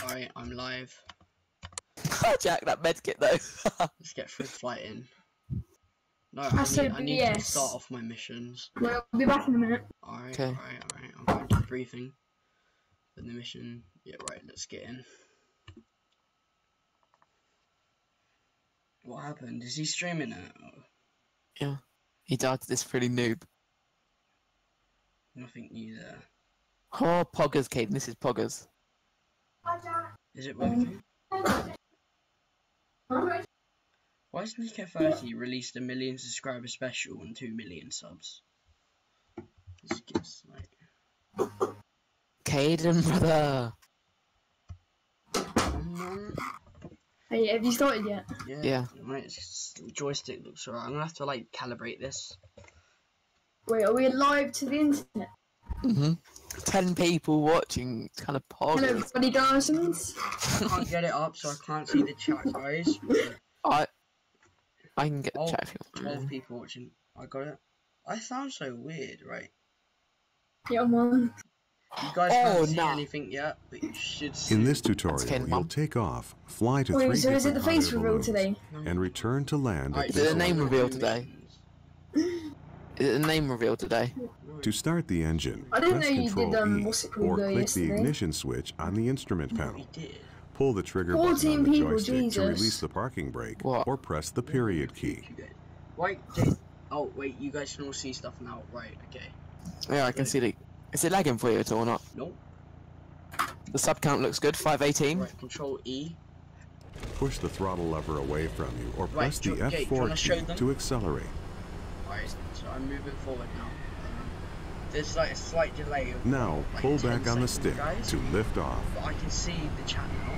Alright, I'm live. Jack, that medkit though. Let's get through flight in. No, I need to start off my missions. Well, I'll be back in a minute. Alright, Okay. alright. I'm going to the briefing. Then the mission. Yeah, right, let's get in. What happened? Is he streaming it? Yeah. He died to this pretty noob. Nothing new there. Oh, Poggers, Caden. This is Poggers. Is it working? Why has Nick30 released a 1 million subscriber special and 2 million subs? This gets like... Caden, brother. Hey, have you started yet? Yeah. Right, the joystick looks alright. I'm gonna have to like calibrate this. Wait, are we live to the internet? 10 people watching. It's kind of Hello, Poggers. buddy Darsons. I can't get it up, so I can't see the chat, guys. I can get the chat if you want. 12 people watching. I got it. I sound so weird, right? Yeah, man. You guys can't see anything yet, but you should see. In this tutorial, you'll take off, fly to 3 Wait, so is it different the face hot air reveal balloons, today? and return to land at Is this it a name level. reveal today? Is it a name reveal today? To start the engine, I didn't press know you Control did, E, what's it called, or click yesterday. the ignition switch on the instrument panel. We did. Pull the trigger 14 button on the people, joystick Jesus. to release the parking brake, What? or press the period key. Right, oh wait, you guys can all see stuff now. Right, okay. Yeah, I can see the... Is it lagging for you at all or not? Nope. The sub count looks good, 518. Right, Control E. Push the throttle lever away from you, or press the Jake, do you F4 wanna show key them? to accelerate. Alright, so I'm moving forward now. There's like a slight delay of Now, like pull 10 back on the seconds, stick guys, to lift off. but I can see the chat now.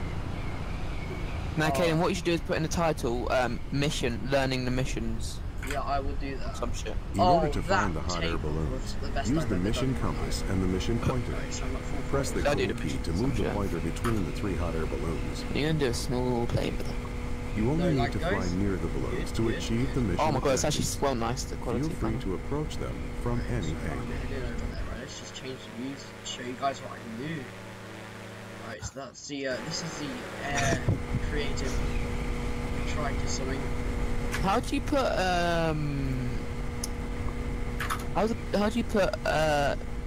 Now, Caden, what you should do is put in the title, mission, learning the missions. Yeah, I will do that. Some shit. In order to that find the hot air table balloons, was the best use I've the ever mission done. compass and the mission pointer. Right, so I'm at full Press the I do gold the key to missions, move the yeah. pointer between the 3 hot air balloons. You're gonna do a small plane with it. You only No, need like to fly those? near the balloons to Good. achieve the mission Oh my god, it's objective. actually well nice, the quality. Feel free to approach them from any angle. Right, let's just change the views to show you guys what I can do. Right, so that's the this is the air creative trike or something. How do you put how do you put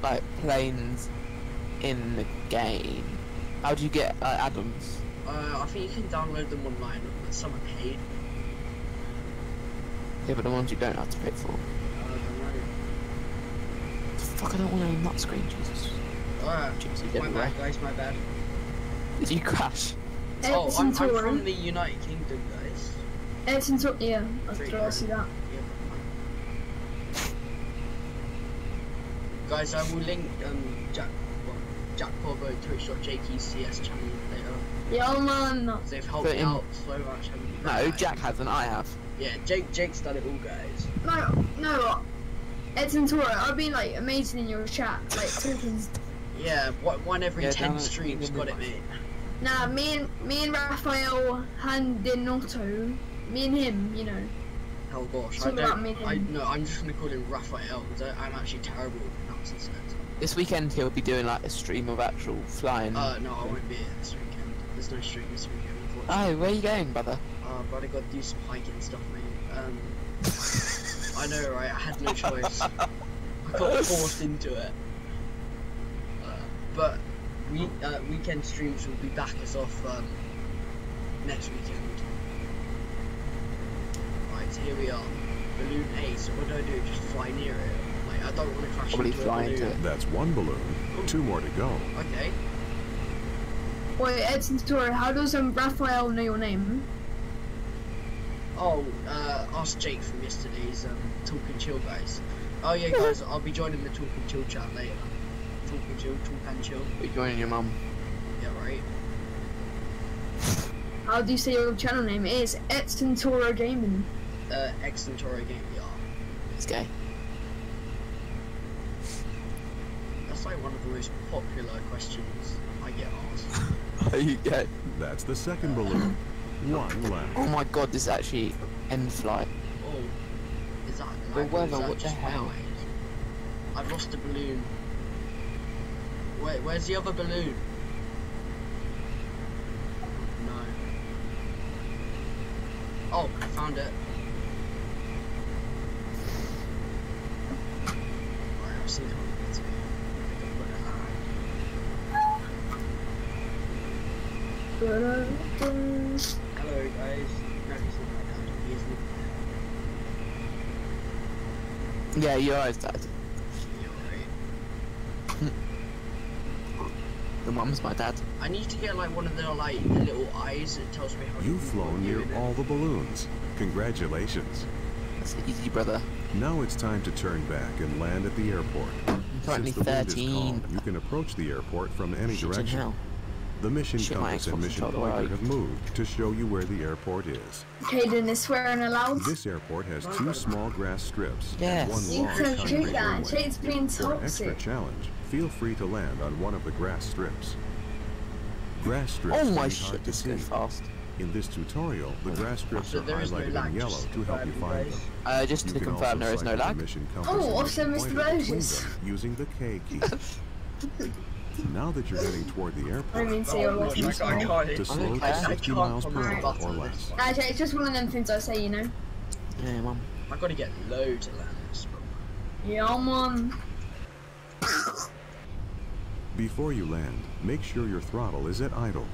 like planes in the game? How do you get add-ons? I think you can download them online, but some are paid. Yeah, but the ones you don't have to pay for. I don't know. Fuck, I don't want to own that screen, Jesus. Gypsies My everywhere. bad, guys, my bad. Did you crash? Oh, I'm from Edson the United Kingdom, guys. Edson, yeah, I Pretty thought I good. see that. Yeah. Guys, I will link Jack Corbo Twitch.jkcs channel later. Yeah, oh man. They've helped But me in- out so much. No, Jack hasn't, I have. Yeah, Jake's done it all, guys. No, Edson Toro, I've been like amazing in your chat, like talking. Yeah, one every Yeah, 10 down- streams, got it, down- mate. Nah, me and Raphael Handinotto, me and him, you know. Oh gosh, It's all about me and him. no, I'm just gonna call him Raphael because I'm actually terrible at pronouncing it. This weekend he'll be doing like a stream of actual flying. No, I won't be here this weekend. There's no stream this weekend, unfortunately. Oh, where are you going, brother? But I got to do some hiking and stuff, mate. I know, right? I had no choice. I got forced into it. But weekend streams will be back as off next weekend. Right, so here we are. Balloon A. So what do? Just fly near it. Like I don't want to crash Probably into fly a balloon. into it. That's 1 balloon, 2 more to go. Okay. Wait, Edson Toro, how does Raphael know your name? Oh, ask Jake from yesterday's Talk and Chill, guys. Oh yeah, guys, I'll be joining the Talk and Chill chat later. Talk and Chill. You're joining your mum. Yeah, right. How do you say your channel name? It is Edson Toro Gaming. Excellent Toro game, yeah. It's gay. That's like one of the most popular questions I get asked. There you go. That's the 2nd balloon. 1 left. Oh my god, this is actually end flight. Oh, is that The lag or is weather, that what the just hell? waves? I've lost a balloon. Wait, where's the other balloon? Oh, I found it. Right, I've seen how it's Hello guys. No, he's not my dad. He isn't. Yeah, you're alright, Dad. You're right. The mum's my dad. I need to get like one of the the little eyes that tells me how. You've flown near all the balloons. Congratulations. That's easy, brother. Now it's time to turn back and land at the airport. I'm currently Since the wind is 13. calm, you can approach the airport from any Shit in direction. hell. The mission Shit, my compass and Xbox mission controller, pointer right? have moved to show you where the airport is. Caden is swearing aloud. This airport has 2 small grass strips Yes. and 1 You long can concrete drink that. runway. Jade's being For an extra toxic. challenge, feel free to land on one of the grass strips. Grass strips Oh can my be shit, hard to this goes see. fast. In this tutorial, the grass strips So are there is no highlighted lag, in yellow just to help you confirm, find guys. them. Just You to can confirm, also there is no cycle the lag. mission Oh, compass and also mission Mr. pointer between Moses. them using the K key. Now that you're heading toward the I airport, mean, say you're lost. use I Alt can't- to slow I to can't 60 miles per command hour button or this less. one. Actually, it's just one of them things I say, you know. Yeah, mum. I gotta get low to land this, bro. Yeah, man. Before you land, make sure your throttle is at idle.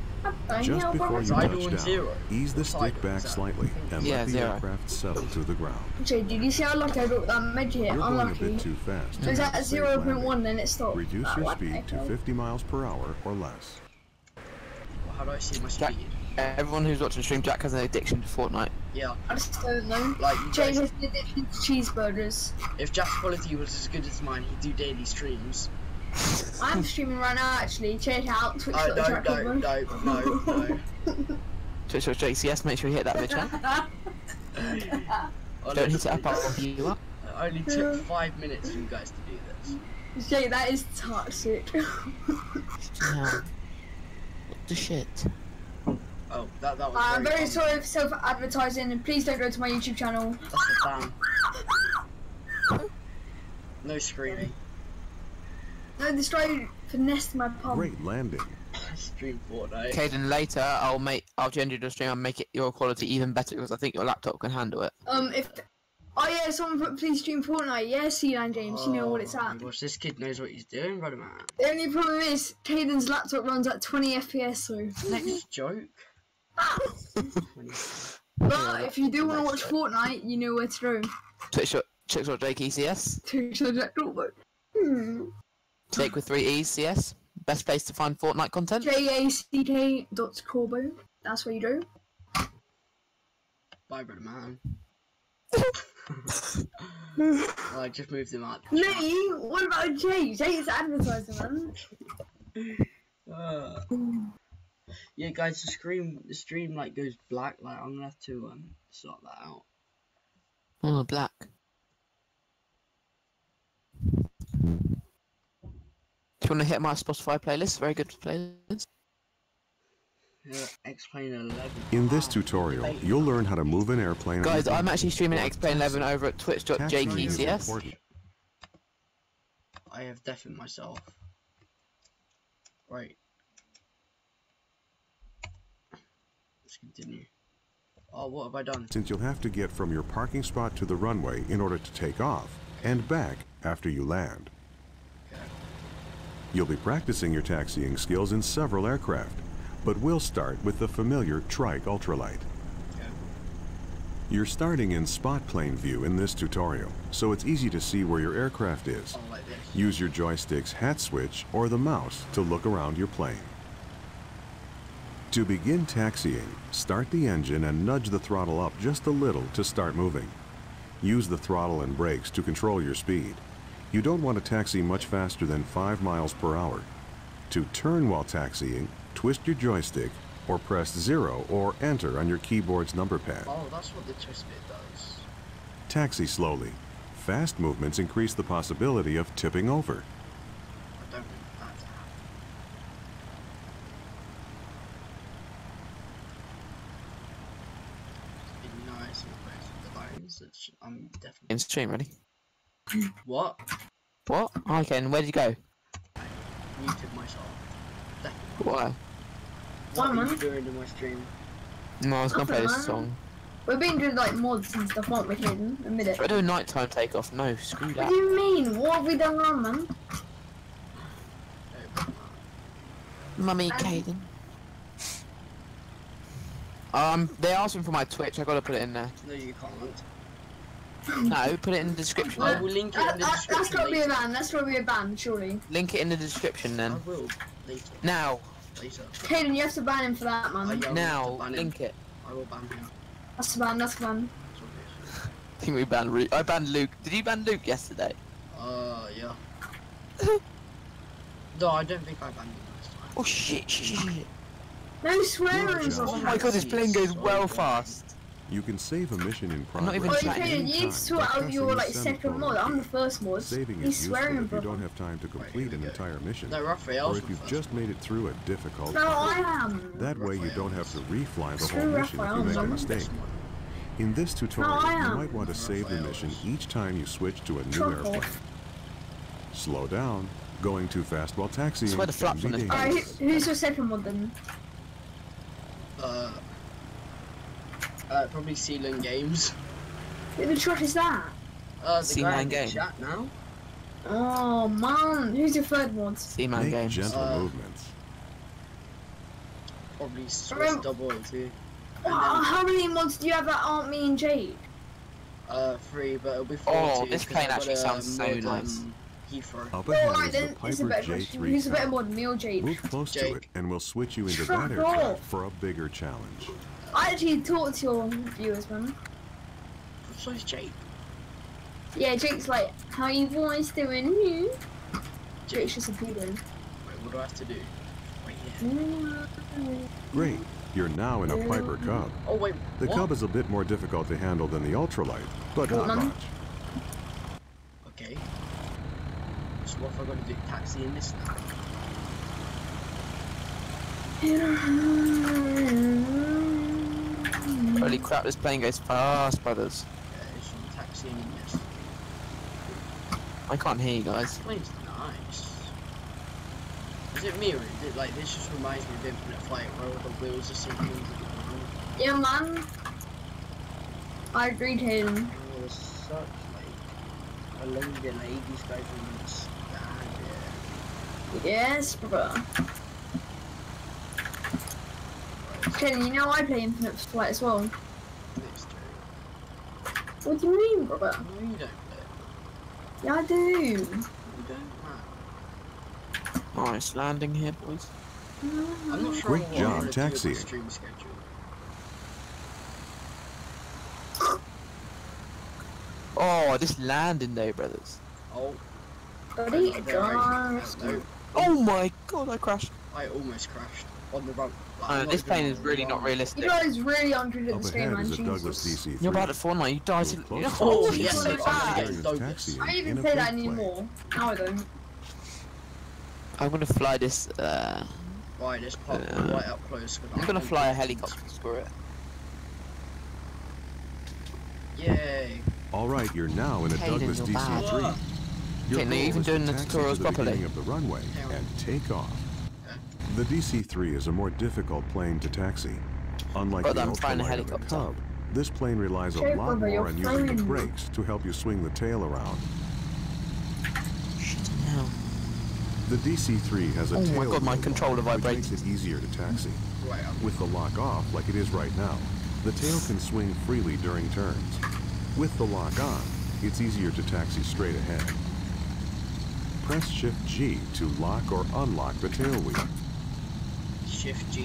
Don't Just you, before bro? you Idle touch and down, zero. ease the What's stick idle? back Is that- slightly and Yeah, let the zero. aircraft settle to the ground. Jade, did you see how lucky I got that med hit? You're going a Unlucky. bit too fast. It was to at save 0.1, landing. then it stopped. Reduce Ah, your what the speed to hell? 50 miles per hour or less. How do I see my Jack, speed? everyone who's watching the stream, Jack has an addiction to Fortnite. Yeah, I just don't know. like you Jade guys, has an addiction to cheeseburgers. if Jack's quality was as good as mine, he'd do daily streams. I'm streaming right now, actually. Check it out. Twitch. No, no, no. Twitch or JCS, make sure you hit that bitch, huh? Don't hit it up, I'll review you up. It only took 5 minutes for you guys to do this. Jade, that is toxic. Yeah. What the shit? Oh, that was I'm very fun. sorry for self-advertising, and please don't go to my YouTube channel. That's the plan. No screaming. No, this guy finessed my palm. Great landing. Stream Fortnite. Caden, later I'll change your stream and make it your quality even better because I think your laptop can handle it. Oh yeah, someone put please stream Fortnite. Yeah, Sealand James, you know what it's Oh my at. gosh, this kid knows what he's doing, brother man. The only problem is, Caden's laptop runs at 20 FPS, so. Next joke. But if you do want to watch Fortnite, you know where to go. Twitch or JKCS. Jake with 3 E's, CS. Best place to find Fortnite content. JACK.corbo. That's where you go. Bye, brother man. I just moved him out. Me? What about Jay? Jay's advertising, man. Yeah, guys, the stream like goes black. Like I'm gonna have to sort that out. Oh, black. Do you want to hit my Spotify playlist? Very good playlist. Yeah, explain 11. In this tutorial, you'll learn how to move an airplane. Guys, on I'm actually streaming or Explain 11 taxi. over at Taxiing is twitch.jkcs. important. I have deafened myself. Right. Let's continue. Oh, what have I done? Since you'll have to get from your parking spot to the runway in order to take off, and back after you land. Okay. You'll be practicing your taxiing skills in several aircraft, but we'll start with the familiar Trike Ultralight. Okay. You're starting in spot plane view in this tutorial, so it's easy to see where your aircraft is. Oh, like this. Use your joystick's hat switch or the mouse to look around your plane. To begin taxiing, start the engine and nudge the throttle up just a little to start moving. Use the throttle and brakes to control your speed. You don't want to taxi much faster than 5 miles per hour. To turn while taxiing, twist your joystick or press 0 or enter on your keyboard's number pad. Oh, that's what the twist bit does. Taxi slowly. Fast movements increase the possibility of tipping over. I don't want that to happen. It's been nice and close to the lines. I'm definitely. In stream, ready? What? What? Okay, and where did you go? Muted myself. Definitely. Why? Why, What are you man? doing in my stream? No, I was gonna play Nothing, this man. song. We've been doing like mods and stuff, aren't we, Hayden? Admit it. I do a nighttime takeoff. No, screw What that. do you mean? What have we done wrong, man? Mummy, Caden. They asked me for my Twitch. I gotta put it in there. No, you can't. No, put it in the description. I Then. will link it in the description. That's gotta be a later. ban. That's gotta be a ban, surely. Link it in the description I then. will later. Now, Later. Hayden, you have to ban him for that, man. I will now, ban him. link it. I will ban him. That's a ban. That's a ban. It's obvious. I think we banned Luke. I banned Luke. Did you ban Luke yesterday? Yeah. No, I don't think I banned him last time. Oh shit. No swearing. Oh Oh my god, this plane goes well fast. You can save a mission in I'm not progress. even Oh, chatting. Hayden, you need to sort out your like second mod. I'm the first mod. Saving He's is useful swearing, if you bro. don't have time to complete an entire mission, No, Raphael's or if the you've first just one. made it through a difficult No, I part. am. That way you don't have to refly the Screw whole mission if Raphael, you make a man. mistake. In this tutorial, I you am. might want to save the mission each time you switch to a new Truck airplane. off. Slow down. Going too fast while taxiing That's where the can flaps be on this dangerous. Alright, who's your second mod then? Probably Sealand Games. Who the truck is that? The C9 guy in the game. chat now. Oh man, who's your third mod? Seaman Make Games. gentle movements. Probably Swiss Remember- Double too. How many mods do you have that aren't me and Jade? 3, but it'll be 4 Oh, too, this 'cause plane I've got actually a sounds so mod, nice. Heathrow. Up Alright ahead is then, the it's a Piper better question. J3 Who's a better Cup. mod, me or Jade? Move close to Jake. it, and we'll switch you into Truck that aircraft off. for a bigger challenge. I actually talked to your viewers, man. So is Jake. Yeah, Jake's like, how you boys doing? Jake's just appealing. Wait, what do I have to do? Wait, yeah. Great. You're now in a Piper Cub. Oh wait, The what? Cub is a bit more difficult to handle than the ultralight, but What, not man? much. Okay. So what have I got to do? Taxi in this now? Holy crap, this plane goes fast, brothers. Yeah, it's from taxiing in this. I can't hear you guys. This plane's nice. Is it me or is it like this just reminds me of Infinite Flight where all the wheels are sinking into the ground? Yeah, man. I agreed him. Oh, there's such like a long delay. These guys don't understand it. Yes, brother. Ken, you know I play Infinite Flight as well. It's true. What do you mean, brother? No, you don't play it. Yeah, I do. You don't, man. Nice landing here, boys. I'm not sure Great what job I'm gonna do with taxiing. the stream schedule. Oh, this landing though, brothers. Oh, Buddy, no, Oh my god, I crashed. I almost crashed on the run. Like, I'm not This even plane on is the really run. not You realistic. guys really aren't good at Up this game, ahead man. is a Douglas Jesus. DC-3. You're about to fall now, you died. Move close to Oh, it. yes, so I'm bad. gonna get Douglas. Taxiing I don't in even a play that big plane. anymore. No, I don't. I'm gonna fly this, Right, let's pop right up close. 'Cause I'm gonna I'm fly a helicopter, screw it. Yay! All right, you're now in a Hayden, Douglas you're DC-3. bad. Your Okay, now you're goal even is to doing the taxi tutorials to the properly. beginning of the runway Yeah. and take off. The DC-3 is a more difficult plane to taxi. Unlike But the I'm flying a ultralight or the helicopter. Cub, this plane relies a Okay, lot brother, more you're on using the flying. brakes to help you swing the tail around. Shit, hell. The DC-3 has a Oh my tail God, my wheel, controller which vibrated. makes it easier to taxi. Right up. With the lock off, like it is right now, the tail can swing freely during turns. With the lock on, it's easier to taxi straight ahead. Press Shift G to lock or unlock the tail wheel. Shift G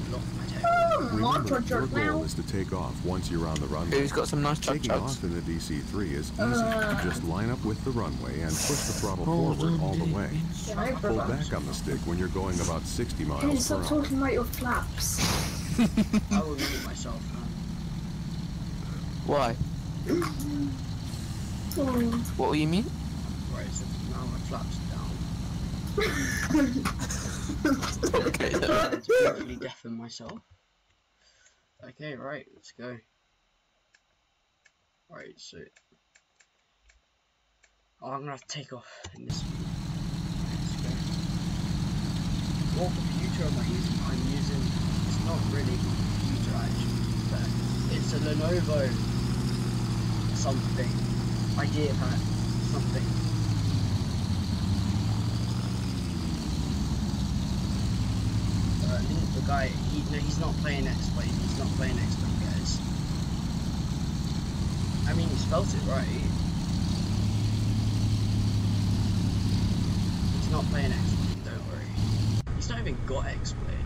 to lock my tail. Oh, my Remember, your truck goal now. is to take off once you're on the runway. Who's got some nice truck Taking chugs? off in the DC-3 is easy. Just line up with the runway and push the throttle forward all the way. Yeah, Pull brother. back on the stick when you're going about 60 Hey, miles per stop hour. talking about your flaps. I will mute myself now. Why? Oh. What do you mean? Right, so now my flaps are down. Okay. To briefly deafen myself. Okay, right, let's go. Right, so I'm gonna have to take off in this one. Let's go. What computer am I using? I'm using, it's not really a computer actually, but It's a Lenovo something. Idea pack something. The guy, he's not playing X-Plane. He's not playing X-Plane, guys. I mean, he spelt it right. He's not playing X-Plane, don't worry. He's not even got X-Plane.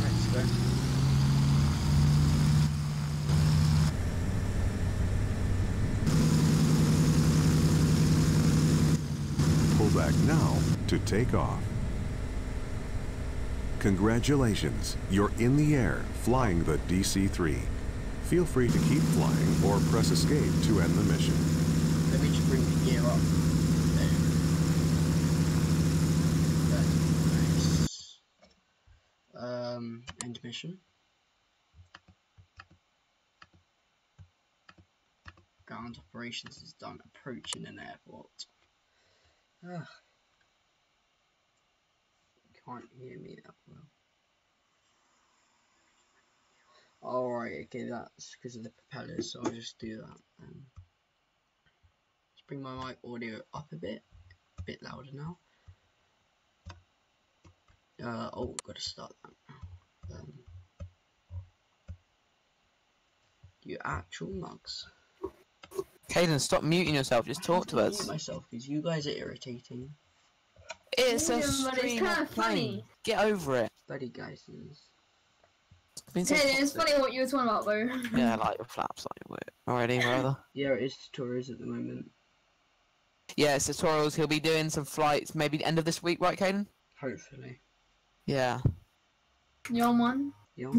Right, let's go. Pull back now to take off. Congratulations, you're in the air flying the DC-3. Feel free to keep flying or press escape to end the mission. Let me just bring the gear up. There. That's nice. End mission. Ground operations is done. Approaching an airport. Ah. Can't hear me that well. Alright, okay, that's because of the propellers, so I'll just do that. Let's bring my mic audio up a bit louder now. Oh, gotta start that now. You actual mugs. Caden, stop muting yourself. Just talk to us. Mute myself because you guys are irritating. It's a Yeah, but it's stream kinda of plane. funny. Get over it. Buddy guys. Hey, it's funny what you were talking about though. Yeah, I like your flaps, like your whip. Already, brother. Yeah, it is tutorials at the moment. Yeah, it's tutorials. He'll be doing some flights, maybe end of this week, right, Caden? Hopefully. Yeah. You on one? Yeah.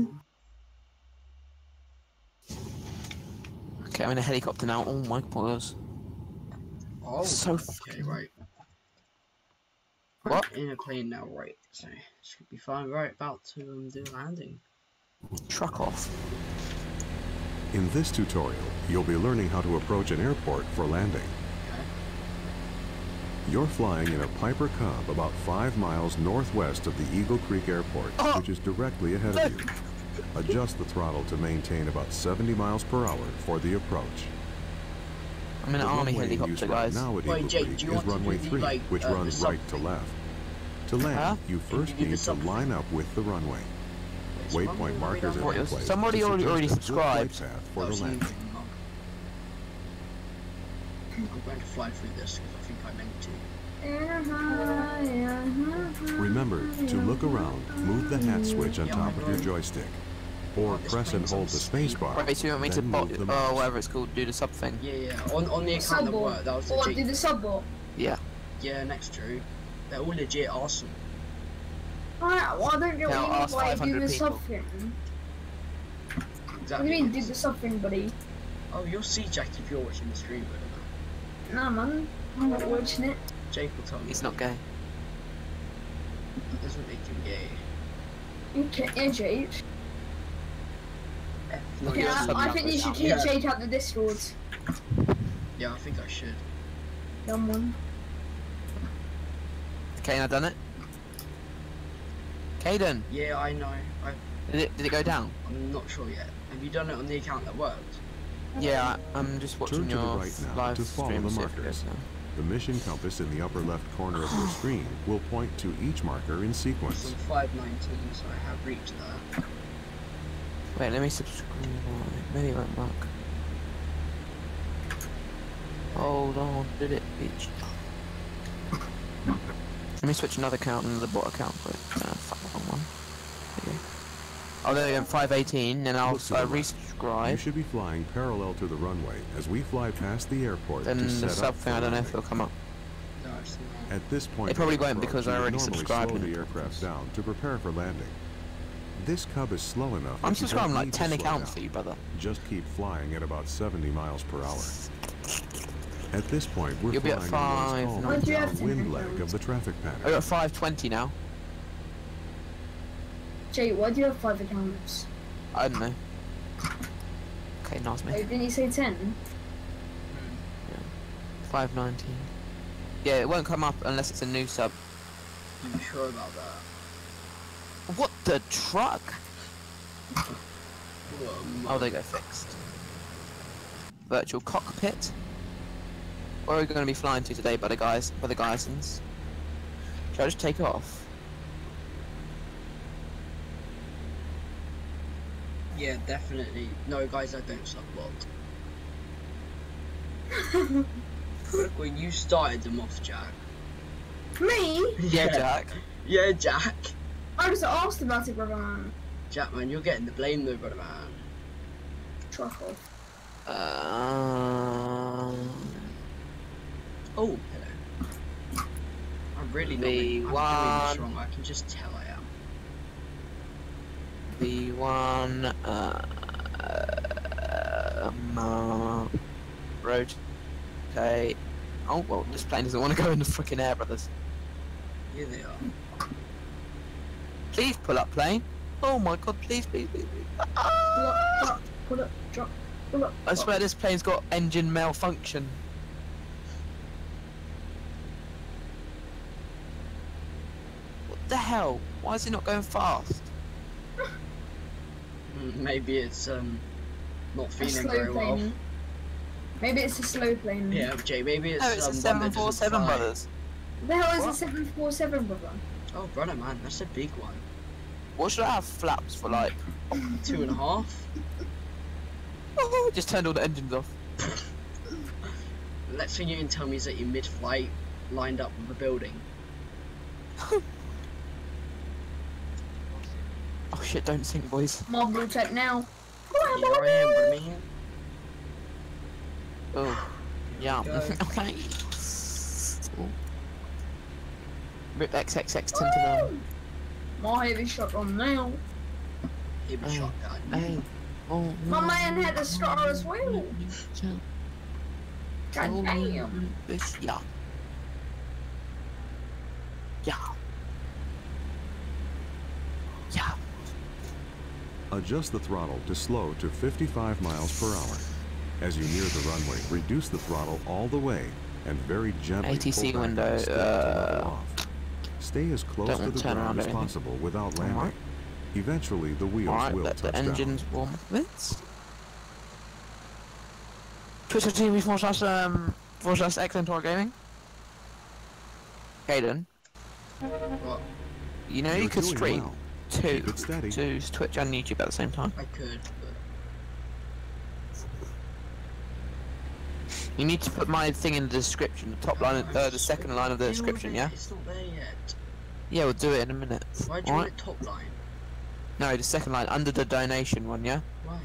Okay, I'm in a helicopter now. Oh my gosh. Oh, So okay, fucking- right. What? I'm in a plane now, right? So should be fine. Right, about to do a landing. Truck off. In this tutorial, you'll be learning how to approach an airport for landing. Okay. You're flying in a Piper Cub about 5 miles northwest of the Eagle Creek Airport, which is directly ahead of you. Adjust the throttle to maintain about 70 miles per hour for the approach. I'm in an The army runway in use helicopter, right guys. now at Wait, Eagle Jake, Creek do you is want to runway do the, 3, like, which the runs sub right to thing? left. To land, Huh? you first you do the need to sub line thing? up with the runway. Waypoint markers are What, in you're- place. somebody to already suggest a good subscribed. flight path for the That's you, landing. Mug. I'm going to fly through this because I think I meant to. Remember to look around, move the hat switch on Yeah, top I of your know. joystick, or this press and plane's hold on the speed. space bar. Wait, so you want me to then bot, move the mouse. whatever it's called, do the sub thing? Yeah. On the account that worked, that was What, legit. do the subbot? Yeah. Yeah, next Drew. They're all legit awesome. Alright, well I don't get Now what you mean ask by do 500 the people. sub thing. What do Exactly. you mean do the sub thing, buddy? Oh, you'll see Jack if you're watching the stream, but Nah man, I'm not watching it. Jake will tell me. He's not gay. That doesn't make him gay. Okay, yeah, Jake. No, Okay, yeah, I think you should kick Yeah. Jake out the Discord. Yeah, I think I should. Dumb one. Caden, I done it. Caden, Yeah, I know. did it go down? I'm not sure yet. Have you done it on the account that worked? Yeah, I'm just watching Turn to the your right now live to follow stream. the see if it markers. goes down. The mission compass in the upper left corner of your screen will point to each marker in It's sequence. on 519, so I have reached that. Wait, let me subscribe. Maybe it won't work. Hold on, did it, bitch? Let me switch another account and another bot account quick. Fuck the wrong one. There you go. Oh, there we go, 518, then I'll Look to the left. You resubscribe. should be flying parallel to the runway as we fly past the airport Then to the set sub up thing, for I don't know if landing. it'll come up. No, it's not. At this point, It probably of the won't approach, because I you would already normally subscribed slow in the the aircraft process. down to prepare for landing. This Cub is slow enough. I'm that you don't subscribing like need to 10 slow accounts down. for you, brother. Just keep flying at about 70 miles per hour. At this point, we're You'll be at flying on 5, what's no. called the downwind leg of the traffic We're pattern. at 520 now. Jake, why do you have 5 accounts? I don't know. Okay, nice me. Didn't you say 10? 519. Yeah, it won't come up unless it's a new sub. Are you sure about that? What the truck? Oh, they go fixed. Virtual cockpit. Where are we going to be flying to today, by the Geysons? Should I just take off? Yeah, definitely. No, guys, I don't support. Look, when you started them off, Jack. Me? Yeah, Jack. Yeah, Jack. I just asked about it, brother man. Jack, man, you're getting the blame though, brother man. Truck off. Oh, hello. I'm really not. I'm doing this wrong. I can just tell I am. V1. Road. Okay. Oh well, this plane doesn't want to go in the freaking air, brothers. Here they are. Please pull up, plane. Oh my god, please, please, please. Pull up, drop, pull up. I swear this plane's got engine malfunction. What the hell? Why is it not going fast? Maybe it's not A feeling slow very well. plane. Maybe it's a slow plane. Yeah, Jay. Maybe it's No, it's a one that doesn't 747, fly. brothers. What the hell is What? a 747, brother? Oh, brother, man, that's a big one. What should I have flaps for, like? 2.5. Oh, just turned all the engines off. Next thing you can tell me is that you're mid-flight, lined up with a building. Oh shit, don't sink, boys. Marble tech now. Here I am, brother man. Oh, yeah. Go. Okay. Rip XXX Tentacle. My heavy shotgun now. Heavy Oh. shotgun. Hey. Oh, My man had a star as well. God damn. Yeah. Yeah. Yeah. Adjust the throttle to slow to 55 miles per hour. As you near the runway, reduce the throttle all the way and very gently ATC pull back window, and step to level off. Stay as close don't to want the to turn ground around as or anything. possible without landing. Alright. Eventually, the wheels Alright, will let touch the engines down. warm up a bit. Twitch.tv/X Gaming. Hayden, What? you know You're you could doing stream well. to Keep it steady. Twitch and YouTube at the same time. I could, but You need to put my thing in the description, the top line, the second line of the description, yeah? It's not there yet. Yeah, we'll do it in a minute. Why do you want Alright? it top line? No, the second line, under the donation one, yeah? Why?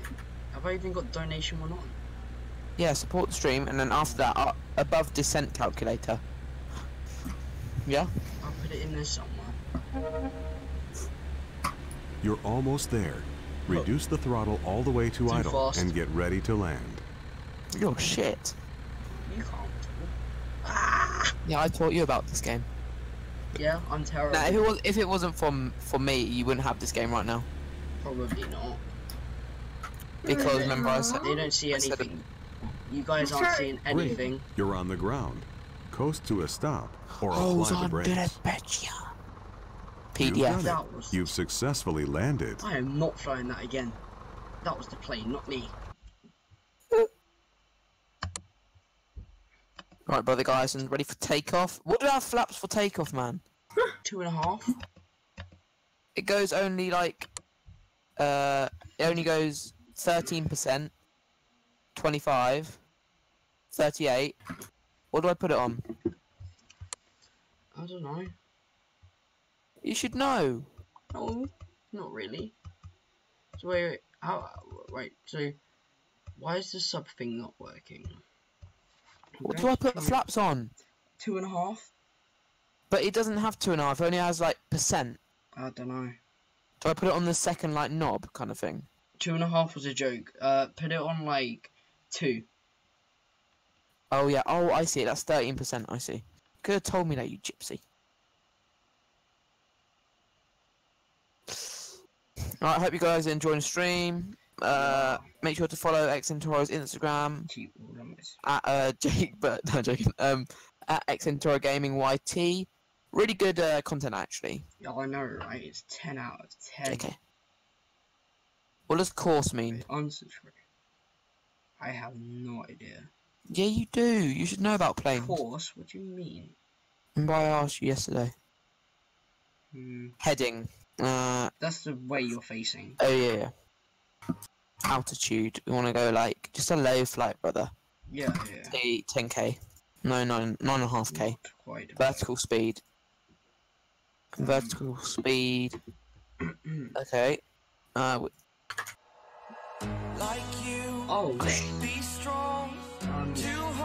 Have I even got donation one on? Yeah, support the stream, and then after that, above descent calculator. Yeah? I'll put it in there somewhere. You're almost there. Reduce the throttle all the way to Too idle fast. and get ready to land. You're shit. You can't. Ah! Yeah, I taught you about this game. Yeah, I'm terrible. Now, if it wasn't for me, you wouldn't have this game right now. Probably not. Because remember I said They don't see I said anything. You guys aren't seeing anything. You're on the ground. Coast to a stop or Rose apply the on brakes. Betcha. You've PDF. done it. That was. You've successfully landed. I am not flying that again. That was the plane, not me. Right, brother guys, and ready for takeoff. What do I have flaps for takeoff, man? 2.5. It goes only like, it only goes 13%, 25, 38. What do I put it on? I don't know. You should know. No, not really. So wait, how? Wait. So why is the sub thing not working? What do I put the flaps on? 2.5. But it doesn't have 2.5. It only has like percent. I don't know. Do I put it on the second like knob kind of thing? 2.5 was a joke. Put it on like 2. Oh yeah. Oh, I see. That's 13%. I see. Could have told me that, you gypsy. Alright, hope you guys are enjoying the stream. Make sure to follow Xentoro's Instagram Keep all numbers. at Jake, but no joking. At Xentoro Gaming YT. Really good content, actually. Yeah, I know, right? It's 10 out of 10. Okay. What does course mean? Wait, unsubscribe. I have no idea. Yeah, you do. You should know about planes. Course? What do you mean? Remember I asked you yesterday. Heading. That's the way you're facing. Oh, yeah. Altitude. We want to go, like, just a low flight, brother. Yeah. Say 10k. No, 9.5k. Not quite. Vertical speed. Vertical speed. Okay. Oh,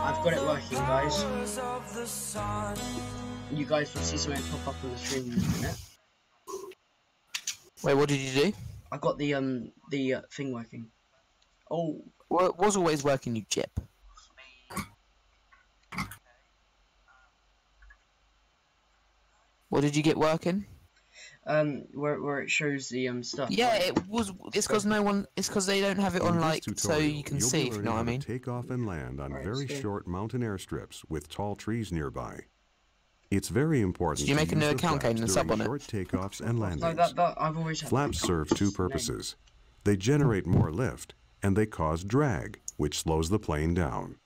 I've got it working, guys. You guys will see something pop up on the screen in a minute. Wait, what did you do? I got the thing working. Oh. Well, it was always working, you chip. What did you get working? Where it shows the stuff. Yeah, right? it was. It's because no one. It's because they don't have it on, like, so you can see. If you know what I mean. Take off and land on very short mountain airstrips with tall trees nearby. It's very important. Did you make a new account, Kane, and sub on it? Short takeoffs and landings. No, that I've always had. Flaps serve two purposes. They generate more lift, and they cause drag, which slows the plane down.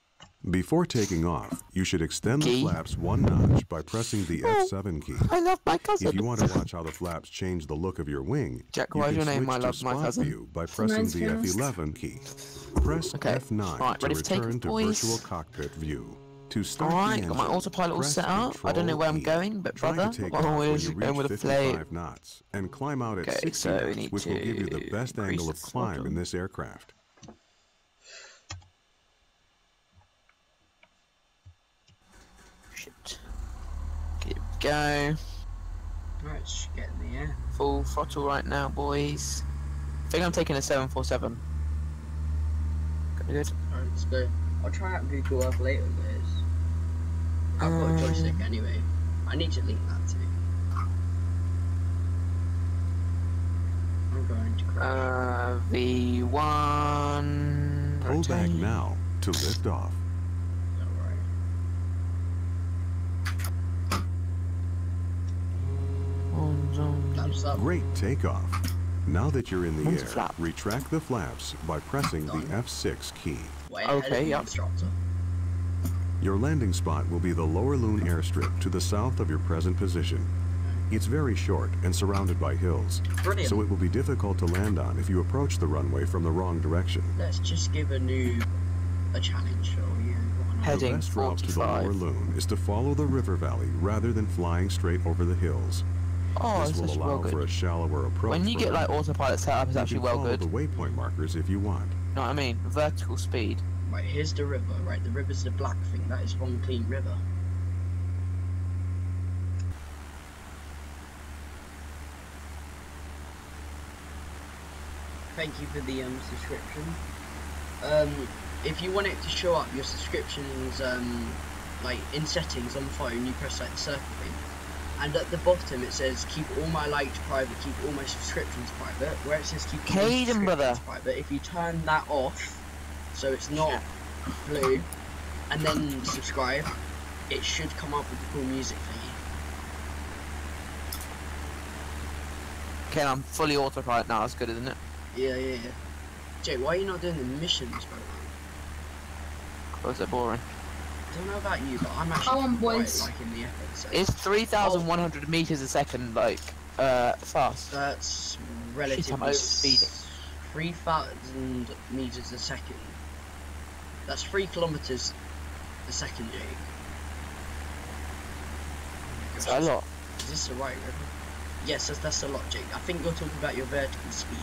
Before taking off, you should extend the flaps one notch by pressing the F7 key. I love my cousin. If you want to watch how the flaps change the look of your wing, Jack, you why is can your name switch I to love my spot cousin? view by pressing the F11 key. Press F9 right, to ready to take return off, to boys? virtual cockpit view. To start Alright, the got my engine, autopilot all press set up. I don't know where I'm Control going, but Try brother, to take I'm off when always you going reach with a plane. 55 knots and climb out at Okay, 60 so we knots, need which will give you the to best increase angle the of climb throttle. in this aircraft. Shit. Here we go. Right, just get in the air. Full throttle right now, boys. I think I'm taking a 747. Good. Alright, let's go. I'll try out Google Earth later, guys. I've got a joystick anyway. I need to link that too. I'm going to crash. V1. Pull back now to lift off. Flaps up. Great takeoff. Now that you're in the When's air, flap? retract the flaps by pressing the F6 key. Way ahead of the instructor. Your landing spot will be the Lower Loon airstrip to the south of your present position. It's very short and surrounded by hills, Brilliant. so it will be difficult to land on if you approach the runway from the wrong direction. Let's just give a challenge, shall we? Heading The best route to the 45. Lower Loon is to follow the river valley rather than flying straight over the hills. Oh, This it's will actually allow well for a good. shallower approach. When you for get like landing. autopilot set up, it's You actually can well follow good. the waypoint markers if you want. Know what I mean? Vertical speed. Right, here's the river. Right, the river's the black thing. That is one clean river. Thank you for the subscription. If you want it to show up your subscriptions, like in settings on phone, you press like the circle thing, and at the bottom it says keep all my likes private, keep all my subscriptions private. Where it says keep all my Caden, subscriptions brother. private, if you turn that off, so it's not blue, and then subscribe, it should come up with the cool music thingy. Okay, I'm fully autopilot now. That's good, isn't it? Yeah. Jake, why are you not doing the missions, bro? Or is it boring? I don't know about you, but I'm actually Come on, quite boys. liking the FSX. It's 3,100 meters a second, like, fast. That's I'm relatively overspeeding. 3,000 meters a second. That's 3 kilometers a second, Jake. Oh my Is gosh, that a lot? Is this the right river? Yes, that's a lot, Jake. I think you're talking about your vertical speed.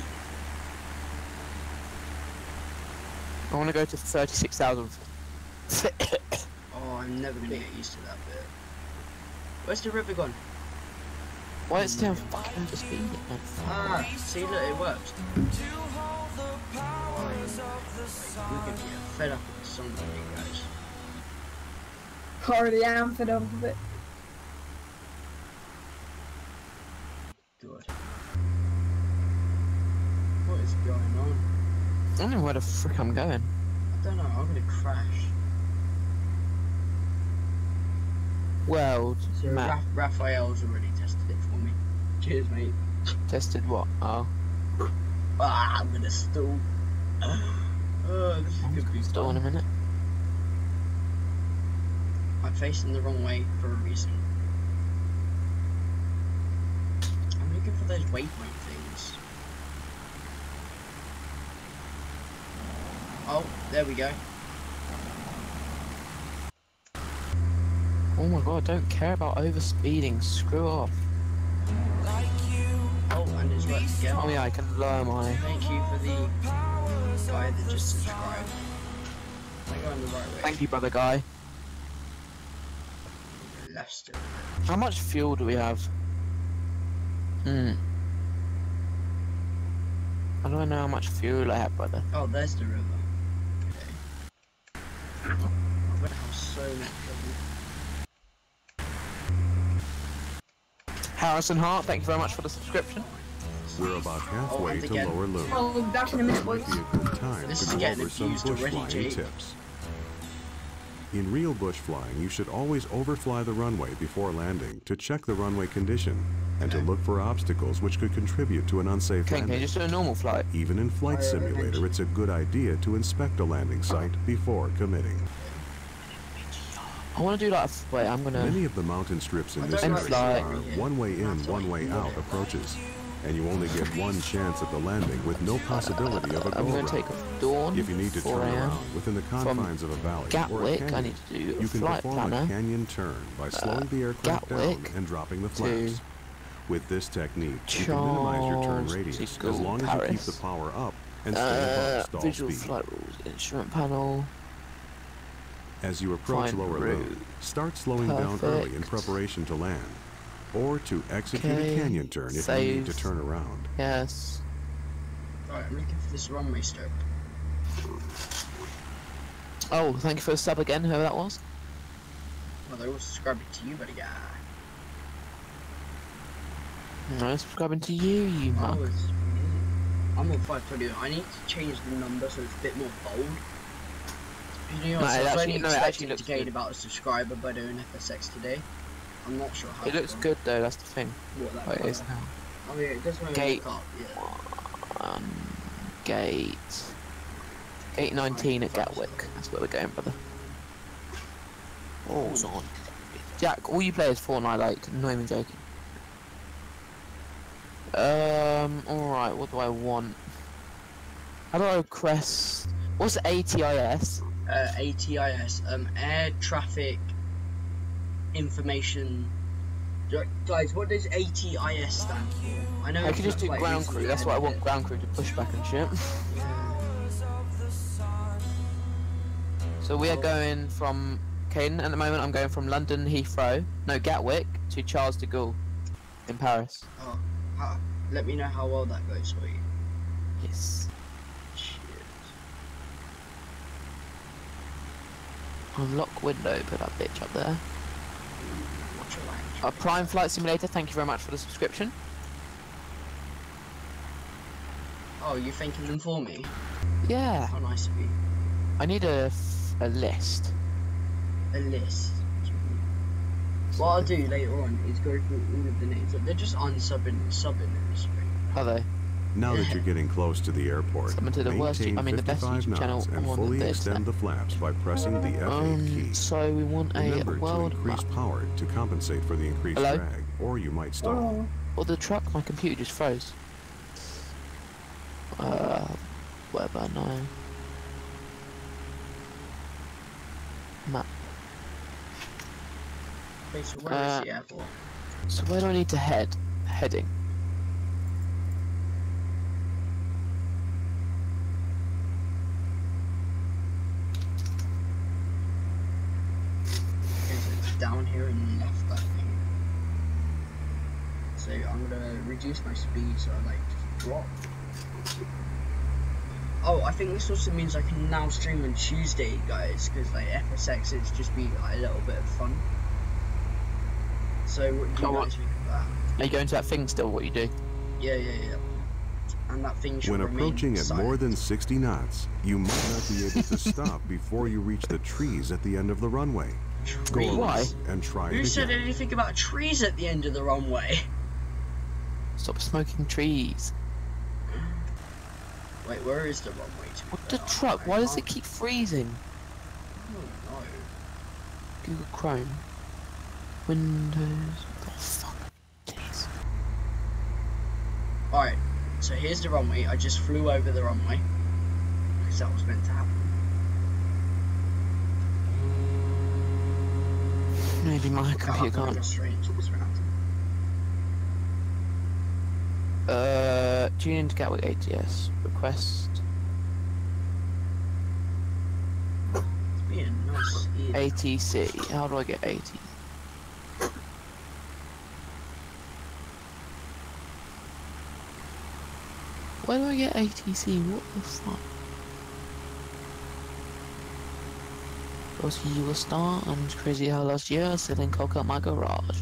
I want to go to 36,000. Oh, I'm never gonna get used to that bit. Where's the river gone? Why is it still fucking overspeeding? Ah, see, look, it works. We're gonna get fed up with the song today, guys. Already am fed up with it. Good. What is going on? I don't know where the frick I'm going. I don't know, I'm gonna crash. world So map. Raphael's already tested it for me. Cheers, mate. Tested what? Oh. Ah, I'm gonna stall. Oh, this is gonna be Still in a fun. minute. I'm facing the wrong way for a reason. I'm looking for those waypoint things. Oh, there we go. Oh my god, I don't care about overspeeding. Screw off. Oh, and it's right again. Oh yeah, I can lower my... Thank you for the guy that just subscribed. I'm going the right way. Thank you, brother guy. Left still. How much fuel do we have? I don't know how much fuel I have, brother. Oh, there's the river. Okay. I'm gonna have so much trouble. Harrison Hart, thank you very much for the subscription. We're about halfway and to again. Lower Loon. Oh, back in a minute, Might boys. be a good time This to is go getting over some abused bush already, flying Jake. tips. In real bush flying, you should always overfly the runway before landing to check the runway condition and to look for obstacles which could contribute to an unsafe Okay, can you landing. just do a normal flight? Even in Flight Simulator, it's a good idea to inspect a landing site before committing. I want to do like wait, I'm gonna... Many of the mountain strips in I this don't area like- are one-way in, one-way out approaches, and you only get one chance at the landing with no possibility of a I'm go gonna route. take off Dawn, If you need to 4 turn AM. around within the confines of a valley or a Gatwick, I canyon, need to do a you can flight perform a planner. canyon turn by slowing the aircraft down Gatwick and dropping the to flaps. With this technique, you can minimize your turn Charles radius de as Gaulle, long as you keep Paris. the power up and stay above stall Visual speed. flight rules, instrument panel. As you approach Find Lower route. Loon, start slowing down early in Perfect. preparation to land, or to execute Okay, a canyon turn if you save. need to turn around. Yes. Right, I'm looking for this runway strip. Oh, thank you for the sub again, whoever that was. Well, they're all subscribing to you, buddy guy. No, subscribing to you, you Oh, mug. it's I'm on 520. I need to change the number so it's a bit more bold. You know, No, I it was actually- only no, it expecting actually to looks gain good. about a subscriber by doing FSX today. I'm not sure how. It looks from good though, that's the thing. What that Oh, it is colour. now. I mean, it does make Gate. me look up, yeah. Gate... Gate 19 at Gatwick. That's where we're going, brother. Oh, it's on. Jack, all you play is Fortnite, like, not even joking. Alright, what do I want? How do I request... What's ATIS? ATIS, Air Traffic Information. Guys, what does ATIS stand for? I know I it's could just not do like ground easy crew, to that's what I edit want it. ground crew to push back and shit. Yeah. So we are going from... Caden, at the moment I'm going from London Heathrow, no, Gatwick, to Charles de Gaulle in Paris. Oh, let me know how well that goes for you. Yes. Shit. Unlock window, put that bitch up there. Watch your language. Prime Flight Simulator, thank you very much for the subscription. Oh, you're thanking them for me? Yeah, How nice of you. I need a list. A list. What I'll do later on is go through all of the names. They're just unsubbing in this screen. Are they? Now that you're getting close to the airport, Summon to the worst, maintain I mean the best 55 YouTube channel knots and on fully the extend the flaps by pressing the F8 key. So we want a Remember to world increase map. power to compensate for the increased Hello? drag, or you might stall. Or the truck, my computer just froze. Whatever, no. Map. Okay, so where is the airport? So where do I need to head? Heading. Okay, so it's down here and left, I think. So I'm gonna reduce my speed so I like drop. Oh, I think this also means I can now stream on Tuesday, guys, because like FSX it's just be like a little bit of fun. So what do you Oh, guys think of that? Are you going to that thing still, what you do? Yeah. And that thing should When remain approaching at silent. more than 60 knots, you might not be able to stop before you reach the trees at the end of the runway. Go Trees. Why? around and try Who it said again. anything about trees at the end of the runway? Stop smoking trees. Wait, where is the runway? What the truck? Why does it keep freezing? I don't know. Google Chrome. Windows. Oh fuck. Jeez. Alright, so here's the runway. I just flew over the runway. Because that was meant to happen. Maybe my computer Go can't. straight into this round. Tune in to Gatwick ATS. Request It's being nice here. ATC. How do I get AT? Where do I get ATC? What the fuck? Was you a star? I'm crazy how last year I sitting coke out my garage.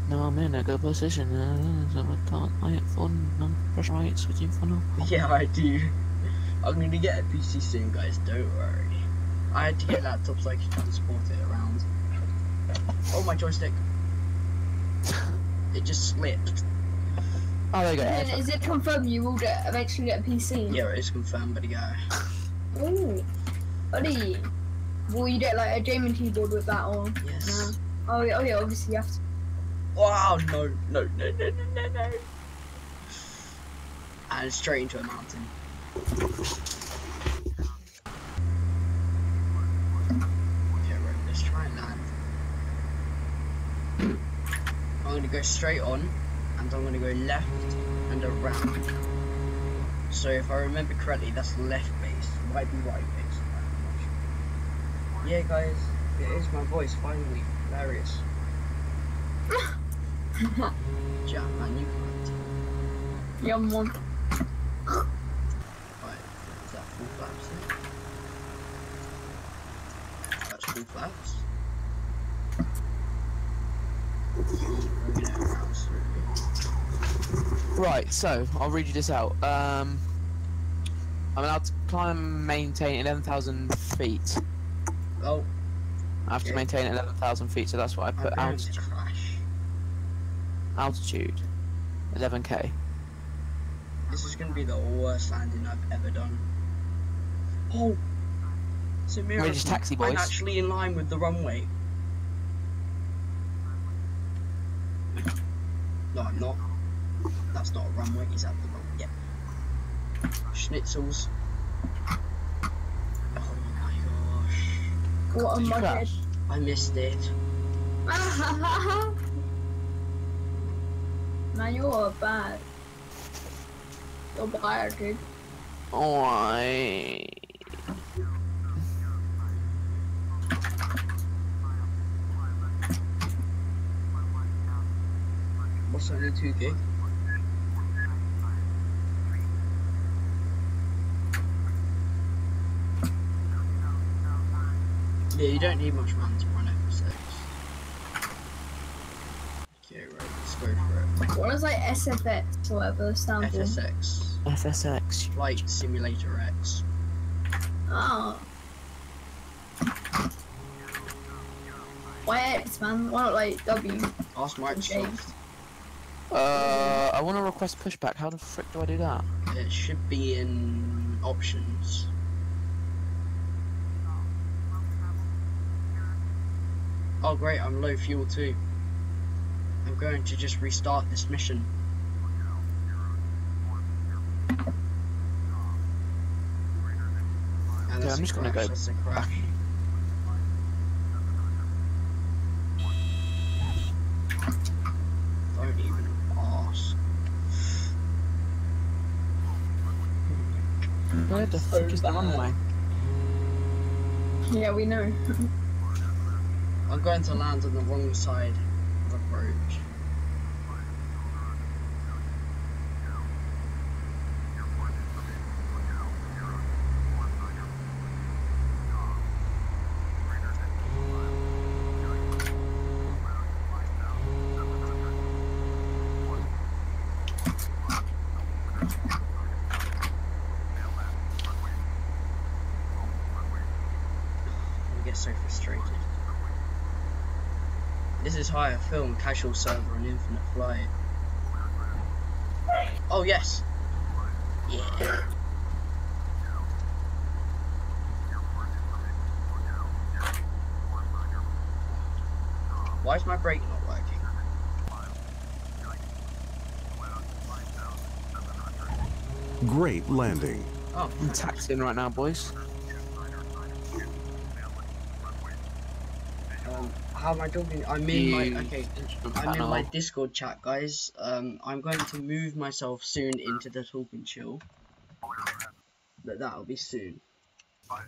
Now I'm in a good position. I ain't fun. I'm pressure right switching for now. Yeah, I do. I'm gonna get a PC soon, guys. Don't worry. I had to get laptops so I could transport it around. Oh, my joystick. It just slipped. Oh, there you go. And is it confirmed you will eventually get a PC? Yeah, it is confirmed, buddy guy. Ooh, buddy. Will you get like a gaming keyboard with that or? Yes. No? Oh yeah, obviously you have to. Wow, no. And straight into a mountain. Okay, right, let's try and land. I'm gonna go straight on, and I'm gonna go left and around. So if I remember correctly, that's left base, might be right base. I'm not sure. Yeah, guys, it is my voice finally. Hilarious. Jam, man, you can't. Yum one. Right, is that full flaps then? That's full flaps. Right, so I'll read you this out. I'm allowed to climb and maintain 11,000 feet. Oh, I have to Okay. maintain 11,000 feet, so that's what I I'm put going to altitude. crash. Altitude, 11k. This is going to be the worst landing I've ever done. Oh, it's a miracle. just taxi, I'm boys. actually in line with the runway. No, I'm not. That's not a runway. Is that the runway? Yep. Schnitzels. Oh my gosh. What a Did you mughead. crash? I missed it. Man, you're bad. You're bad, dude. Alright. What's only 2 gig? Yeah, you don't need much RAM to run FSX. Okay, right, let's go for it. What is like SFX or whatever stand for? FSX, FSX. Flight Simulator X. Oh. Why X, man? Why not like W? Ask Microsoft. I want to request pushback. How the frick do I do that? It should be in options. Oh great, I'm low fuel too. I'm going to just restart this mission. And Okay, that's I'm a just gonna crash, go- That's a crash. Don't even ask. Where the So frick is the bad. runway? Yeah, we know. I'm going to land on the wrong side of approach. I get so frustrated. is higher film, casual server, and infinite flight. Oh yes. Yeah. Why is my brake not working? Great landing. Oh, I'm taxiing right now, boys. how am I talking? I'm in my I'm in my Discord chat, guys. I'm going to move myself soon into the talking chill. But that'll be soon. Oh,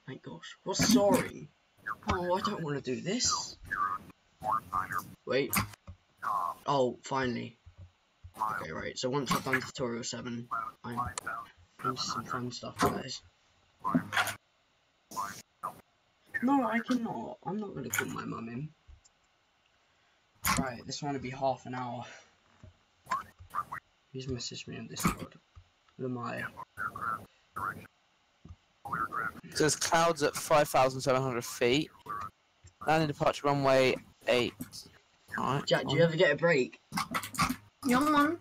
thank gosh. What's soaring? Oh, I don't want to do this. Wait. Oh, finally. Okay, right. So once I've done tutorial 7, I'm into some fun stuff, guys. No, I cannot. I'm not going to call my mum in. Right, this one will be half an hour. He's messaged me on Discord. Lamai. So there's clouds at 5,700 feet. Landing departure runway 8. Alright. Jack, do you ever get a break? Yeah, man.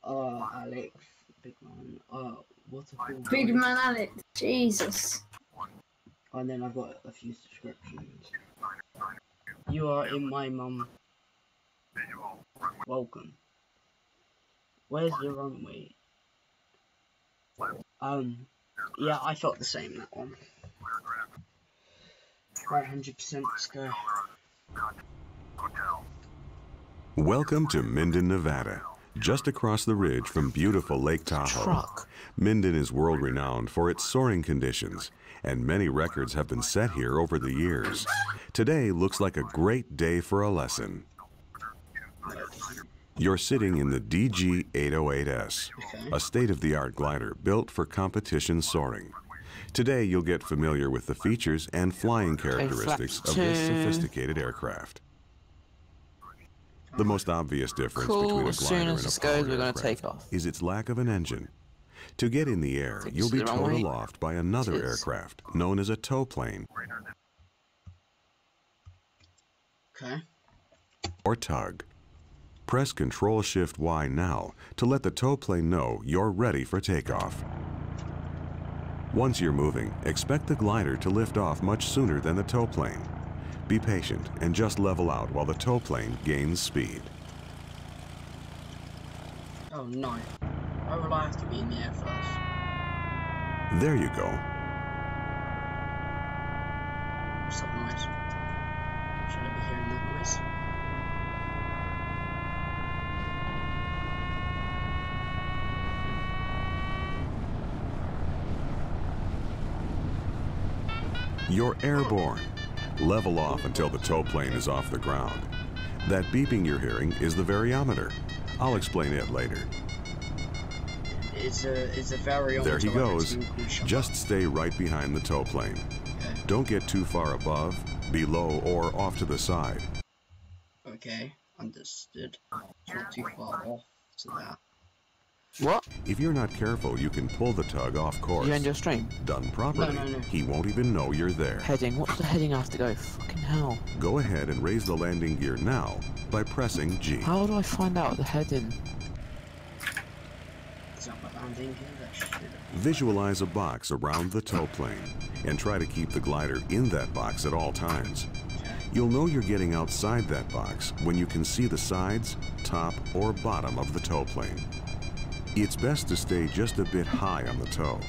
Alex. Big man. What a cool Big guy. man Alex. Jesus. And then I've got a few subscriptions. You are in my mum. Welcome. Where's the runway? Yeah, I felt the same, that one. Right, 100%, let's go. Welcome to Minden, Nevada, just across the ridge from beautiful Lake Tahoe. Truck. Minden is world-renowned for its soaring conditions, and many records have been set here over the years. Today looks like a great day for a lesson. You're sitting in the DG-808S, a state-of-the-art glider built for competition soaring. Today you'll get familiar with the features and flying characteristics of this sophisticated aircraft. The most obvious difference between a As soon glider as and this a goes, powered we're gonna aircraft take off. is its lack of an engine. To get in the air, Take you'll us to be the towed runway. aloft by another Cheers. aircraft known as a tow plane Okay. or tug. Press Control-Shift-Y now to let the tow plane know you're ready for takeoff. Once you're moving, expect the glider to lift off much sooner than the tow plane. Be patient and just level out while the tow plane gains speed. Oh no. Why will I have to be in the air first? There you go. What's that noise? Should I be hearing that noise? You're airborne. Level off until the tow plane is off the ground. That beeping you're hearing is the variometer. I'll explain it later. It's a variometer. There he like a goes. twinkle shot. Just stay right behind the tow plane. Okay. Don't get too far above, below, or off to the side. Okay, understood. It's not too far off to that. What? If you're not careful, you can pull the tug off course. You end your stream? Done properly, No. he won't even know you're there. Heading. What's the heading I have to go? Fucking hell. Go ahead and raise the landing gear now by pressing G. How do I find out the heading? Is that my landing gear? That should. Visualize a box around the tow plane and try to keep the glider in that box at all times. You'll know you're getting outside that box when you can see the sides, top, or bottom of the tow plane. It's best to stay just a bit high on the tow.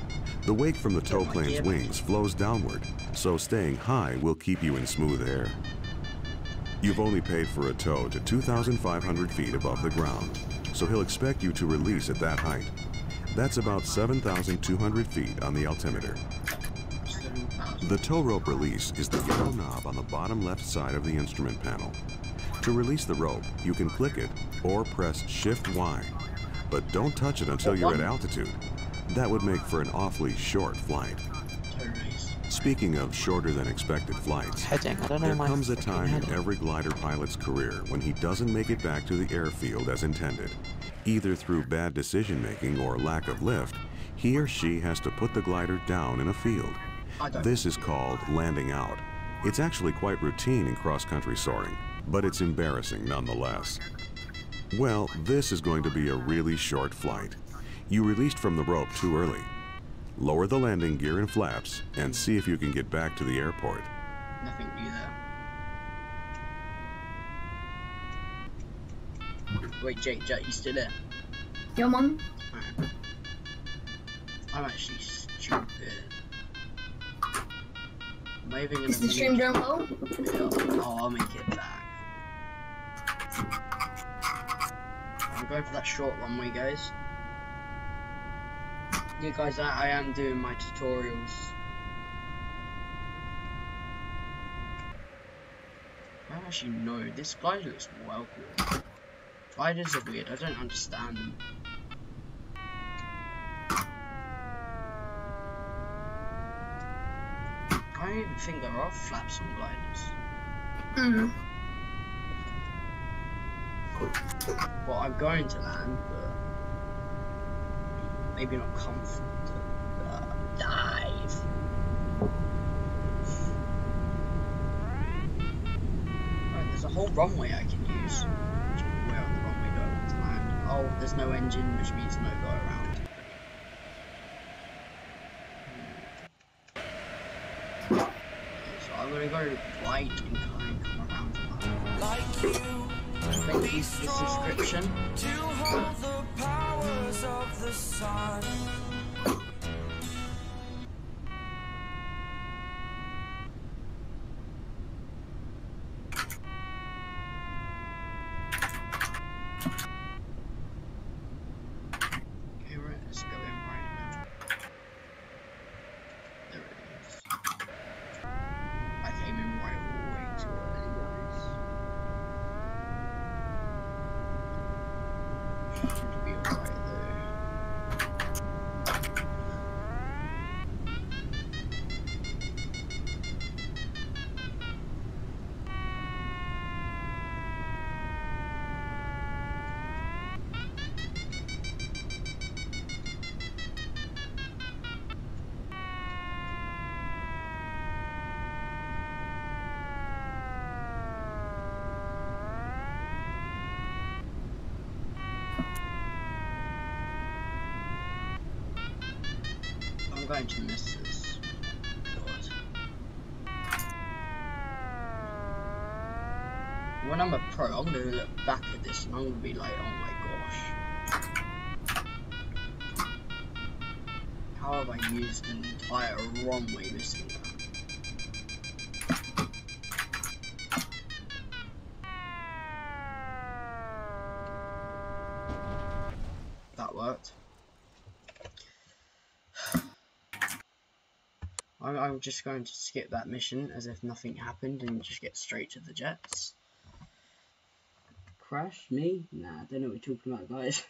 The wake from the tow plane's wings flows downward, so staying high will keep you in smooth air. You've only paid for a tow to 2,500 feet above the ground, so he'll expect you to release at that height. That's about 7,200 feet on the altimeter. The tow rope release is the yellow knob on the bottom left side of the instrument panel. To release the rope, you can click it or press Shift-Y. But don't touch it until you're at altitude. That would make for an awfully short flight. Speaking of shorter than expected flights, Heading. I don't know there my comes a fucking time in heading. every glider pilot's career when he doesn't make it back to the airfield as intended. Either through bad decision making or lack of lift, he or she has to put the glider down in a field. I don't. This is called landing out. It's actually quite routine in cross-country soaring, but it's embarrassing nonetheless. Well, this is going to be a really short flight. You released from the rope too early. Lower the landing gear and flaps and see if you can get back to the airport. Nothing new there. Wait, Jake, you still there? Yeah, man. Alright. I'm actually stupid. Am I even gonna Is the stream doing well? Yeah. Oh, I'll make it back. I'm going for that short runway, guys. Yeah, guys, I am doing my tutorials. I don't actually know. This glider looks well cool. Gliders are weird. I don't understand them. I don't even think there are flaps on gliders. Well, I'm going to land, but maybe not comfortable. Dive. Right, there's a whole runway I can use. Where on the runway do I want to land? Oh, there's no engine, which means no go around. So I'm gonna go right and kind of come around. Thank you for the subscription. To hold the powers of the sun. Okay, right, let's go in right now. There it is. I came in right way too early, guys. Should be alright there. I'm going to miss this. God. When I'm a pro, I'm gonna look back at this and I'm gonna be like, oh my gosh. How have I used an entire runway missing that? That worked. I'm just going to skip that mission as if nothing happened and just get straight to the jets. Crash? Me? Nah, I don't know what you're talking about, guys.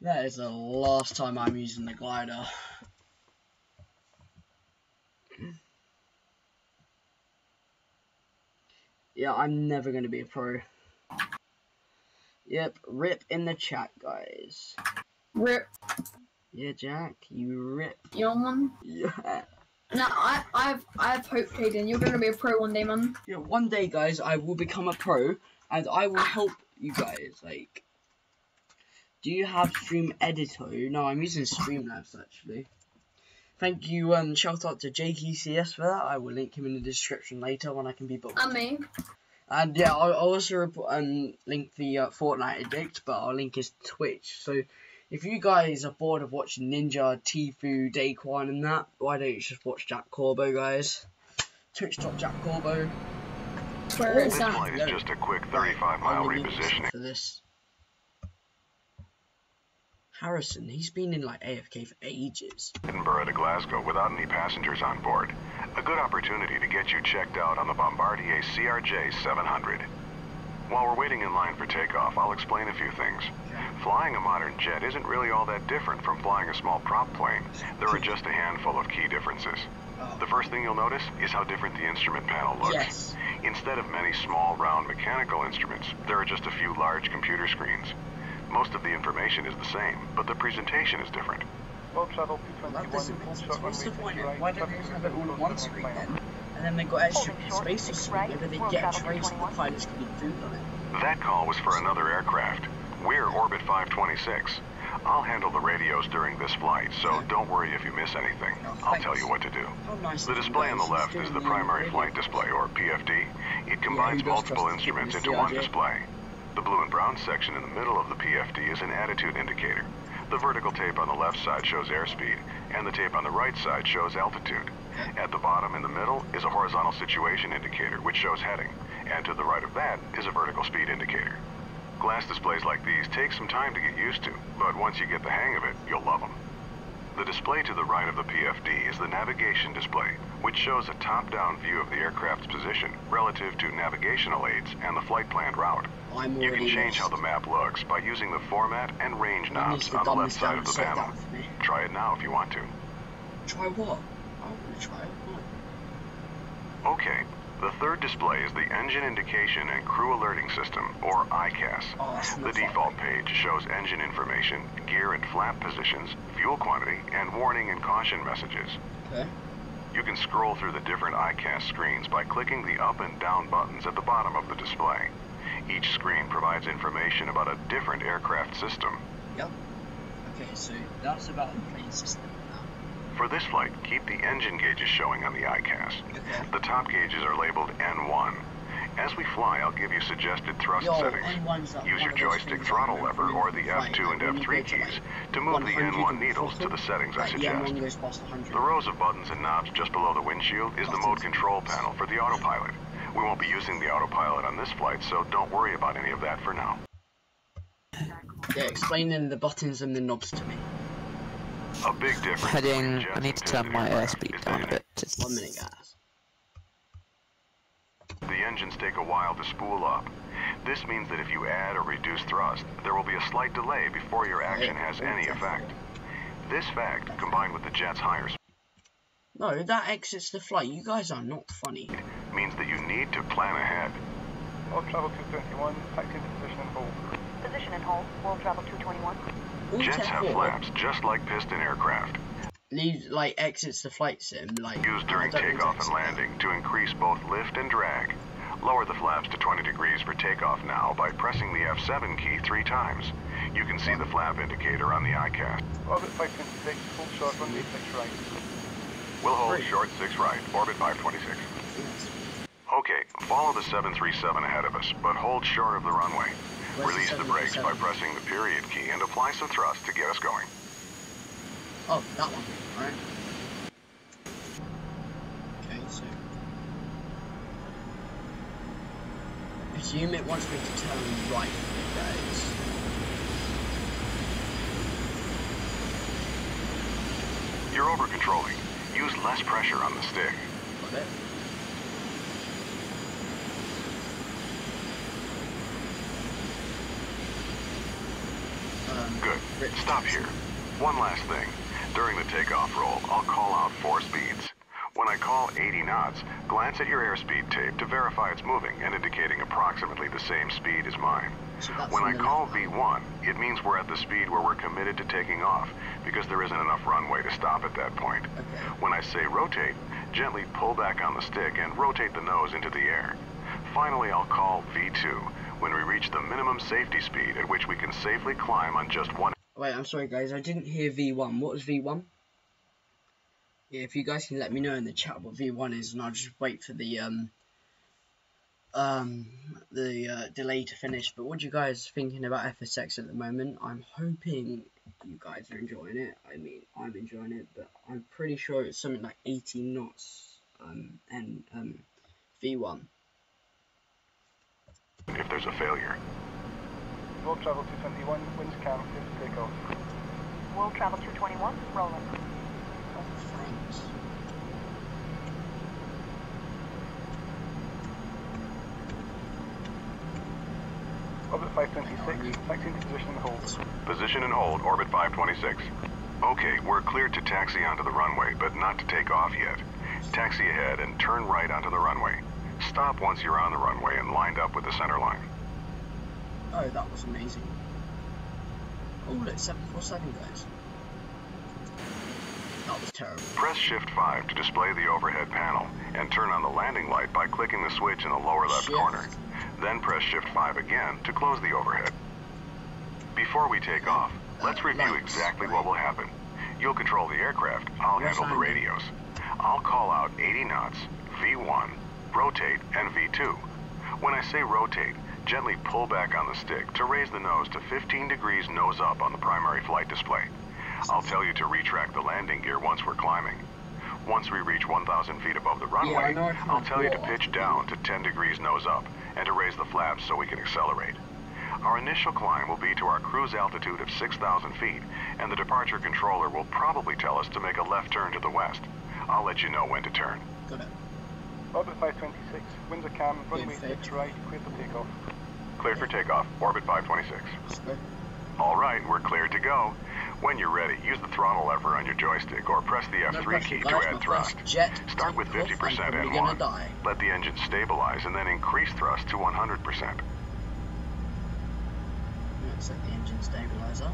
That is the last time I'm using the glider. Yeah, I'm never going to be a pro. Yep, rip in the chat, guys. Rip. Yeah, Jack, you rip. Yeah, man. Yeah. No, I have hope, Hayden. You're gonna be a pro one day, man. Yeah, one day, guys, I will become a pro, and I will help you guys. Like, do you have Stream Editor? No, I'm using Streamlabs actually. Thank you. Shout out to JKCS for that. I will link him in the description later when I can be booked. And me. And yeah, I'll also link the Fortnite Addict, but I'll link his Twitch. So if you guys are bored of watching Ninja, Tfue, Daquan and that, why don't you just watch Jack Corbo, guys? Twitch.Jack Corbo. Where is This that? flight is just a quick 35-mile repositioning. For this. Harrison, he's been in like AFK for ages. Edinburgh to Glasgow without any passengers on board. A good opportunity to get you checked out on the Bombardier CRJ 700. While we're waiting in line for takeoff, I'll explain a few things. Flying a modern jet isn't really all that different from flying a small prop plane. There are just a handful of key differences. The first thing you'll notice is how different the instrument panel looks. Yes. Instead of many small, round mechanical instruments, there are just a few large computer screens. Most of the information is the same, but the presentation is different. Well travel Well, 221, that doesn't make hold sense. short What's the runway point? 60 right, Why don't they traffic just have it all on one screen then? And then they've got extra space to screen. Maybe they get a trace of the pilots can eat food on it. That call was for another aircraft. We're Orbit 526. I'll handle the radios during this flight, so don't worry if you miss anything. I'll tell you what to do. How nice The of you display on the guys. left He's is the doing primary radio flight display, or PFD. It combines who does multiple trust the instruments kid into with one CRJ? display. The blue and brown section in the middle of the PFD is an attitude indicator. The vertical tape on the left side shows airspeed, and the tape on the right side shows altitude. At the bottom in the middle is a horizontal situation indicator, which shows heading, and to the right of that is a vertical speed indicator. Glass displays like these take some time to get used to, but once you get the hang of it, you'll love them. The display to the right of the PFD is the navigation display, which shows a top-down view of the aircraft's position relative to navigational aids and the flight planned route. I'm You can already change how lost. the map looks by using the format and range That needs knobs to on the dumb left this side down of the and sort it panel. out for me. Try it now if you want to. Try what? I want to try it. What? Okay, the third display is the Engine Indication and Crew Alerting System, or ICAS. Oh, that's The not fun. default page shows engine information, gear and flap positions, fuel quantity, and warning and caution messages. Okay. You can scroll through the different ICAS screens by clicking the up and down buttons at the bottom of the display. Each screen provides information about a different aircraft system. Yep. Okay, so that's about the plane system now. For this flight, keep the engine gauges showing on the ICAS. Okay. The top gauges are labeled N1. As we fly, I'll give you suggested thrust settings. N1's like Use one your of those joystick things throttle I lever remember or the flying, F2 like and when you F3 go to, keys like, to move the 100 N1 and needles to 40, the settings I like the suggest. M1 goes past 100. The rows of buttons and knobs just below the windshield is the mode control panel for the autopilot. We won't be using the autopilot on this flight, so don't worry about any of that for now. Yeah, explaining the buttons and the knobs to me. A big difference Heading, between I need to jets turn and my aircraft airspeed is down a that bit. 1 minute, guys. the engines take a while to spool up. This means that if you add or reduce thrust, there will be a slight delay before your action has any effect. This fact, combined with the jet's higher speed, No, that exits the flight. You guys are not funny. means that you need to plan ahead. World travel 221, taxi into position and hold. Position and hold. World travel 221. Jets have flaps just like piston aircraft, Leaves, like, exits the flight sim, like... used I during don't need to takeoff and exit landing to increase both lift and drag. Lower the flaps to 20 degrees for takeoff now by pressing the F7 key 3 times. You can see the flap indicator on the ICAS. Orbit 526, hold short runway 6 right. We'll hold Great. short 6 right, orbit 526. Yes. Okay, follow the 737 ahead of us, but hold short of the runway. Where's the Release the brakes by 737? pressing the period key and apply some thrust to get us going. Oh, that one. Alright. Okay, so... Assume it wants me to turn right, guys. You're over-controlling. Use less pressure on the stick. Got it. Good. Rich. Stop here. One last thing. During the takeoff roll, I'll call out 4 speeds. When I call 80 knots, glance at your airspeed tape to verify it's moving and indicating approximately the same speed as mine. So that's When on I the call left, right? V1, it means we're at the speed where we're committed to taking off, because there isn't enough runway to stop at that point. Okay. When I say rotate, gently pull back on the stick and rotate the nose into the air. Finally, I'll call V2, when we reach the minimum safety speed at which we can safely climb on just one. Wait, I'm sorry guys, I didn't hear V1. What was V1? Yeah, if you guys can let me know in the chat what V1 is, and I'll just wait for the delay to finish. But what are you guys thinking about FSX at the moment? I'm hoping you guys are enjoying it. I mean, I'm enjoying it, but I'm pretty sure it's something like 18 knots and V1. If there's a failure. World travel 221, winds calm, clear to take off. World travel 221. Rolling. Oh, friends. Orbit 526, taxi into position and hold. Position and hold, orbit 526. Okay, we're cleared to taxi onto the runway, but not to take off yet. Taxi ahead and turn right onto the runway. Stop once you're on the runway and lined up with the center line. Oh, that was amazing. Oh look, 747 guys. That was terrible. Press Shift 5 to display the overhead panel and turn on the landing light by clicking the switch in the lower left Shift. corner. Then press Shift 5 again to close the overhead. Before we take off, let's review lights, exactly right. what will happen. You'll control the aircraft, I'll Yes, handle the I know. radios. I'll call out 80 knots, V1, rotate, and V2. When I say rotate, gently pull back on the stick to raise the nose to 15 degrees nose up on the primary flight display. I'll tell you to retract the landing gear once we're climbing. Once we reach 1,000 feet above the runway, know I can I'll tell you to walk. pitch down to 10 degrees nose up and to raise the flaps so we can accelerate. Our initial climb will be to our cruise altitude of 6,000 feet, and the departure controller will probably tell us to make a left turn to the west. I'll let you know when to turn. Got it. Orbit 526, winds are calm, runway Perfect. 6 right, clear for takeoff. Cleared for takeoff, orbit 526. Let's go. All right, we're cleared to go. When you're ready, use the throttle lever on your joystick or press the No F3 pressure, key guys, to my add thrust. first jet Start with takeoff, 50% I'm probably gonna N1. die. Let the engine stabilize and then increase thrust to 100%. Let's set the engine stabilizer.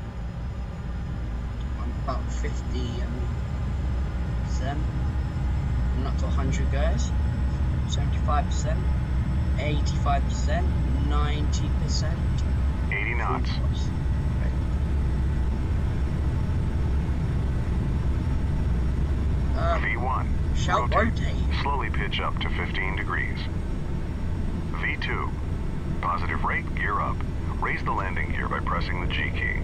I'm about 50%. I'm not to 100 guys. 75%, 85%, 90%. 80 knots. V1. Shall rotate. Slowly pitch up to 15 degrees. V2. Positive rate, gear up. Raise the landing gear by pressing the G key.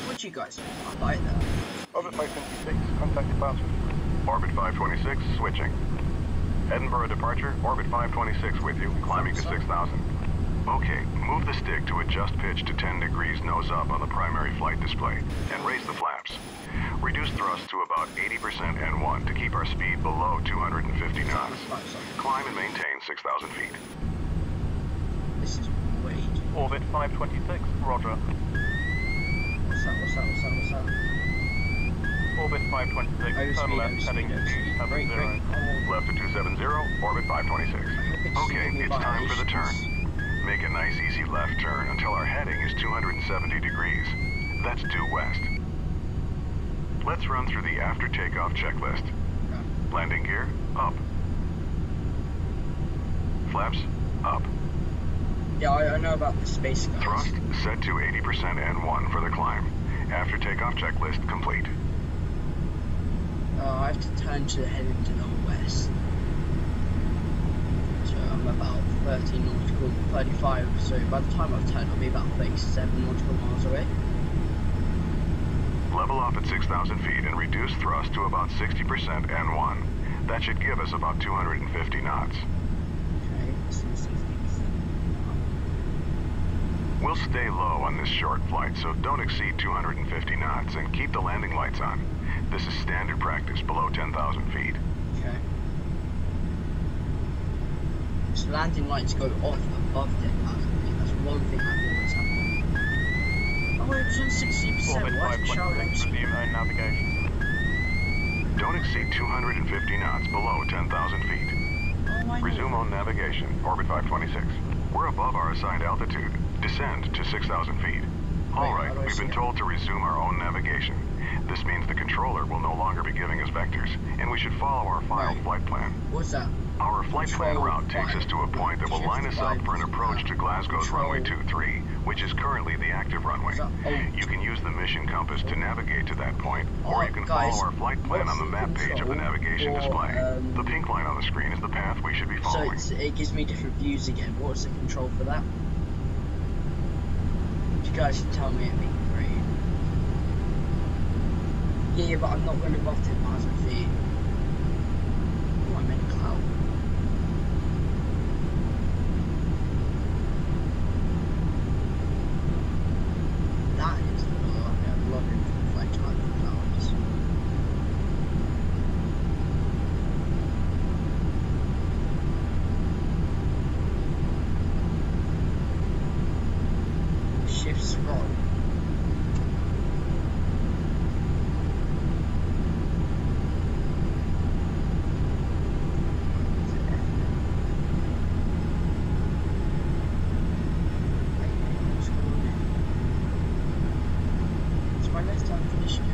What you guys think? I like that. Orbit 526, contact departure. Orbit 526, switching. Edinburgh departure, orbit 526 with you, climbing to 6,000. Okay, move the stick to adjust pitch to 10 degrees nose up on the primary flight display, and raise the flaps. Reduce thrust to about 80% N1 to keep our speed below 250 knots. Climb and maintain 6,000 feet. This is way too... Orbit 526, roger. What's that? Orbit 526, turn left, heading to 270. Left to 270, orbit 526. Okay, it's time for the turn. Make a nice easy left turn until our heading is 270 degrees. That's due west. Let's run through the after takeoff checklist. Landing gear, up. Flaps, up. Yeah, I know about the space guys. Thrust set to 80% N1 for the climb. After takeoff checklist complete. I have to turn to heading to the west. So I'm about 35, so by the time I've turned I'll be about 37 nautical miles away. Level off at 6,000 feet and reduce thrust to about 60% N1. That should give us about 250 knots. Okay, so 60%. We'll stay low on this short flight, so don't exceed 250 knots and keep the landing lights on. This is standard practice below 10,000 feet. Okay. So landing lights go off above 10,000 feet. That's one thing I've always happened. Oh, it was on 60%. Orbit Why is the shower 526, resume own navigation. Don't exceed 250 knots below 10,000 feet. Oh, I know. Resume on navigation, orbit 526. We're above our assigned altitude. Descend to 6,000 feet. All Wait, right, how do I we've see been it? told to resume our own navigation. This means the controller will no longer be giving us vectors, and we should follow our filed Right. flight plan. What's that? Our flight plan Control route takes us to a point that will Shift line us up 5 for an approach to Glasgow's Control. runway 23, which is currently the active runway. Is that alt? You can use the mission compass to navigate to that point, or you can guys, follow our flight plan on the what's the map page of the control navigation for, display. The pink line on the screen is the path we should be So following. it gives me different views again. What's the control for that? If you guys can tell me, it'd be great. Yeah, but I'm not going above 10,000 feet. Oh, I'm in a cloud. That is lovely. I'm loving the flight time of clouds. Shift scroll. just yet.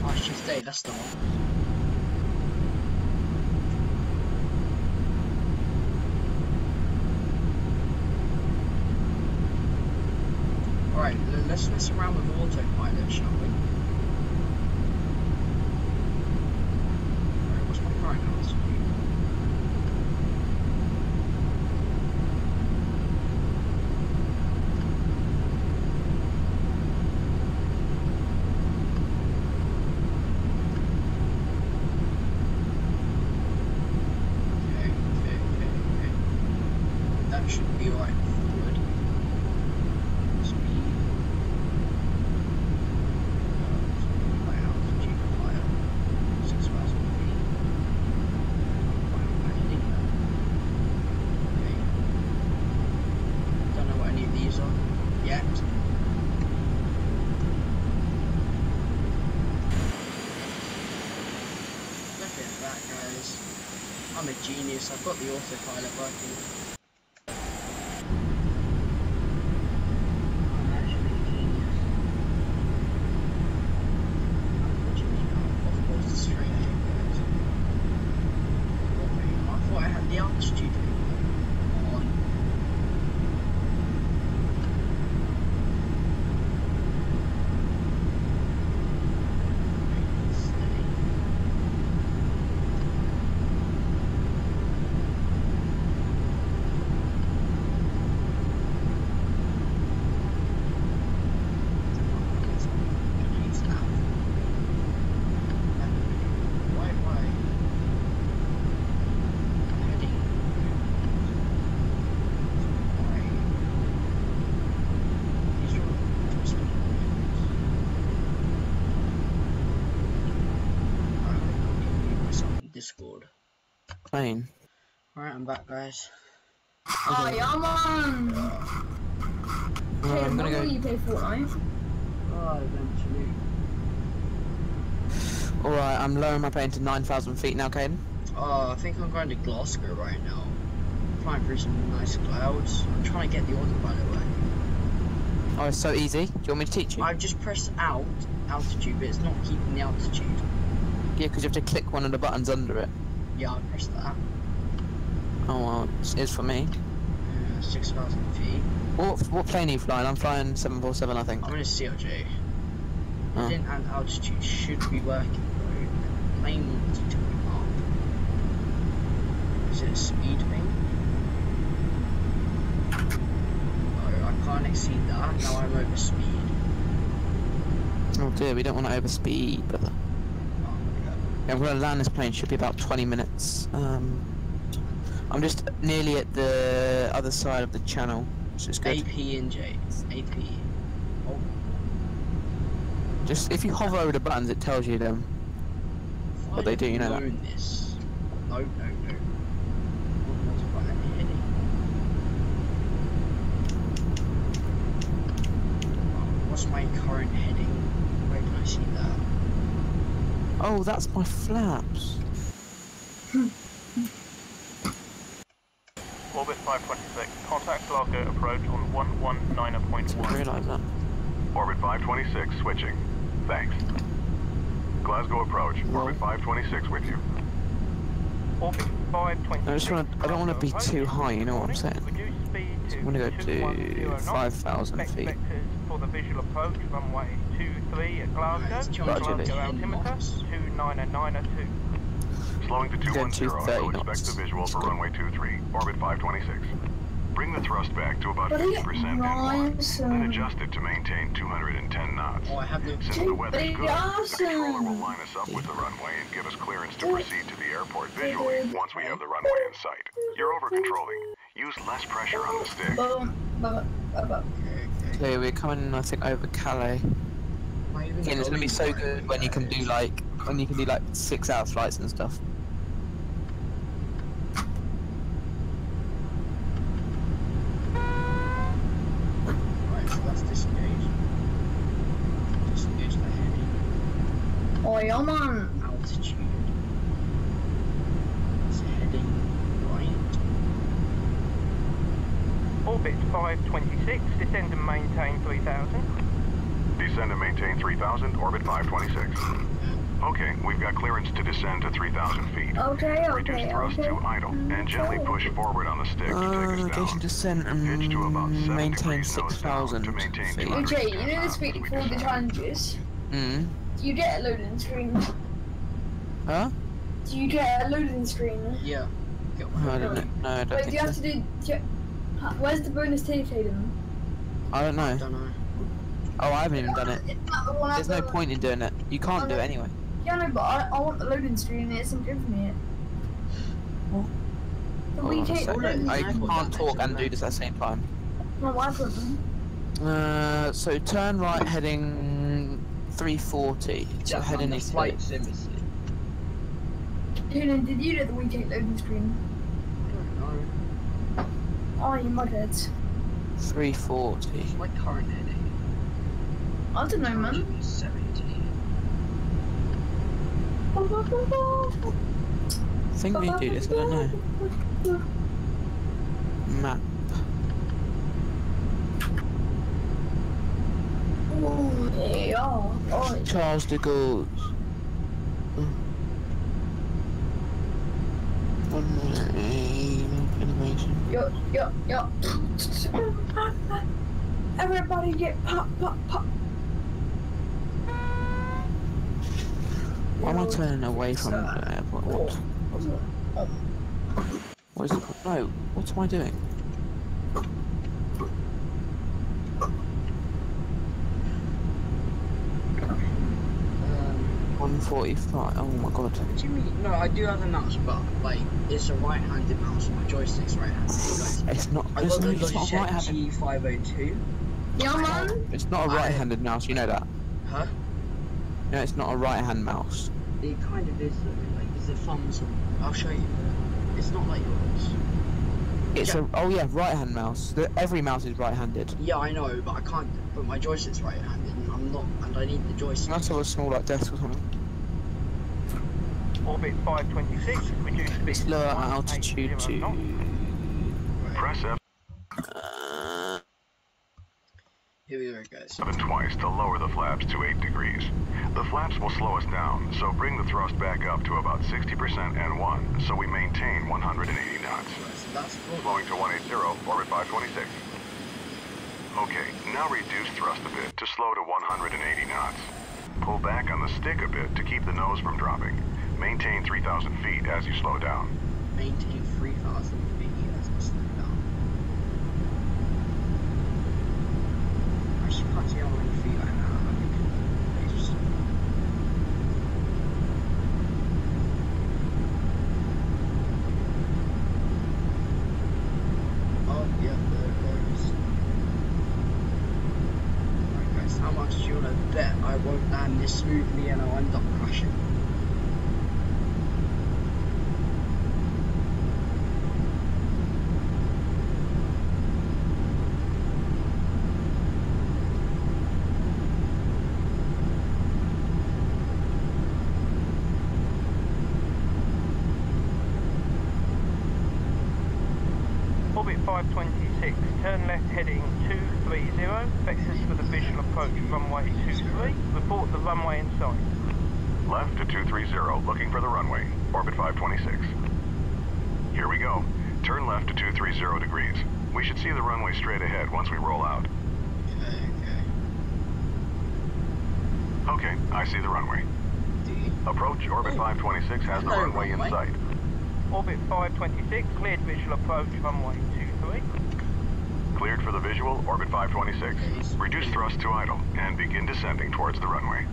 Oh, shift A, that's the one. Alright, let's mess around with autopilot, shall we? Alright, what's my current altitude? That should be alright forward. Speed. My altitude higher. 6,000 feet. Why am I hitting that? Okay. Don't know what any of these are yet. Look at that, guys. I'm a genius. I've got the autopilot working. Discord. Plane. Alright, I'm back, guys. Oh, yeah, man. Well, I'm gonna go. You play Fortnite? Oh, eventually. Alright, I'm lowering my plane to 9,000 feet now, Caden. Oh, I think I'm going to Glasgow right now. Flying through some nice clouds. I'm trying to get the autopilot working. Oh, it's so easy. Do you want me to teach you? I've just pressed altitude, but it's not keeping the altitude. Yeah, because you have to click one of the buttons under it. Yeah, I pressed that. Oh well, it is for me. 6,000 feet. What plane are you flying? I'm flying 747, I think. I'm in a CRJ. Oh. Heading and altitude should be working though. The plane wants to go up. Is it a speed thing? No, I can't exceed that. Now I'm over speed. Oh dear, we don't want to overspeed, brother. Yeah, I'm going to land this plane. Should be about 20 minutes. I'm just nearly at the other side of the channel, which is good. AP and J. AP. Oh. Just if you hover over the buttons, it tells you them. What they do, you know that. This. No. What's my heading? What's my current heading? Where can I see that? Oh, that's my flaps. Orbit 526. Contact Glasgow approach on 119.1. I realise that. Orbit 526 switching. Thanks. Glasgow approach. Orbit 526 with you. Orbit 526. I don't want to be too high, you know what I'm saying? So I'm going to go to 5,000 feet. For the visual approach, runway 23 at Glasgow. Glasgow altimeter 29902. Slowing to 210, so 230 expect knots. the visual for runway 23, orbit 526. Bring the thrust back to about 50% N1, then adjust it to maintain 210 knots. Oh, I have no. Since the weather's good, the controller will line us up with the runway and give us clearance to proceed to the airport visually once we have the runway in sight. You're over-controlling. Use less pressure on the stick. Okay, we're coming, I think, over Calais. Again, it's gonna be so good when you can do like 6-hour flights and stuff. Disengage the heading. Oh, yeah, man. Altitude. It's heading right. Orbit 526, descend and maintain 3000. Descend and maintain 3,000, orbit 526. Okay, we've got clearance to descend to 3,000 feet. Reduce thrust to idle and gently push forward on the stick to take us down. Descent and Pitch to about 7 maintain degrees nose down 6,000 to maintain feet. 210 Okay, you know this knots week as we for the descend. challenges. Mm. Do you get a loading screen? Huh? Do you get a loading screen? Yeah. Get No, I one. don't know. No, I don't Wait, do think you have so. to do... Where's the bonus tailor? I don't I know. don't know. Oh, I haven't even done it. Isn't that the one There's no point in doing it. You can't do it anyway. Yeah, no, but I want the loading screen and it isn't giving me it. What? The Hold on a WeChat second. loading I screen. can't talk and do this at the same time. My wife wouldn't. So turn right heading 340. So That's heading on the east. flight sim, is it? Julian, did you do the WeChat loading screen? I don't know. Oh, you mugheads. 340. What's my current heading? I don't know, man. 70. I think we do this, I don't know. Map. Oh, yeah. Oh, Charles de Gaulle. One more animation. Yo. Everybody get pop. Why am I turning away from the airport? What is it? No, what am I doing? 145. Oh my god. What do you mean? No, I do have a mouse, but like it's a right-handed mouse. My joystick's right-handed. It's not. I got the It's not a Logitech right-handed. G502. Yeah, man. It's not a right-handed mouse. You know that. Huh? No, it's not a right-hand mouse. It kind of is though. Like, it's the thumbs. I'll show you. It's not like yours. It's a. Oh yeah, right-hand mouse. Every mouse is right-handed. Yeah, I know, but I can't. But my joystick's right-handed, and I'm not. And I need the joystick. Unless I was small like desk or something. Orbit 526, reduce speed It's to lower 180 altitude to. knots. Press Here we go, guys. F7 twice to lower the flaps to 8 degrees. The flaps will slow us down, so bring the thrust back up to about 60% N1, so we maintain 180 knots. So that's cool. Slowing to 180, orbit 526. Okay, now reduce thrust a bit to slow to 180 knots. Pull back on the stick a bit to keep the nose from dropping. Maintain 3,000 feet as you slow down. Maintain 3,000 feet as I slow down. I actually can't see how many feet I now have. Oh, yeah, there it goes. Alright guys, how much do you want to bet I won't land this smoothly and I'll end up crashing? Orbit 526, turn left heading 230, vectors for the visual approach runway 23, report the runway in sight. Left to 230, looking for the runway, orbit 526. Here we go. Turn left to 230 degrees. We should see the runway straight ahead once we roll out. Okay, I see the runway. Approach, orbit 526 has the runway in sight. Orbit 526, cleared visual approach runway 23. Cleared for the visual, orbit 526. Reduce thrust to idle and begin descending towards the runway.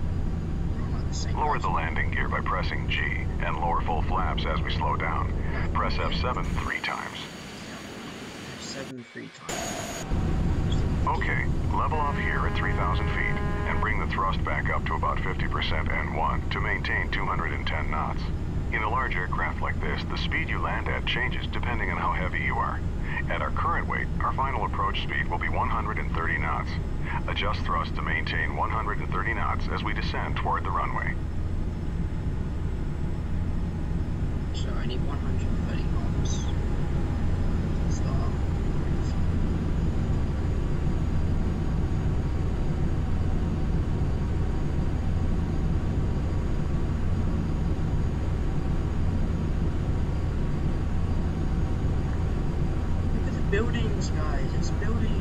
Lower the landing gear by pressing G and lower full flaps as we slow down. Press F7 3 times. F7 3 times. Okay, level off here at 3,000 feet and bring the thrust back up to about 50% N1 to maintain 210 knots. In a large aircraft like this, the speed you land at changes depending on how heavy you are. At our current weight, our final approach speed will be 130 knots. Adjust thrust to maintain 130 knots as we descend toward the runway. So I need 130 knots. Start. Look at the buildings, guys. It's buildings.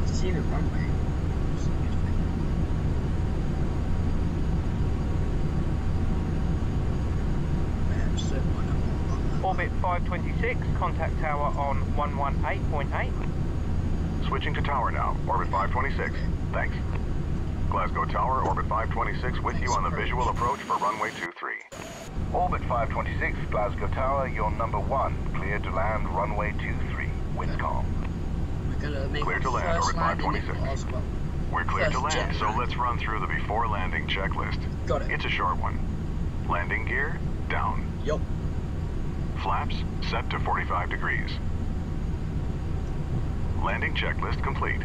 See the runway. It's a good thing. Orbit 526, contact tower on 118.8. Switching to tower now, orbit 526. Thanks. Glasgow Tower, orbit 526 with you on the visual approach for runway 23. Orbit 526, Glasgow Tower, you're number 1. Cleared to land runway 23. Winds calm. Clear to land, orbit 526. We're clear to land, so let's run through the before landing checklist. Got it. It's a short one. Landing gear, down. Yup. Flaps, set to 45 degrees. Landing checklist complete.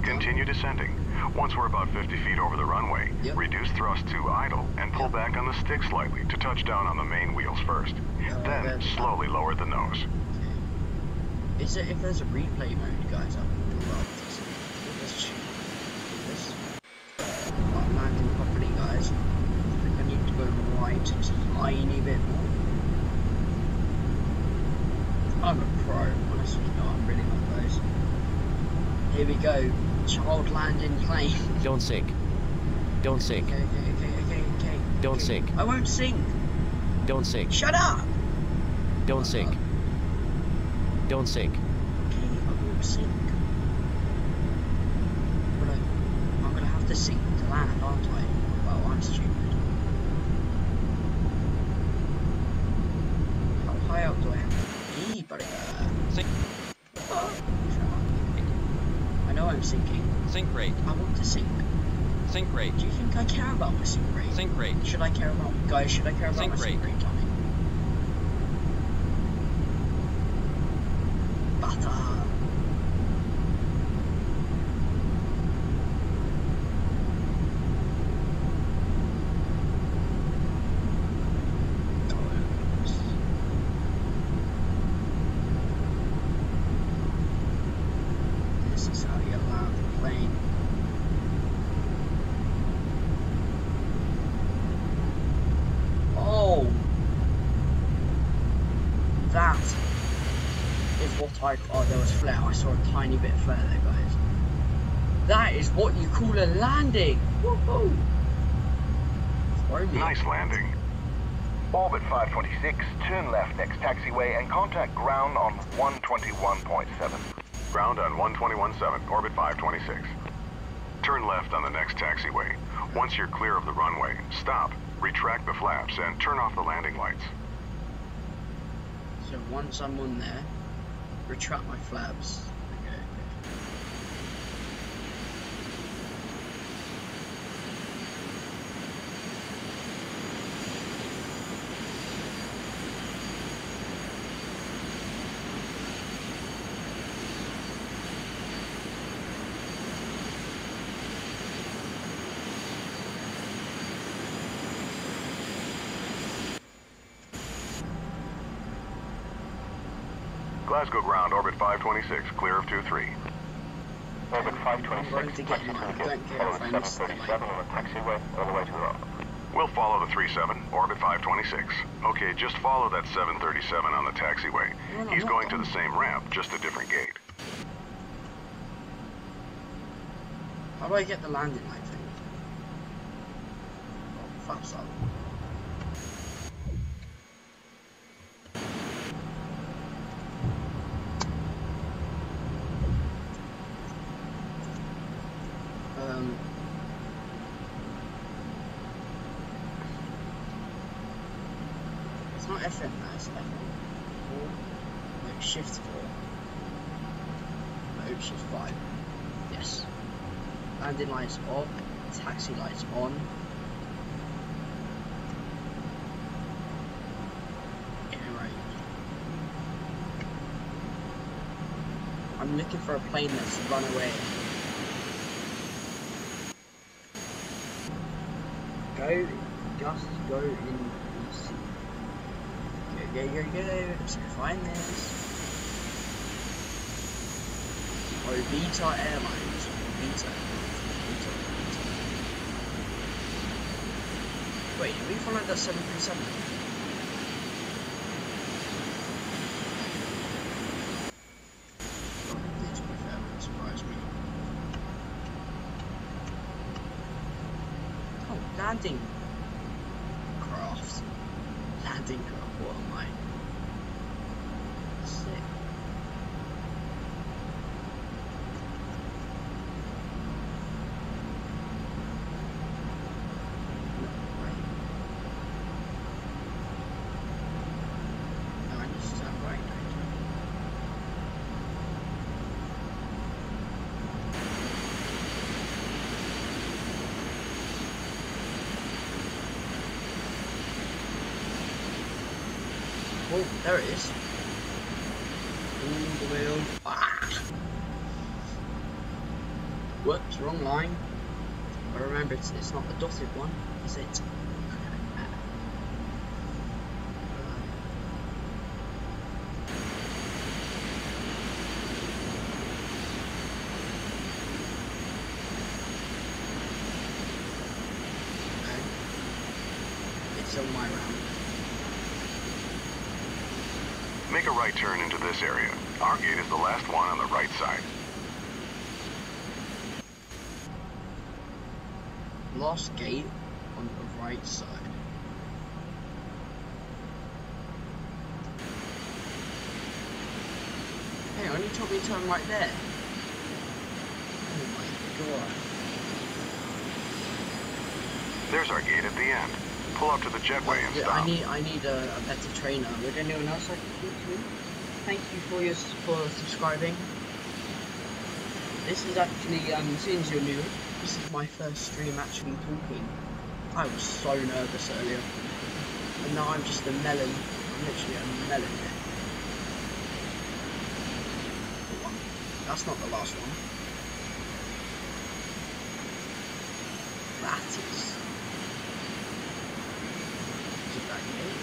Continue descending. Once we're about 50 feet over the runway, reduce thrust to idle and pull back on the stick slightly to touch down on the main wheels first. Then slowly lower the nose. Is it if there's a replay mode, guys? Let's shoot this. I'm landing properly, guys. I think I need to go right a tiny bit more. I'm a pro, honestly. No, I'm really not, guys. Here we go. Child landing plane. Don't sink. Don't sink. Okay. Don't sink. I won't sink. Don't sink. Shut up. Don't sink. Don't sink. Okay, I won't sink. I'm gonna have to sink to land, aren't I? Well, I'm stupid. How high up do I have to be, buddy? Sink. Oh, I know I'm sinking. Sink rate. I want to sink. Sink rate. Do you think I care about my sink rate? Sink rate. Should I care about, guys? Should I care about my sink rate, Tommy? Butter. This is how you land the plane. Oh, that is what oh, there was flare. I saw a tiny bit of flare there, guys. That is what you call a landing. Woohoo! Nice landing. Orbit 526, turn left next taxiway and contact ground on 121.7. Ground on 121.7, orbit 526. Turn left on the next taxiway. Once you're clear of the runway, stop, retract the flaps, and turn off the landing lights. So once I'm on there, retract my flaps. Okay. Glasgow ground, orbit 526, clear of 23. Orbit 526, I'm going to get in. I don't care if I miss the 737 on the taxiway all the way to the runway. We'll follow the 37, orbit 526. Okay, just follow that 737 on the taxiway. He's going to the same ramp, just a different gate. How do I get the landing light thing? Oh, flaps up. It's not FM, that's FM. 4. No, shift 4. No, shift 5. Yes. Landing lights off. Taxi lights on. Getting right. I'm looking for a plane that's run away. Go, just go in. Go, let's go find this. Oh, Beta Airlines. Beta. Wait, did we follow that 737? This to be fair, wouldn't surprise me. Oh, landing craft. Landing craft, what am I? Sick. Oh, there it is. Ooh, the wheel. Ah! Whoops, wrong line. But remember, it's not the dotted one, is it? It's on my round. Make a right turn into this area. Our gate is the last one on the right side. Last gate on the right side. Hey, only told me to turn right there. Oh my god. There's our gate at the end. Pull up to the jetway and Yeah, stop. I need a better trainer. Would anyone else like to talk to me? Thank you for subscribing. This is actually, since you're new, this is my first stream actually talking. I was so nervous earlier. And now I'm just a melon. I'm literally a melon here. That's not the last one. That is. Is it that gate?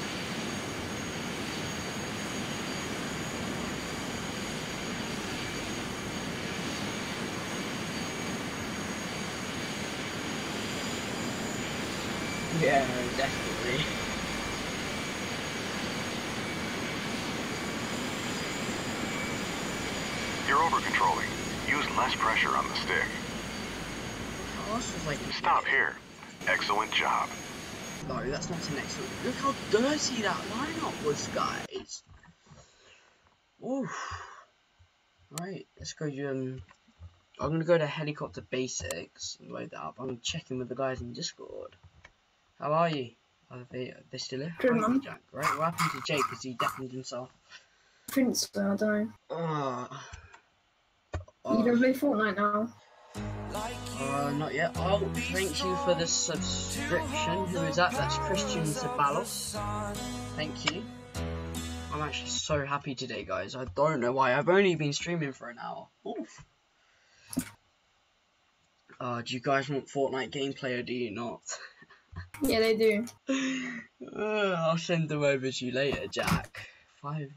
Yeah, definitely. You're over-controlling. Use less pressure on the stick. Oh, this is like Stop here. Excellent job. No, that's not an excellent. Look how dirty that lineup was, guys. Oof. Right, let's go. I'm gonna go to helicopter basics and load that up. I'm checking with the guys in Discord. How are you? Are they still here? Good, man. Jack, right? What happened to Jake? Because he deafened himself. I think so, I don't know. You don't play Fortnite now? Not yet. Oh, thank you for the subscription. Who is that? That's Christian Sabalos. Thank you. I'm actually so happy today, guys. I don't know why. I've only been streaming for an hour. Oof. Do you guys want Fortnite gameplay or do you not? Yeah, they do. I'll send them over to you later, Jack. Five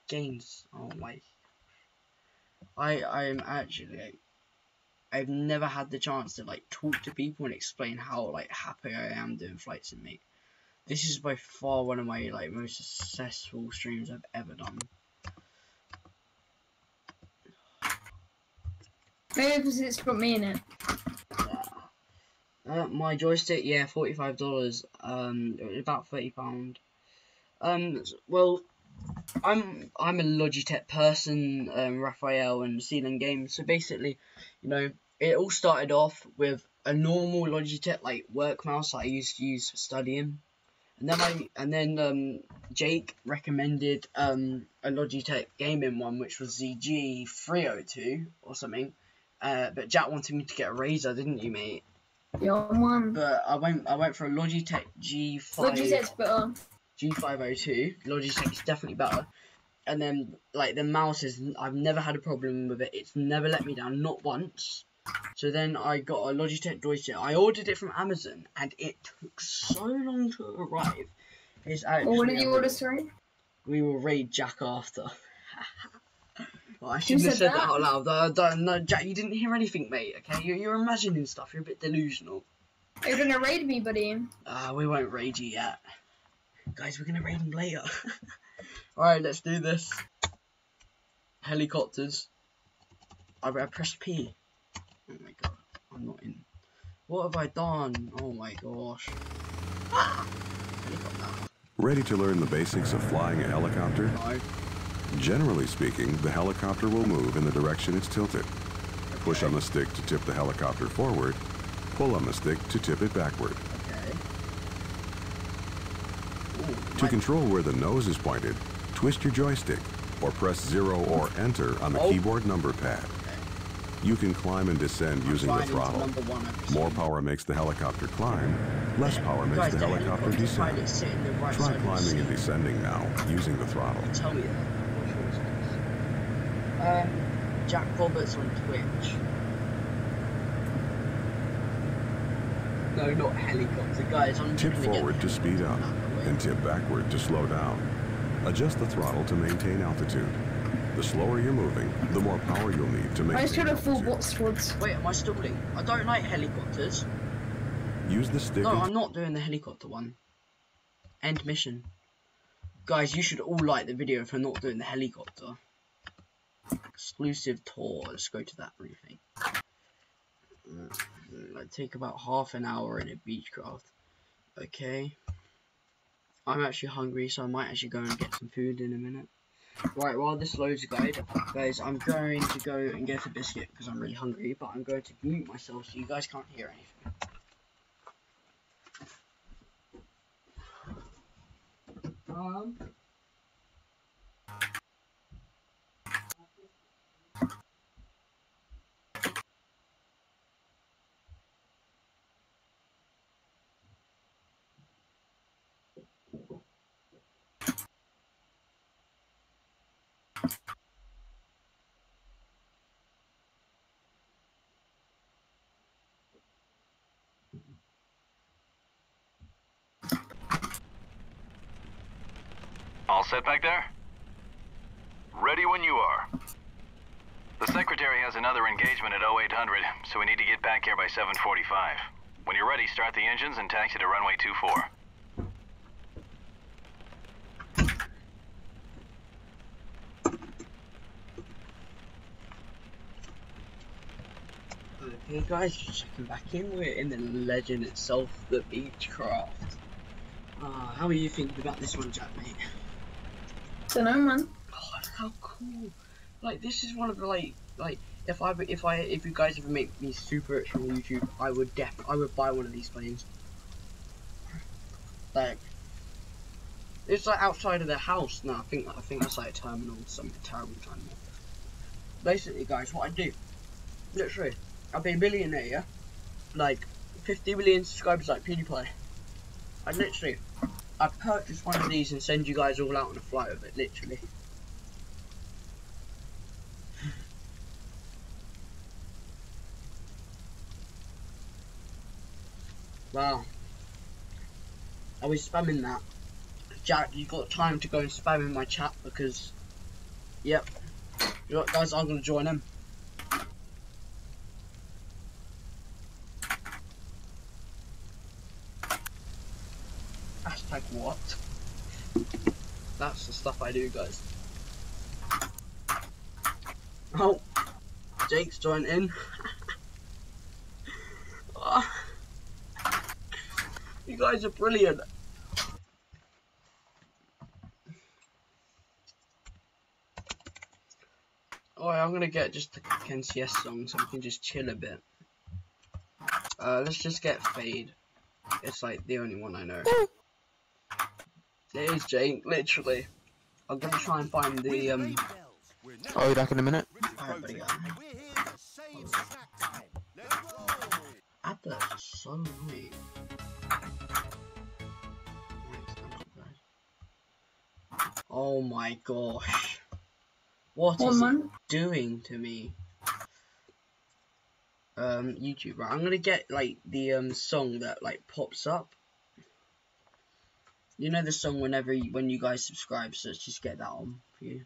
games. Oh my. I'm actually. I've never had the chance to like talk to people and explain how like happy I am doing Flight Sim, mate. This is by far one of my like most successful streams I've ever done. Maybe because it's got me in it. My joystick, yeah, $45. About £30. Well, I'm a Logitech person, Raphael and Ceiling Games. So basically, you know, it all started off with a normal Logitech like work mouse I used to use for studying, and then Jake recommended a Logitech gaming one, which was the G302 or something. But Jack wanted me to get a Razer, didn't you, mate? Yeah, man. But I went for a Logitech Logitech's better. G502. Logitech is definitely better. And then, like, the mouse is, I've never had a problem with it. It's never let me down, not once. So then I got a Logitech joystick. I ordered it from Amazon, and it took so long to arrive. It's actually What did you order, sorry? We will raid Jack after. Well, I shouldn't have said that out loud. No, Jack, you didn't hear anything, mate, okay? You're imagining stuff. You're a bit delusional. You're gonna raid me, buddy. We won't raid you yet. Guys, we're gonna raid him later. Alright, let's do this. Helicopters. I pressed P. Oh my god, I'm not in. What have I done? Oh my gosh. Ah! Helicopter. Ready to learn the basics of flying a helicopter? No. Generally speaking, the helicopter will move in the direction it's tilted. Push on the stick to tip the helicopter forward. Pull on the stick to tip it backward. Okay. Ooh, to control where the nose is pointed, twist your joystick or press 0 or enter on the keyboard number pad. You can climb and descend using the throttle. More power makes the helicopter climb, less power makes the helicopter descend. Try climbing and descending now, using the throttle. Tell me that. Jack Roberts on Twitch. No, not helicopter, guys. I'm tip forward to speed up, and tip backward to slow down. Adjust the throttle to maintain altitude. The slower you're moving, the more power you'll need to maintain altitude. I should have full bots. Wait, am I stalling? I don't like helicopters. Use the stick. No, I'm not doing the helicopter one. End mission. Guys, you should all like the video for not doing the helicopter. Exclusive tour. Let's go to that briefing. It'd take about half an hour in a Beechcraft. Okay. I'm actually hungry, so I might actually go and get some food in a minute. Right, while this loads, guys, I'm going to go and get a biscuit because I'm really hungry, but I'm going to mute myself so you guys can't hear anything. All set back there? Ready when you are. The secretary has another engagement at 0800, so we need to get back here by 7:45. When you're ready, start the engines and taxi to runway 24. Okay guys, just checking back in, we're in the legend itself, the Beechcraft. How are you thinking about this one, Jack, mate? Dunno, man. Oh, how cool! Like, this is one of the like if you guys ever make me super rich on YouTube, I would buy one of these planes. Like, it's like outside of their house. No, I think that's like a terminal, some terrible terminal. Basically, guys, what I do, literally, I've been a millionaire, yeah? Like 50 million subscribers, like PewDiePie. I'd purchase one of these and send you guys all out on a flight of it, literally. Wow. I was spamming that. Jack, you got time to go and spam in my chat because, yep. You know what, guys, I'm gonna join him. Hashtag what? That's the stuff I do, guys. Oh, Jake's joined in. Oh, you guys are brilliant. Alright, I'm gonna get just the NCS song so we can just chill a bit. Let's just get Fade. It's like the only one I know. It is Jake, literally. I'm gonna try and find the I'll be back in a minute. Alright, buddy. Adverts are so annoying. Oh my gosh. What is it doing to me? YouTube, right? I'm gonna get like the song that like pops up. You know the song when you guys subscribe, so let's just get that on for you.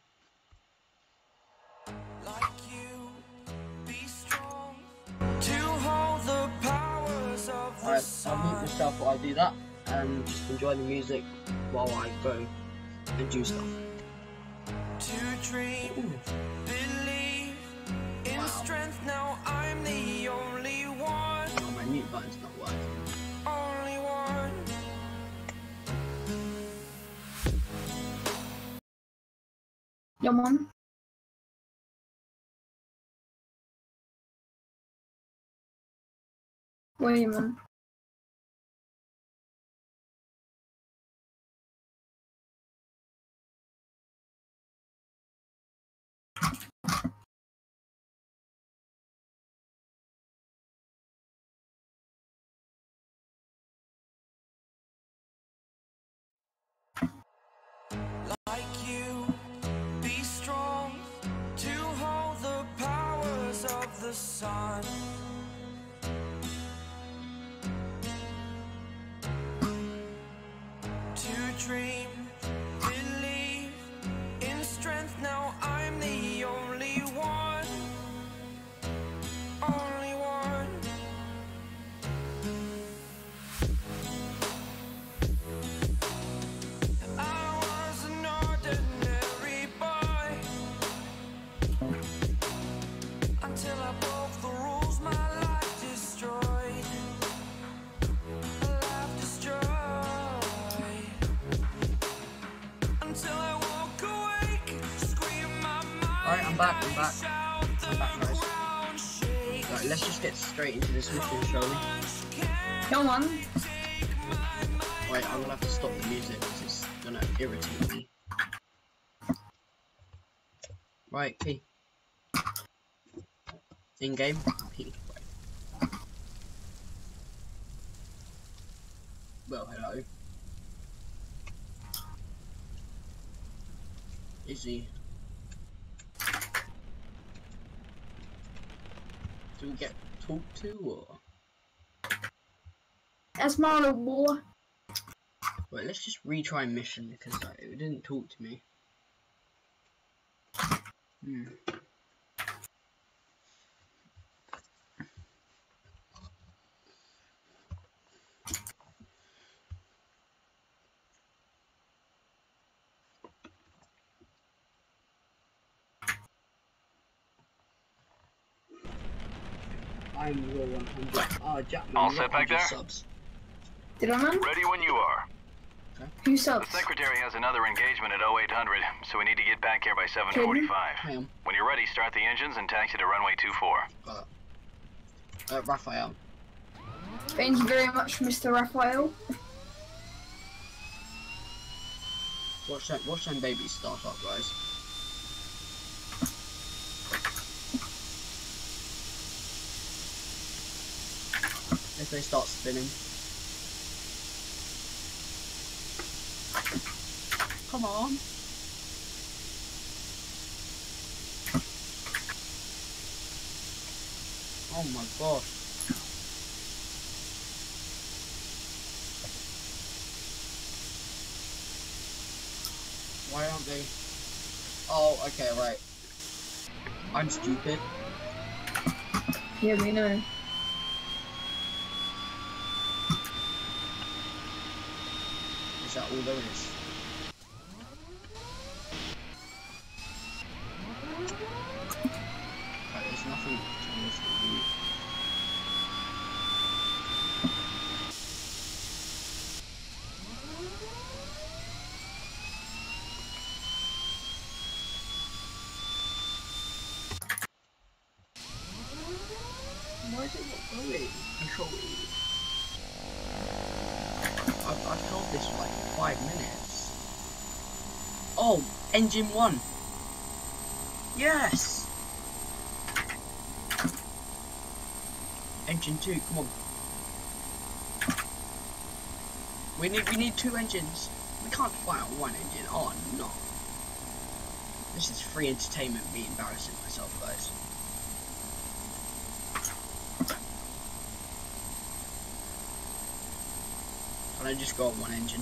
Alright, I'll mute myself while I do that and just enjoy the music while I go and do stuff. To dream, believe in strength. Now I'm the only one. Oh, my mute button's not working. Only one. Yeah, man. Wait, man. Like you, be strong to hold the powers of the sun. To dream, believe in strength. Now I'm the only one. Only one. I was an ordinary boy until I broke the rules. My life destroyed. Life destroyed. Until I walk awake, scream my mind. Alright, I'm back, guys. Right, let's just get straight into this mission, shall we? Come on. Wait, I'm gonna have to stop the music because it's gonna irritate me. Right, P. In game, P. Right. Well, hello. Is he? Do we get talked to or? That's my little boy. Wait, let's just retry mission because it didn't talk to me. I'm Raw 100. Oh, Jackman, All set back there? Subs. Did I, man? Ready when you are. Who subs? The Secretary has another engagement at 0800, so we need to get back here by 7:45. When you're ready, start the engines and taxi to runway 24. Raphael. Thank you very much, Mr. Raphael. Watch them babies start up, guys. If they start spinning. Come on. Oh my gosh. Why aren't they? Oh, okay, right. I'm stupid. Yeah, we know. Is that all there is? Right, there's nothing else to do. Why is it not going? Control E. I've held this for like 5 minutes. Oh, engine 1. Yes. Engine 2, come on. We need 2 engines. We can't fly on 1 engine. Oh no. This is free entertainment, me embarrassing myself, guys. Can I just go on 1 engine?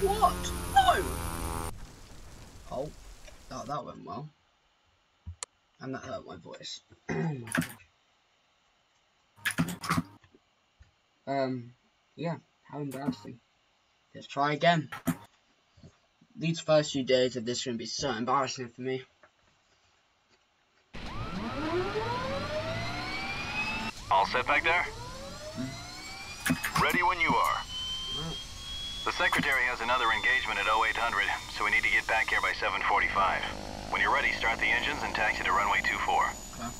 What? No! Oh, that went well. And that hurt my voice. Yeah, how embarrassing. Let's try again. These first few days of this are going to be so embarrassing for me. All set back there? Ready when you are. The Secretary has another engagement at 0800, so we need to get back here by 7:45. When you're ready, start the engines and taxi to runway 24. Okay.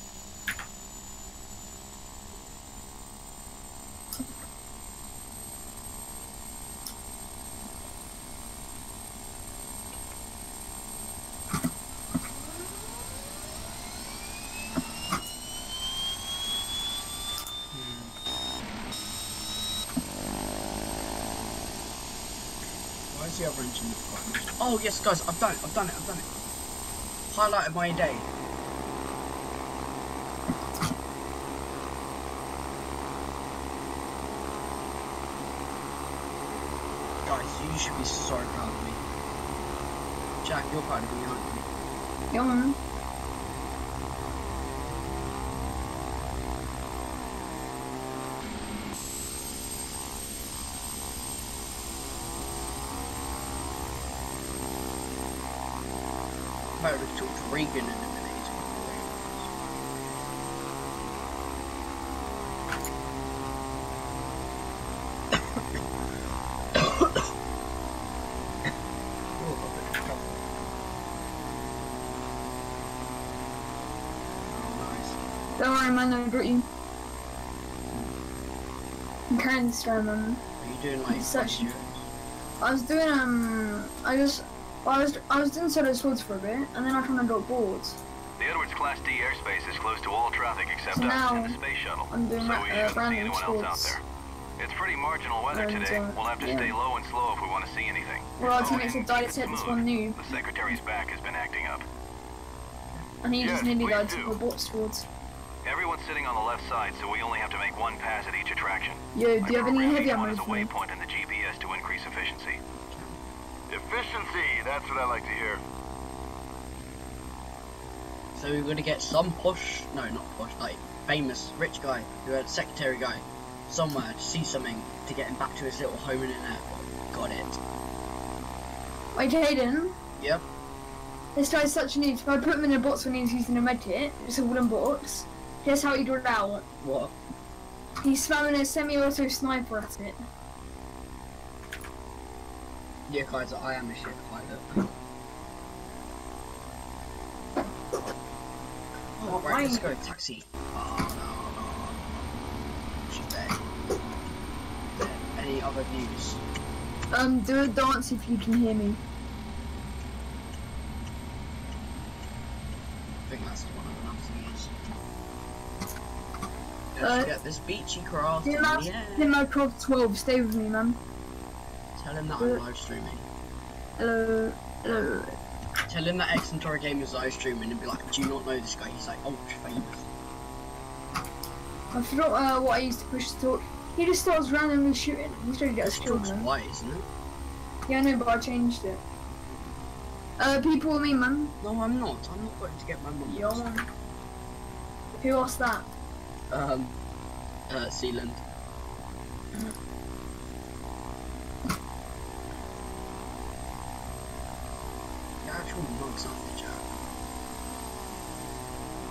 The other engine. Oh yes, guys, I've done it. Highlight of my day. Guys, you should be so proud of me. Jack, you're proud of me, aren't you? Yeah, man. I would talk to Reagan in a minute. Don't worry, man, I got you. I'm carrying this around, man. Are you doing like such? I was doing I was doing solo swords for a bit, and then I kind of got bored. The Edwards Class D airspace is close to all traffic except So us now and the space shuttle, I'm doing so we shouldn't see random anyone else out swords. there. It's pretty marginal weather And, today. We'll have to yeah. stay low and slow if we want to see anything. Well, I think Oh, it's a and die keep it set this smooth. one new, The Secretary's back has been acting up. and he just Yes, nearly please died do. to the bot swords. Everyone's sitting on the left side, so we only have to make 1 pass at each attraction. Yo, do you have any heavy one ammo as a for me? waypoint in the GPS to increase efficiency. Efficiency, that's what I like to hear. So we're gonna get some posh, no, not posh, like famous rich guy, who had secretary guy, somewhere to see something to get him back to his little home in an airport. Got it. Wait, Hayden, Yep. this guy's such a noob. If I put him in a box when he's using a medkit, it's a wooden box. Here's how he drew it out. What? He's spamming a semi-auto sniper at it. Yeah, guys, I am a shit pilot. Oh, right, let's go taxi. Oh no. Shit there. Any other views? Do a dance if you can hear me. I think that's the one I'm gonna have to use. Let's get this beachy craft in the air. Craft 12, stay with me, man. Tell him that I'm live streaming. Hello. Hello. Tell him that X Centauri Game is live streaming and be like, do you not know this guy? He's like ultra famous. I forgot what I used to push the torch. He just starts randomly shooting. He's trying to get us killed, It's man. white, isn't it? Yeah, I know, but I changed it. People with me, man. No, I'm not. I'm not going to get my mum. Yo, man. Who asked that? Sealand. The actual mugs up the job.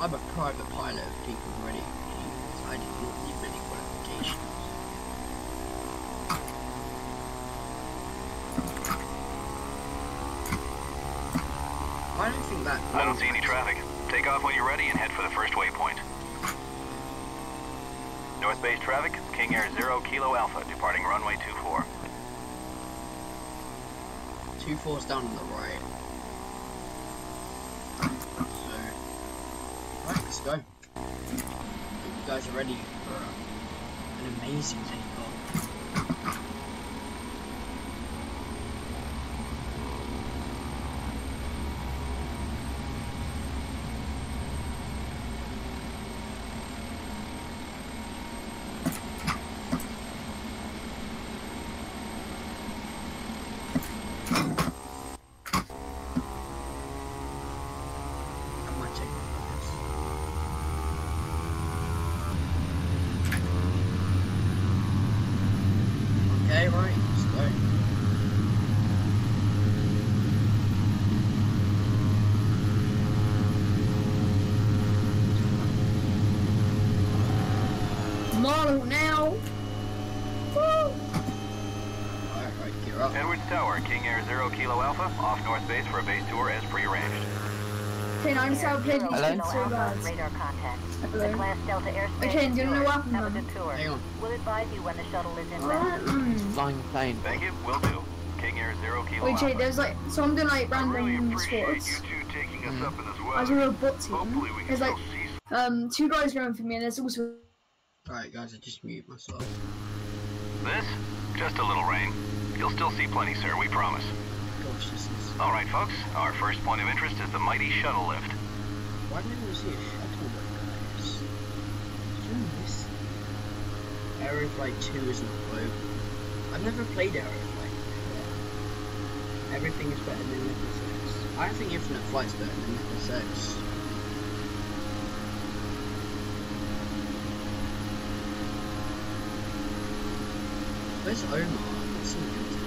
I'm a private pilot, if people already knew, so I did not need I don't think that... I don't see any traffic. Take off when you're ready and head for the first waypoint. North base traffic, King Air 0 Kilo Alpha, departing runway 24. 24's down on the right. So, right, let's go. Hope you guys are ready for an amazing takeoff. Okay, right, let's go. Model now. Woo! Alright, gear up. Edwards Tower, King Air 0 Kilo Alpha, off North base for a base tour as prearranged. Okay, now I just have to play these things so bad. Radar contact. Hello. The Class Delta airspace. Okay, do you know what happened, Have a man? good tour. Hang on. We'll advise you when the shuttle is in Alright, Flying plane. Thank you, will do. King Air 0 Kilo Wait, Alpha. Jay, there's like, so I'm doing like I really random appreciate sports. you two taking us up in this As a weather. robot team. Hopefully we can There's like still see 2 guys going for me, and there's also Alright guys, I just mute myself. This? Just a little rain. You'll still see plenty, sir, we promise. Gosh, this is... Alright, folks, our first point of interest is the mighty shuttle lift. Why didn't we see a shuttle though, guys? Jeez. Aeroflight 2 isn't a float. I've never played Aeroflight before. Everything is better than FSX. I don't think Infinite Flight's better than FSX. Where's Omar? Let's see him today.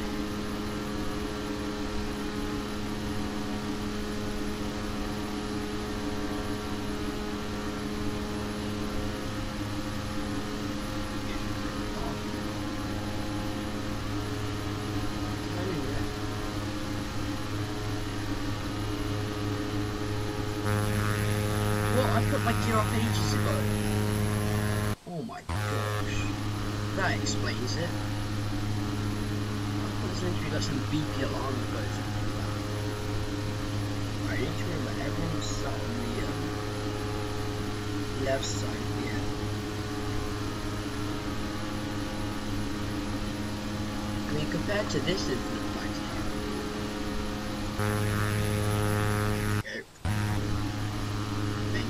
What? I put my gear up ages ago. Oh my gosh. That explains it. I thought there's meant to be like some beepy alarm that goes off like that. Right, I need to remember everyone's sat on the left side of the air. I mean, compared to this Infinite Flight okay. Maybe.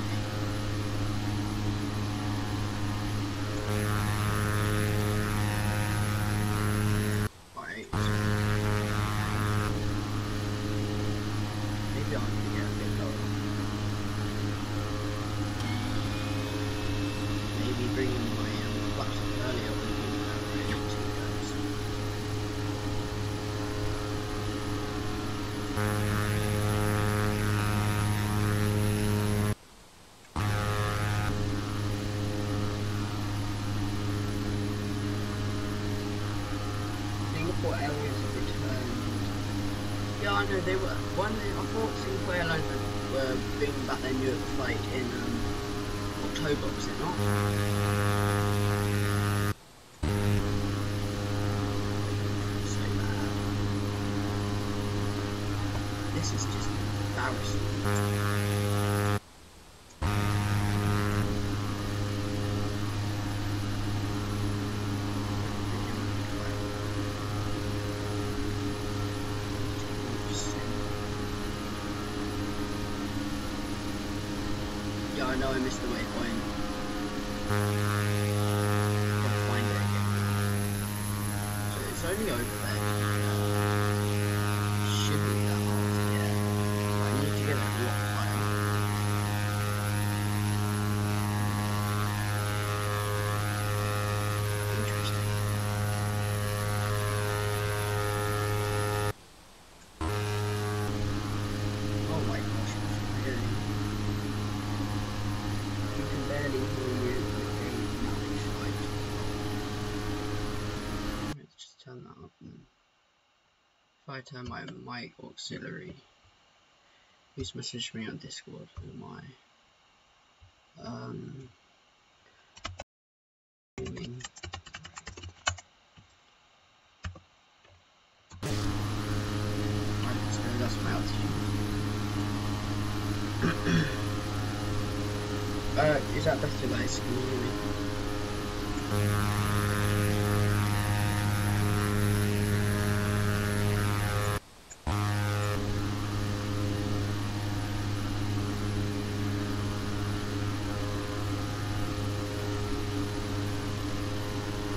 Right. Maybe I'm gonna get a bit lower. Maybe bringing my flash earlier would be really too guys. Singapore Airlines have returned. Yeah, I know they were. I thought Singapore Airlines were bringing back their Newark flight in October, was it not? So bad. This is just embarrassing. Yeah, I know I missed the waypoint. Gotta find it again. So it's only over there. Should be that hard to get. I need to get a lot higher. Interesting. Oh my gosh, it's really... You can barely hear you with a managed flight. Let's just turn that up. And if I turn my mic auxiliary, Please message me on Discord. Who am I? Right, so that's my altitude. Is that better, guys? Can you hear me?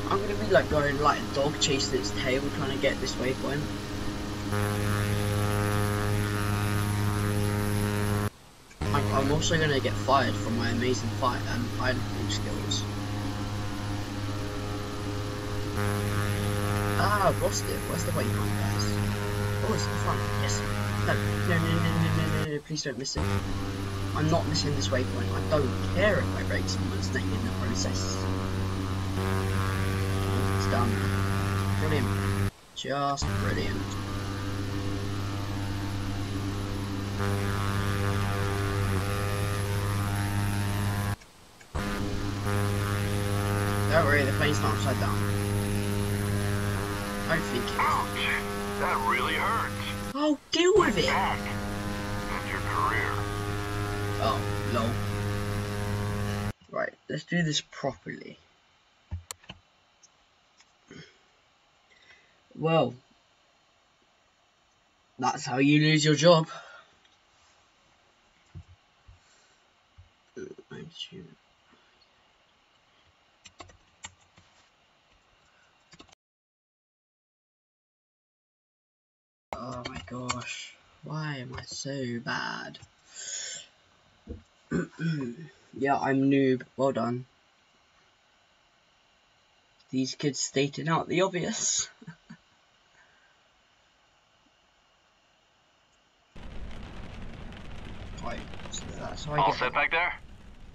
I'm gonna be like going like a dog chasing its tail trying to get this waypoint. I'm also gonna get fired from my amazing piloting skills. Ah, I've lost it. Where's the waypoint, guys? Oh, it's in front. Yes. No, please don't miss it. I'm not missing this waypoint. I don't care if I break someone's neck in the process. It's done. Brilliant. Just brilliant. Don't worry, the plane's not upside down. I don't think it is. Ouch! That really hurts. Oh, deal with it! Back. And your career. Oh, lol. Right, let's do this properly. Well, that's how you lose your job. Oh my gosh, why am I so bad? Yeah, I'm noob, well done. These kids stating out the obvious. Right, so that's how I All get set back there?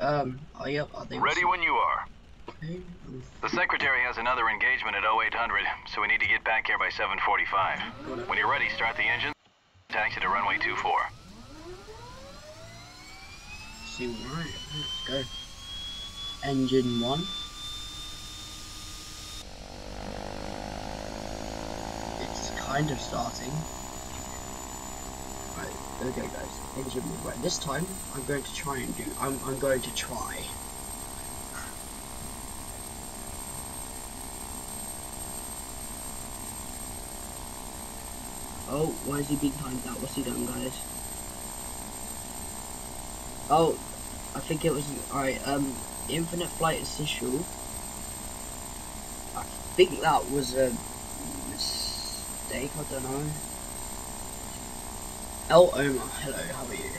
oh yeah, are they Ready when you are. okay. The Secretary has another engagement at 0800, so we need to get back here by 7:45. When you're ready, start the engine. Taxi to runway 24. See, right, let's go. Engine 1. It's kind of starting. Right, there we go, guys. Engine 1. Right, this time I'm going to try and do. I'm going to try. Oh, why is he being timed out? What's he done, guys? Oh, I think it was alright. Infinite flight essential. I think that was a mistake. I don't know. El Omar, hello. How are you?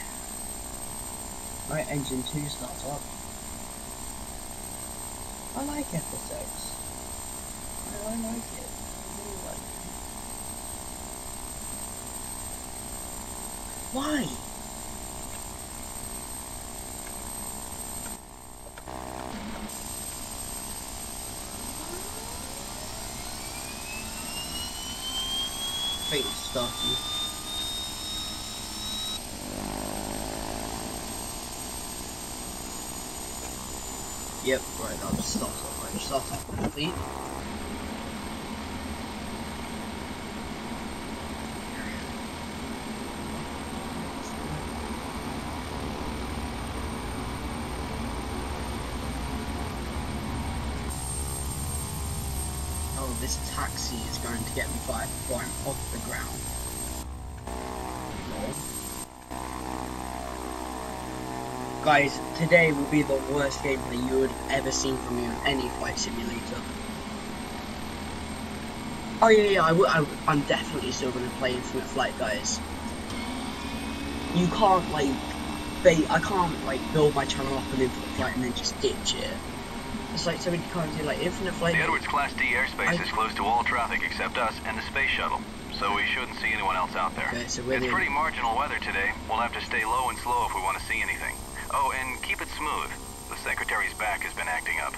Right, engine 2 starts up. I like FSX. I like it. I really like it. Why? I think it's starting. Yep, right, I'll just start off. Right, start off complete. Oh, this taxi is going to get me fired before I'm off the ground. Guys, today will be the worst gameplay you would have ever seen from me on any flight simulator. Oh yeah, I'm definitely still going to play Infinite Flight, guys. You can't like, I can't like build my channel up on Infinite Flight and then just ditch it. It's like so many times you like Infinite Flight. The Edwards Class D airspace is closed to all traffic except us and the space shuttle, so we shouldn't see anyone else out there. Okay, so it's pretty marginal weather today. We'll have to stay low and slow if we want to see anything. Oh, and keep it smooth. The Secretary's back has been acting up.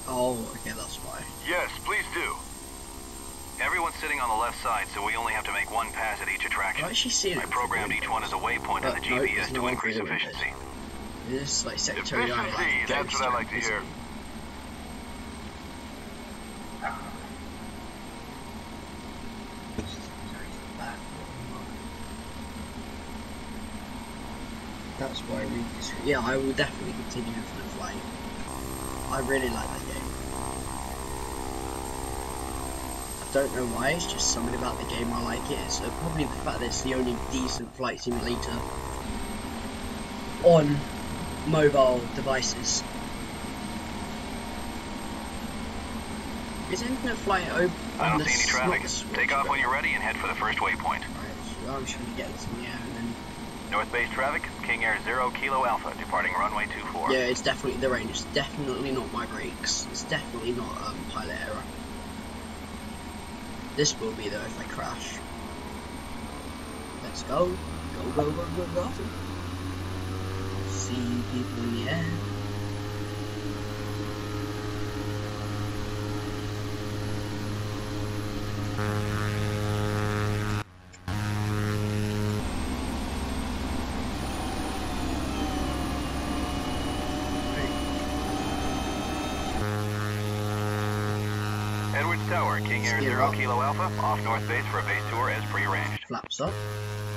Oh, okay, that's why. Yes, please do. Everyone sitting on the left side, so we only have to make one pass at each attraction. I programmed each one as a waypoint on the GPS to increase efficiency. This is like secretary Efficiency, that's what I like to hear. That's why I read this. Yeah, I will definitely continue Infinite Flight. I really like that game. I don't know why, it's just something about the game I like it. It's probably the fact that it's the only decent flight simulator on mobile devices. Is Infinite Flight open? I don't see any traffic. Take off when you're ready and head for the first waypoint. Right, so I'm just going to get this in the air and then... North base traffic, King Air 0 Kilo Alpha, departing runway 24. Yeah, it's definitely the rain. It's definitely not my brakes. It's definitely not pilot error. This will be though if I crash. Let's go. Go, go, go, go, go. See people in the air. Edwards Tower, King Air 0 Kilo Alpha, off North Base for a base tour as prearranged. Flaps up.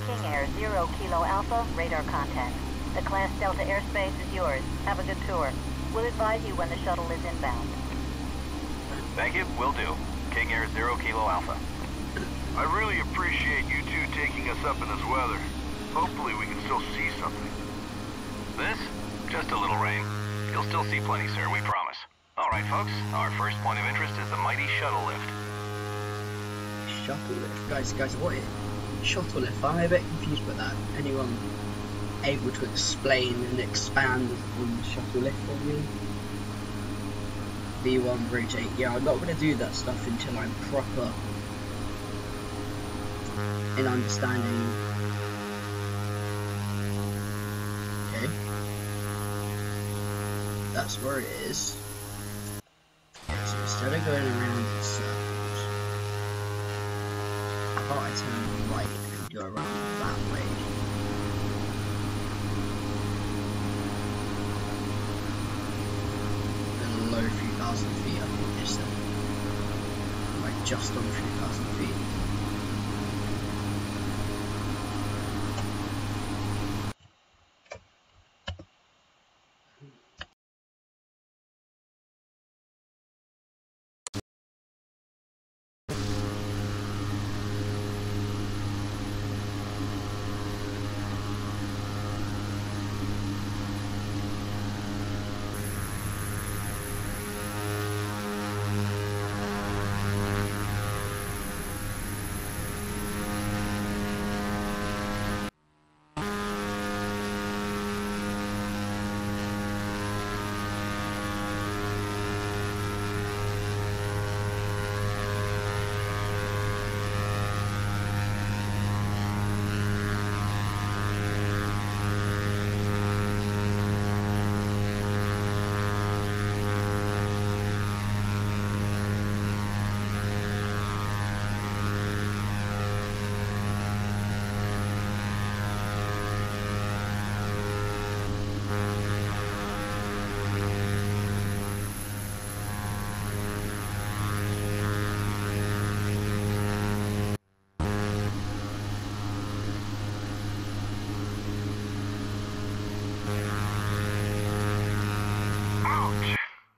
King Air 0 Kilo Alpha, radar contact. The Class Delta airspace is yours. Have a good tour. We'll advise you when the shuttle is inbound. Thank you, will do. King Air 0 Kilo Alpha. I really appreciate you two taking us up in this weather. Hopefully we can still see something. This? Just a little rain. You'll still see plenty, sir, we promise. Alright, folks, our first point of interest is the mighty shuttle lift. Shuttle lift? Guys, what is shuttle lift? I'm a bit confused by that. Anyone able to explain and expand on the shuttle lift for me? B1 Bridge 8. Yeah, I'm not going to do that stuff until I'm proper in understanding. Okay. That's where it is. So instead of going around in circles, I thought I turn right and go around that way. Below 3,000 feet, I think they said. Like just on 3,000 feet.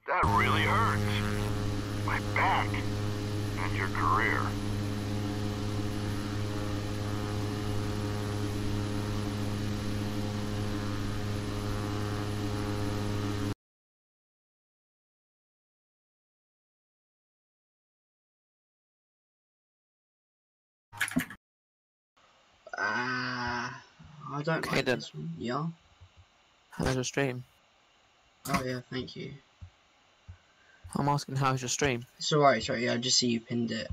That really hurts. My back. And your career. I don't like this one. Yeah? How's your stream? Oh yeah, thank you. I'm asking how's your stream? It's alright, sorry, yeah, I just see you pinned it.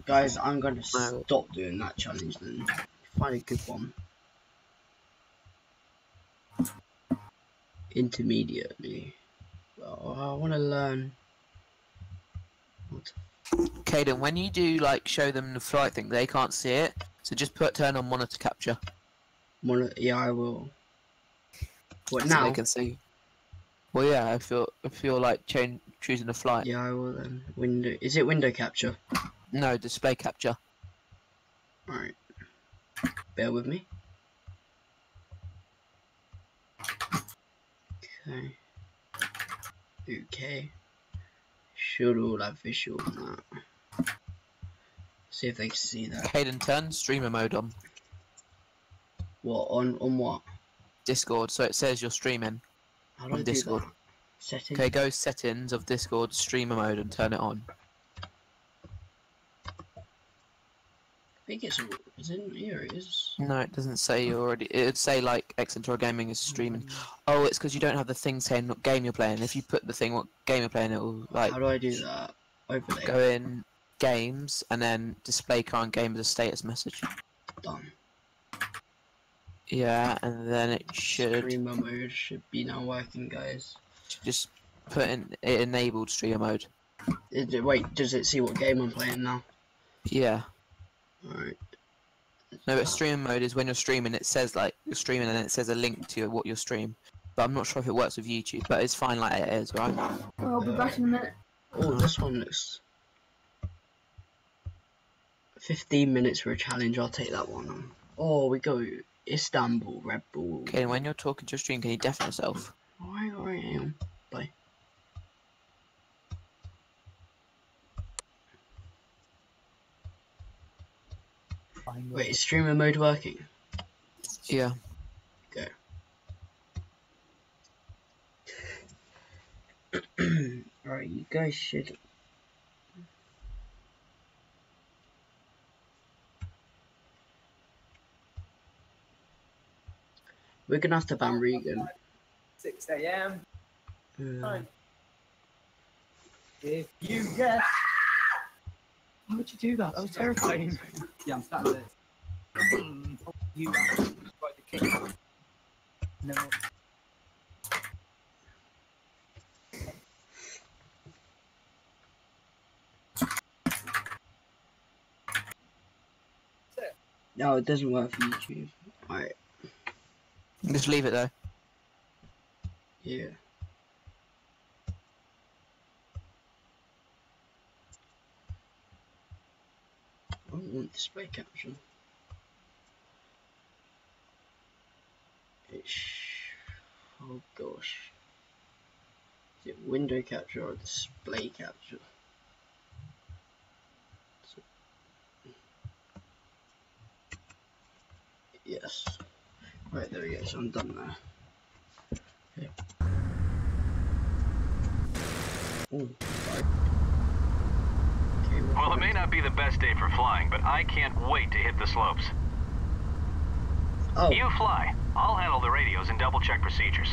Guys, I'm gonna stop doing that challenge then. Find a good one. Intermediately. Well, I wanna learn what to Caden, when you do like show them the flight thing, they can't see it. So just turn on monitor capture. Yeah, I will. What so now? they can see. Well, yeah. If you're like choosing a flight. Yeah, I will then. Window. Is it window capture? No, display capture. Alright. Bear with me. Okay. Okay. Should all have visual on that. See if they can see that. Caden, turn streamer mode on. What on what? Discord, so it says you're streaming. How do on I Discord. do that? Settings. Okay, go settings of Discord streamer mode and turn it on. I think it's in here. It is. No, it doesn't say you already. It would say like Xentor Gaming is streaming. Oh, it's because you don't have the thing saying what game you're playing. If you put the thing what game you're playing, it will like. How do I do that? Overlay. Go in games and then display current game as a status message. Done. Yeah, and then it should. Streamer mode should be now working, guys. Just put in it enabled streamer mode. Wait, does it see what game I'm playing now? Yeah. Alright. No, but streamer mode is when you're streaming. It says like you're streaming, and then it says a link to what you're stream. But I'm not sure if it works with YouTube. But it's fine like it is, right? I'll be back in a minute. Oh, this one looks 15 minutes for a challenge. I'll take that one on. Oh, we go Istanbul, Red Bull. Okay, when you're talking to your stream, can you deafen yourself? Alright, hang on. Bye. Wait, is streamer mode working? Yeah. Go. Alright, you guys should. We're gonna have to ban Regan. 6 AM. If you guess. Why would you do that? That was terrifying. Yeah, I'm starting this. You quite the king. No. No, it doesn't work for YouTube. Alright. Just leave it though. Yeah. I don't want display caption. Oh gosh. Is it window capture or display capture? Yes. Right, there we go, so I'm done now. Okay. Ooh, right. Okay, Well, it may not be the best day for flying, but I can't wait to hit the slopes. Oh. You fly. I'll handle the radios and double-check procedures.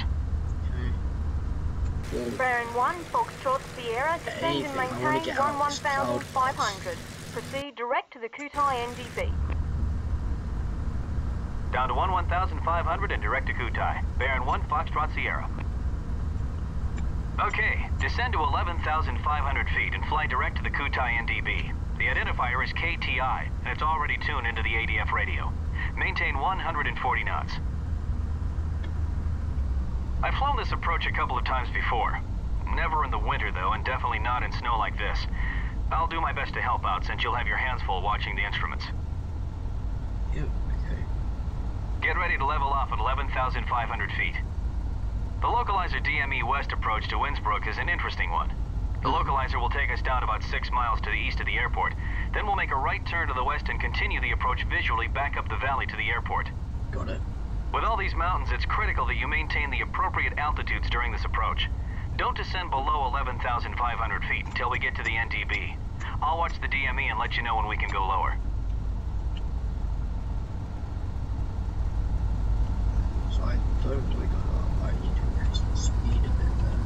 Okay. Bearing 1, Foxtrot Sierra, descend and maintain 11,500. Proceed direct to the Kutai NDB. Down to 11,500 and direct to Kutai. Baron 1, Foxtrot Sierra. Okay, descend to 11,500 feet and fly direct to the Kutai NDB. The identifier is KTI, and it's already tuned into the ADF radio. Maintain 140 knots. I've flown this approach a couple of times before. Never in the winter, though, and definitely not in snow like this. I'll do my best to help out, since you'll have your hands full watching the instruments. Yep, okay. Get ready to level off at 11,500 feet. The localizer DME West approach to Innsbruck is an interesting one. The localizer will take us down about 6 miles to the east of the airport. Then we'll make a right turn to the west and continue the approach visually back up the valley to the airport. Got it. With all these mountains, it's critical that you maintain the appropriate altitudes during this approach. Don't descend below 11,500 feet until we get to the NDB. I'll watch the DME and let you know when we can go lower. So I don't like I need to increase the speed a bit there.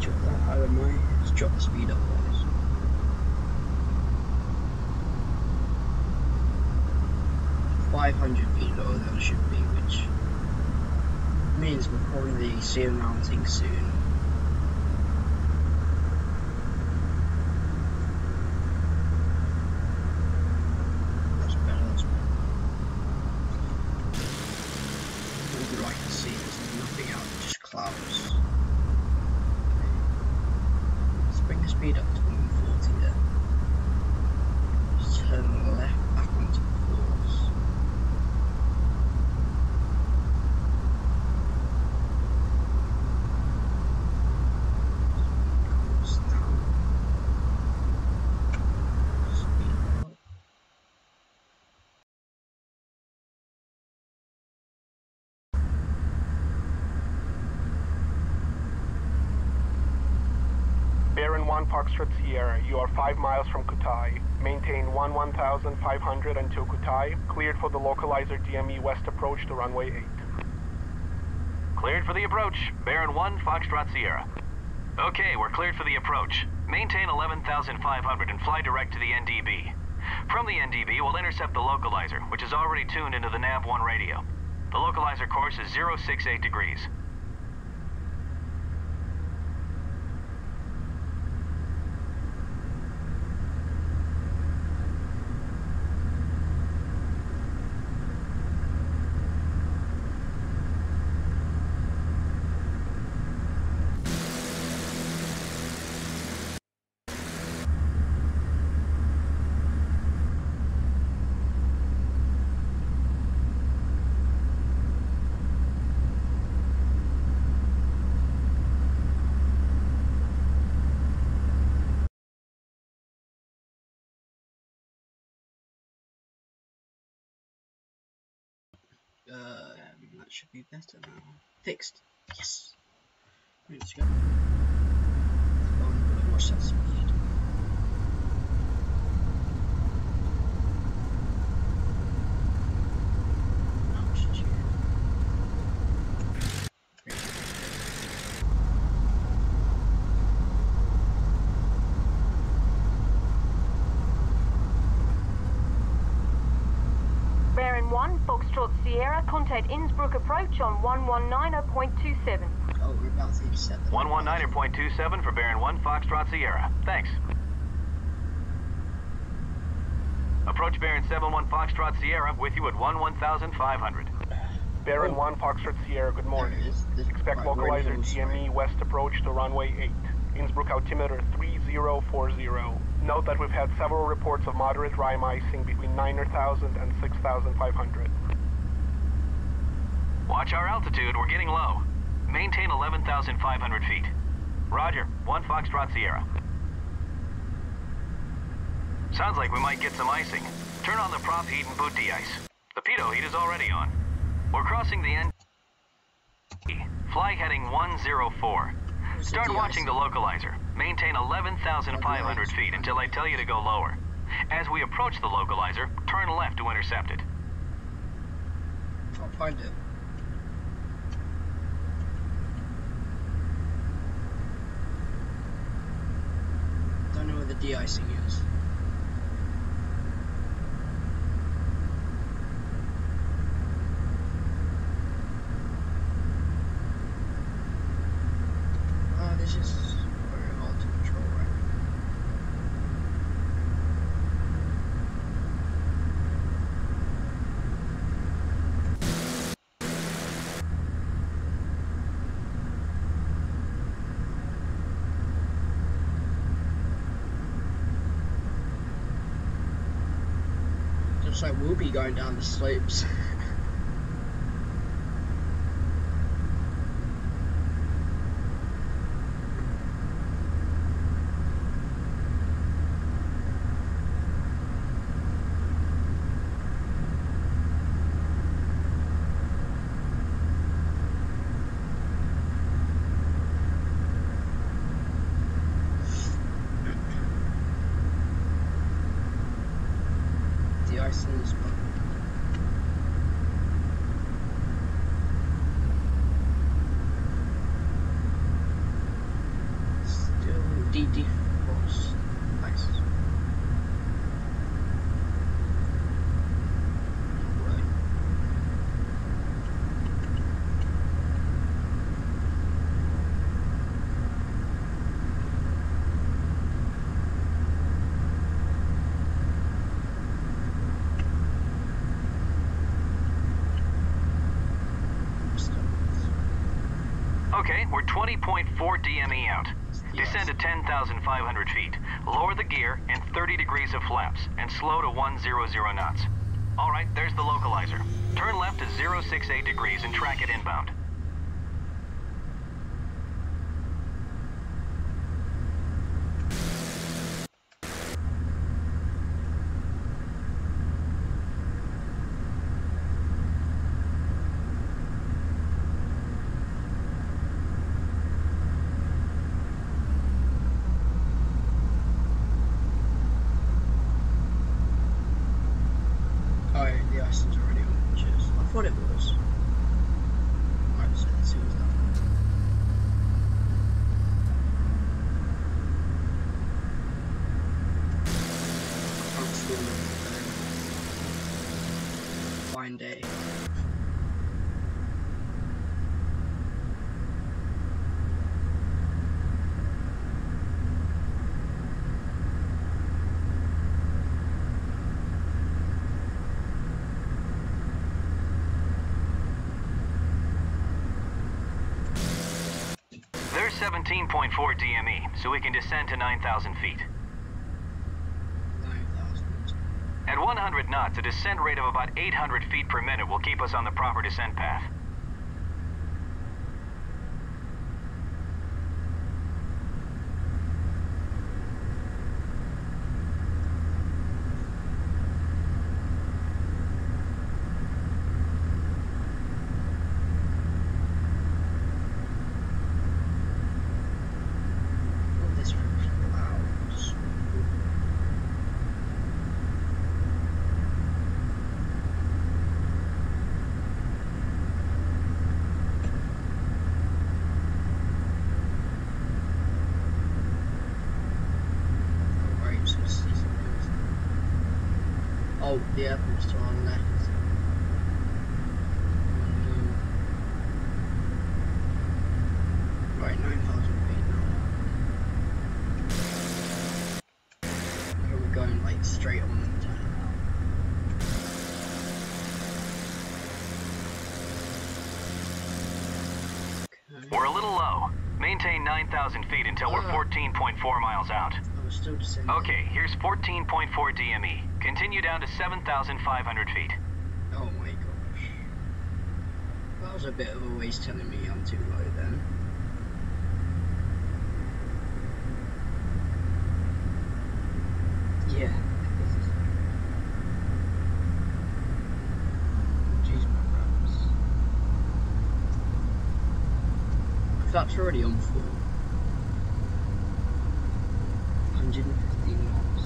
Drop that higher, let's drop the speed up, guys. 500 feet lower than it should be, which means we'll probably see a mounting soon. That's better, that's better. What would you like to see? There's nothing out, just clouds. Let's bring the speed up to 140 there. Just turn left back onto the course. Baron 1 Foxtrot Sierra, you are 5 miles from Kutai. Maintain 11,500 until Kutai. Cleared for the localizer DME west approach to runway 8. Cleared for the approach. Baron 1 Foxtrot Sierra. Okay, we're cleared for the approach. Maintain 11,500 and fly direct to the NDB. From the NDB, we'll intercept the localizer, which is already tuned into the NAV-1 radio. The localizer course is 068 degrees. That should be better now. Fixed. Yes. Let's go. Watch that speed. Altitude. Baron 1, Foxtrot Sierra, contact Innsbruck approach on 119.27. Oh, we're about to intercept them. 119.27 for Baron 1 Foxtrot Sierra. Thanks. Approach Baron 71 Foxtrot Sierra with you at 11,500. Baron 1 Foxtrot Sierra, good morning. Expect localizer DME west approach to runway 8. Innsbruck altimeter 3040. Note that we've had several reports of moderate rime icing between 9,000 and 6,500. Watch our altitude, we're getting low. Maintain 11,500 feet. Roger, 1 Foxtrot Sierra. Sounds like we might get some icing. Turn on the prop heat and boot de-ice. The pitot heat is already on. We're crossing the end. Fly heading 104. Start watching the localizer. Maintain 11,500 feet until I tell you to go lower. As we approach the localizer, turn left to intercept it. I'll find it. Don't know where the de-icing is. This is very hard to control right now. Looks like we'll be going down the slopes. DD force. Nice. Right. Okay, we're 20.4 DME out. Descend to 10,500 feet. Lower the gear and 30 degrees of flaps, and slow to 100 knots. All right, there's the localizer. Turn left to 068 degrees and track it inbound. I thought it was. Right, so let's see what's that. I can't see anything. Fine day. There's 17.4 DME, so we can descend to 9,000 feet. 9,000. At 100 knots, a descent rate of about 800 feet per minute will keep us on the proper descent path. Oh, the airport's to our left. Right, 9,000 feet now. We're going like straight on the turn. Okay. We're a little low. Maintain 9,000 feet until we're 14.4 miles out. We're still descending. Okay, here's 14.4 DME. Continue down to 7,500 feet. Oh my gosh. That was a bit of a waste telling me I'm too low then. Yeah. Jeez, my friends. Flaps already on full. 115 knots.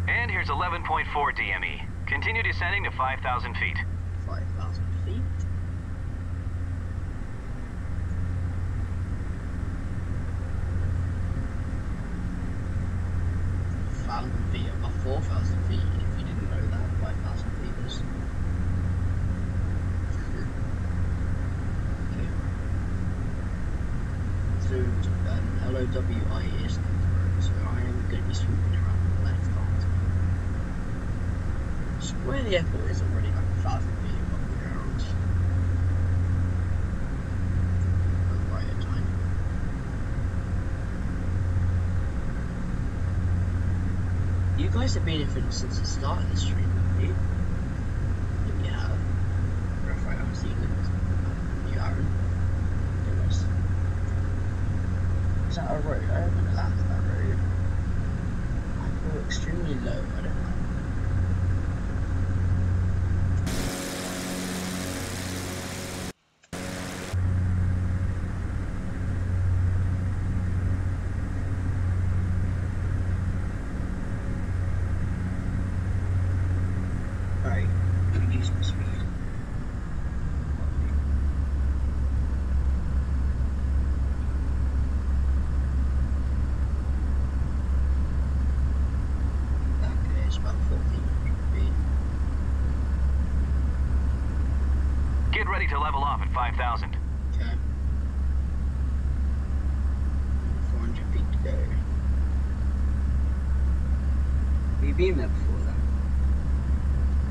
And here's 11.4 DME. Continue descending to 5,000 feet. 5,000 feet? Feet, about 4,000 feet, if you didn't know that, 5,000 feet was. Okay. So, LOWI is the road, so I am going to be swooping around the left part. So where the airport is already like 1,000 feet above the ground. Right at time. You guys have been here since the start of the stream, haven't you? If you have. Right, I'm seeing it. You haven't. Is that a road? I don't know that's that road. I feel extremely low, I don't know. to level off at 5,000. Okay. 400 feet to go. Have you been there before then?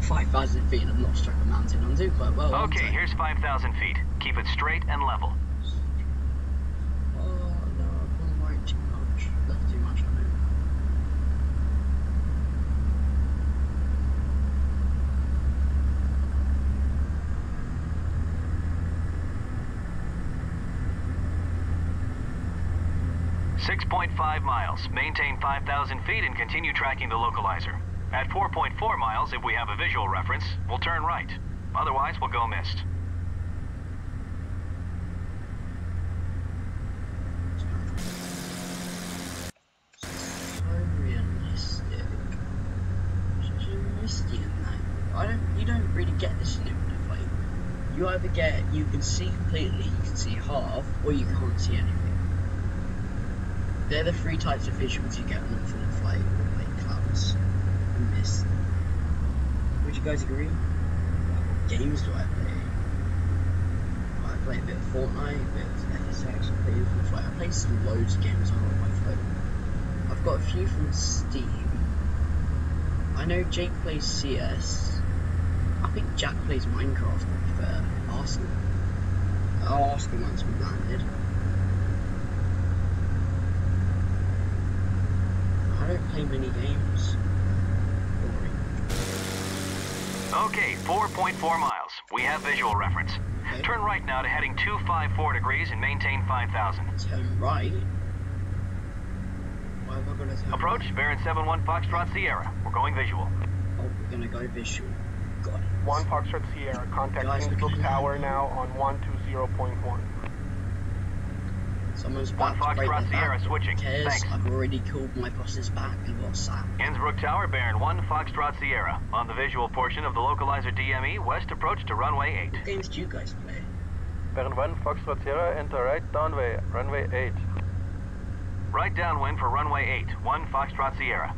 5,000 feet and I've not struck a mountain. I'm doing quite well. Okay, here's 5,000 feet. Keep it straight and level. Oh no, I've gone right too much. Left too much on it. .5 miles. Maintain 5,000 feet and continue tracking the localizer. At 4.4 miles, if we have a visual reference, we'll turn right. Otherwise, we'll go missed. So realistic. So misty in that. You don't really get this in Infinite Flight. You either get, you can see completely, you can see half, or you can't see anything. They're the three types of visuals you get on Infinite Flight, or like clouds and mist. Would you guys agree? What games do I play? I play a bit of Fortnite, a bit of FSX, I play Infinite Flight. I play some loads of games on my phone. I've got a few from Steam. I know Jake plays CS. I think Jack plays Minecraft, to be fair. Arsenal. Arsenal once we landed. I don't play many games. Boring. Okay, 4.4 miles. We have visual reference. Okay. Turn right now to heading 254 degrees and maintain 5,000. Turn right? Why have I got to turn Approach, right? bearing 71 Foxtrot Sierra. We're going visual. Oh, we're going to go visual. Got it. 1 Foxtrot Sierra, contact Innsbruck Tower now on 120.1. Someone's about to break Foxtrot Sierra switching. Thanks. I've already called my boss's back and WhatsApp. Innsbruck Tower bearing 1 Foxtrot Sierra. On the visual portion of the localizer DME, west approach to runway 8. What games do you guys play? Bearing 1 Foxtrot Sierra, enter right downway, runway 8. Right downwind for runway 8, 1 Foxtrot Sierra.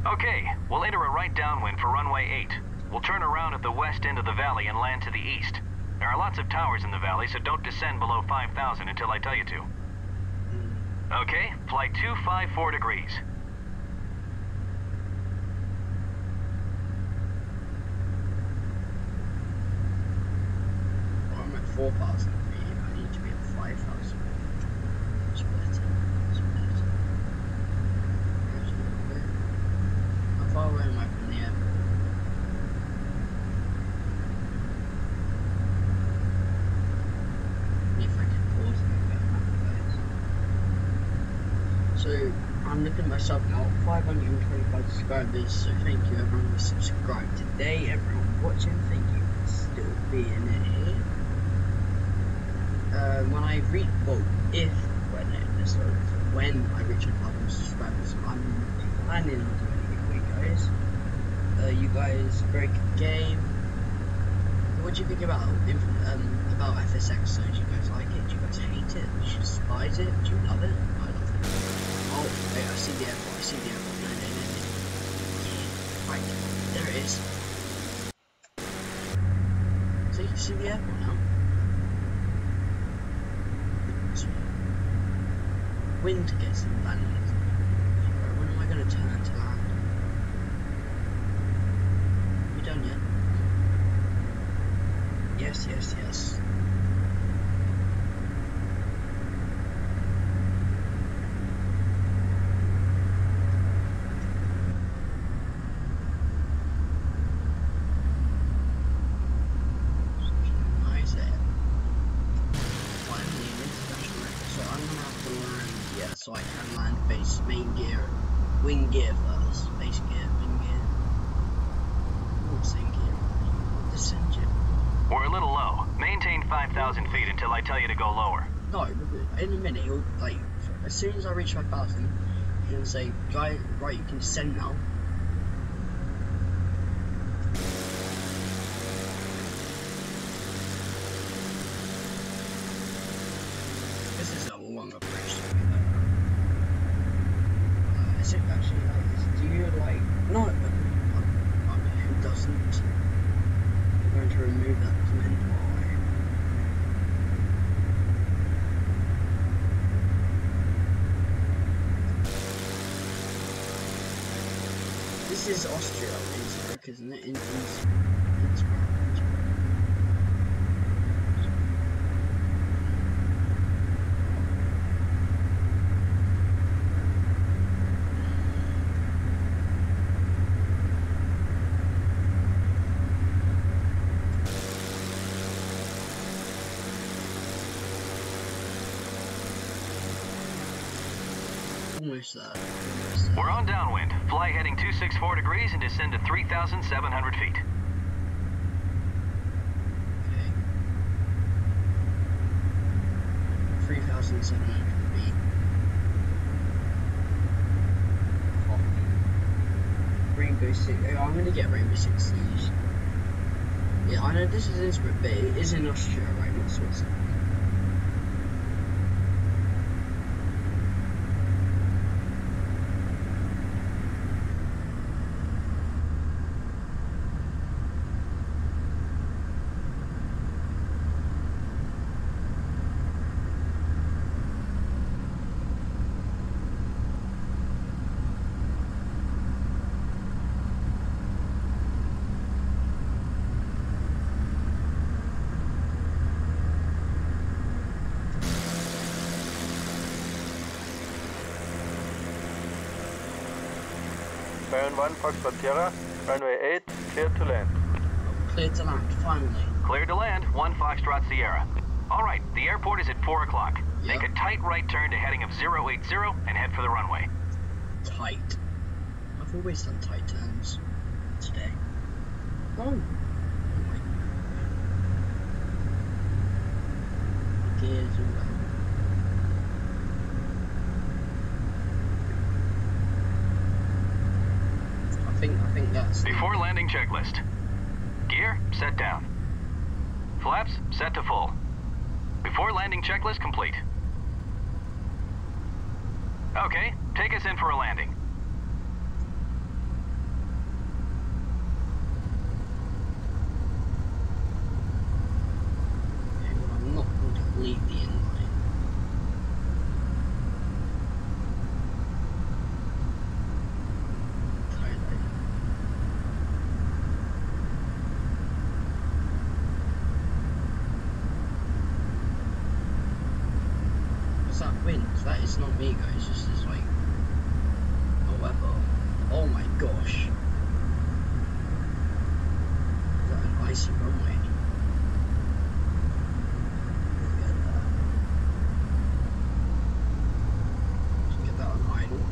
Okay, we'll enter a right downwind for runway 8. We'll turn around at the west end of the valley and land to the east. There are lots of towers in the valley, so don't descend below 5,000 until I tell you to. Okay, flight 254 degrees. Well, I'm at 4,000 feet. I need to be at 5,000. It's better. It's better. There's a little bit. How far away am I from the airport? So I'm looking at myself now, 525 subscribers, so thank you everyone who subscribed today, everyone watching, thank you for still being here. When I reach, well, when I reach 1,000 subscribers, I'm planning on doing a giveaway, guys. You guys break a game. What do you think about FSX? So do you guys like it? Do you guys hate it? Do you despise it? Do you love it? I love it. Oh, wait, I see the airport. I see the airport. No. Right, there it is. So you can see the airport now. Wind gets them landed. Right, when am I going to turn to land? Are we done yet? Yes. Nice air. Finally, an international record. So I'm gonna have to learn, so I can land base, main gear, wing gear first. Base gear, wing gear. Oh, same gear. Descent gear. We're a little low. Maintain 5,000 feet until I tell you to go lower. No, in a minute, you'll, like, as soon as I reach 5,000, you're gonna say, guy, right, you can descend now. This is a long approach to me, though. Is it actually like this? Do you, like, no, who doesn't? remove that command. This is Austria, Innsbruck, isn't it? Innsbruck. Almost there. We're on downwind. Fly heading 264 degrees and descend to 3,700 feet. Okay. 3,700 feet. Rainbow Six. Oh, I'm gonna get Rainbow Six Siege. Yeah, I know this is Innsbruck, but it is in Austria, right? Not Switzerland. Baron 1, Foxtrot Sierra, runway 8, clear to land. Clear to land, finally. Clear to land, 1 Foxtrot Sierra. All right, the airport is at 4 o'clock. Yep. Make a tight right turn to heading of 080 and head for the runway. Tight. I've always done tight turns. Today. Oh. Oh my. Gears all that. I think that's... Before landing checklist. Gear, set down. Flaps, set to full. Before landing checklist complete. Okay, take us in for a landing. Okay, well, I'm not going to leave the inline. That is not me, guys. This is like a weapon. Oh my gosh. Is that an icy runway? Look at that. Let's get that on idle.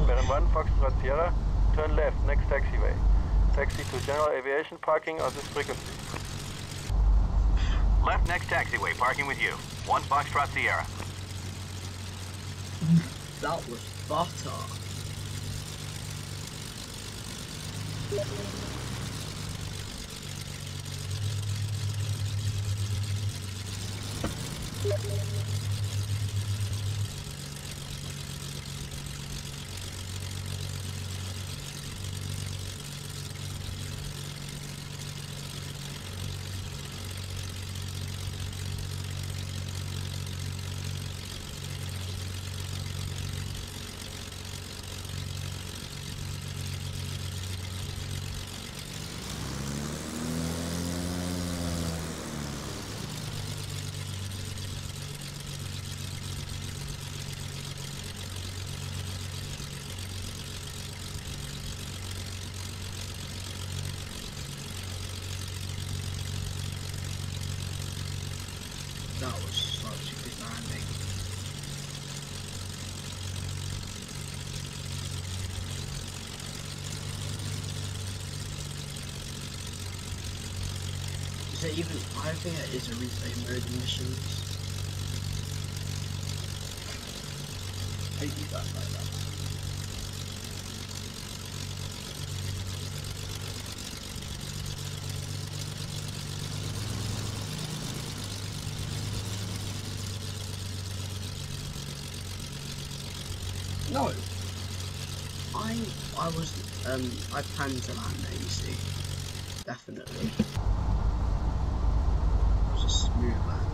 Baron 1, Foxtrot Sierra, turn left, next taxiway. Taxi to general aviation parking on this frequency. Left next taxiway, parking with you. 1 Foxtrot Sierra. That was butter. That was such a good landing. Is it even, I think it is a replay mode in missions. Don't do that like that. No. I planned to land there, you see. Definitely. It was a smooth landing.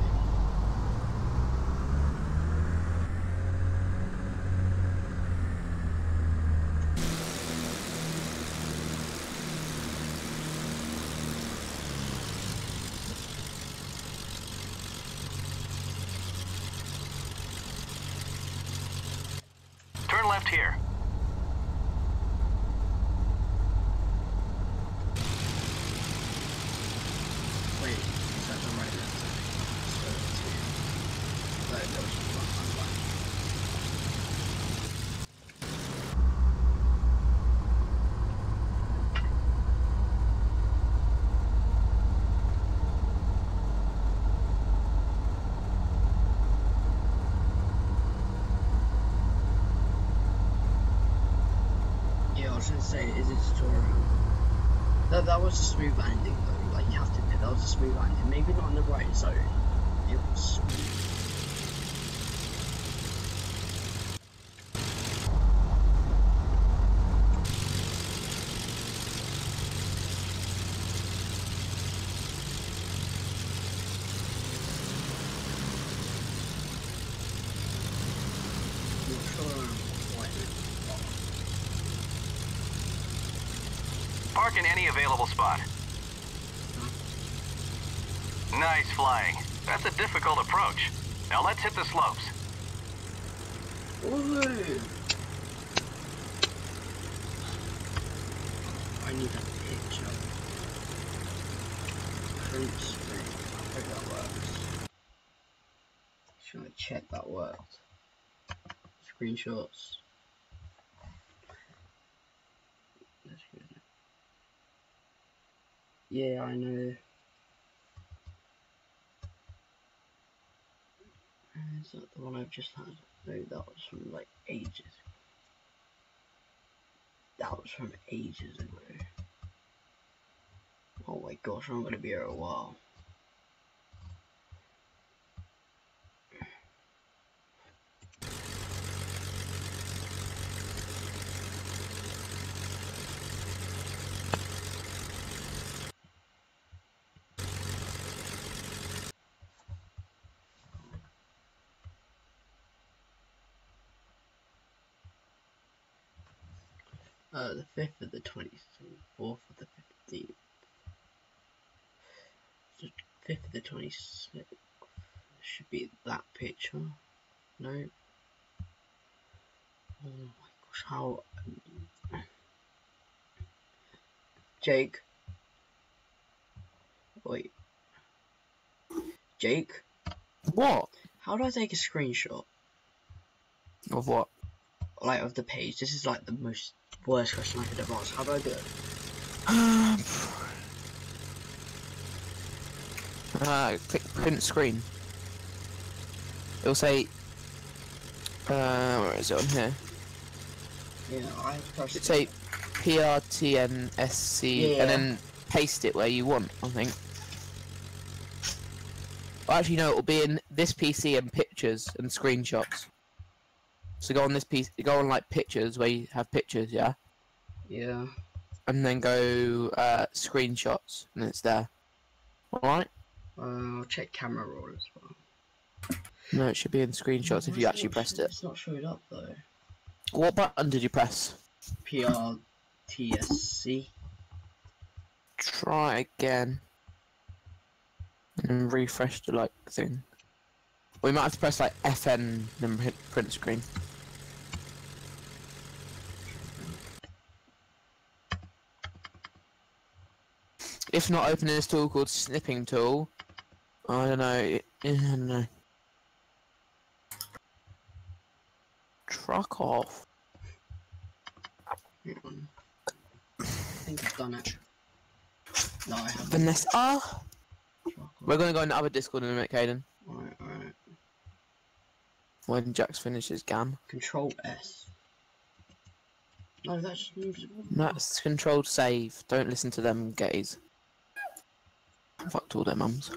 Turn left here. Wait, is that the right left turn? So that was unlocked. Yeah, I was gonna say, is it tutorial? That was a smooth landing though, like you have to admit, that was a smooth landing. Maybe not in the right zone. It was smooth. Park in any available spot. Nice flying. That's a difficult approach. Now let's hit the slopes. Ooh. I need a picture. Print screen. I hope that works. Just gonna check that worked. Screenshots. That's good. Yeah, I know. Is that the one I've just had? No, that was from like ages. That was from ages ago. Oh my gosh, I'm gonna be here a while. The 5th of the 24th of the 15th. The 5th of the 26th. Should be that picture. No. Oh my gosh, how. Jake. Wait. Jake? What? How do I take a screenshot? Of what? Like, of the page. This is like the most worst question I could have asked. How do I do it? Click print screen. It'll say, where is it on here? Yeah, I pressed It'll say PRTNSC, yeah. and then paste it where you want, I think. Well, actually, no, it'll be in this PC and pictures and screenshots. So go on this piece, go on like pictures where you have pictures, yeah? Yeah. And then go screenshots, and it's there. Alright? I'll check camera roll as well. No, it should be in screenshots if you actually pressed it. It's not showing up though. What button did you press? PRTSC. Try again. And refresh the like thing. We might have to press like FN and hit print screen. If not, open this tool called snipping tool. I don't know. I don't know. Truck off. I think I've done it. No, I haven't. Vanessa. We're gonna go in the other Discord in a minute, Caden. Alright, alright. When Jax finishes GAN. Control S. No, that just moves it. That's controlled save. Don't listen to them gays. Fucked all their mums.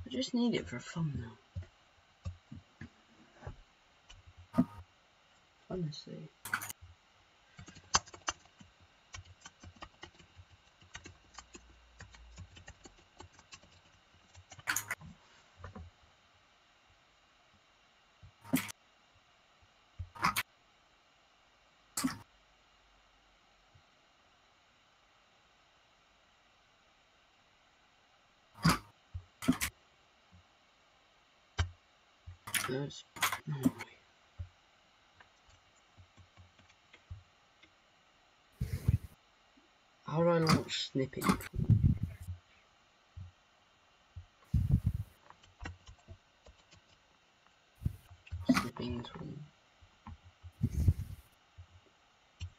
I just need it for fun now. Honestly. That's no way. How do I launch snipping? Snipping tool.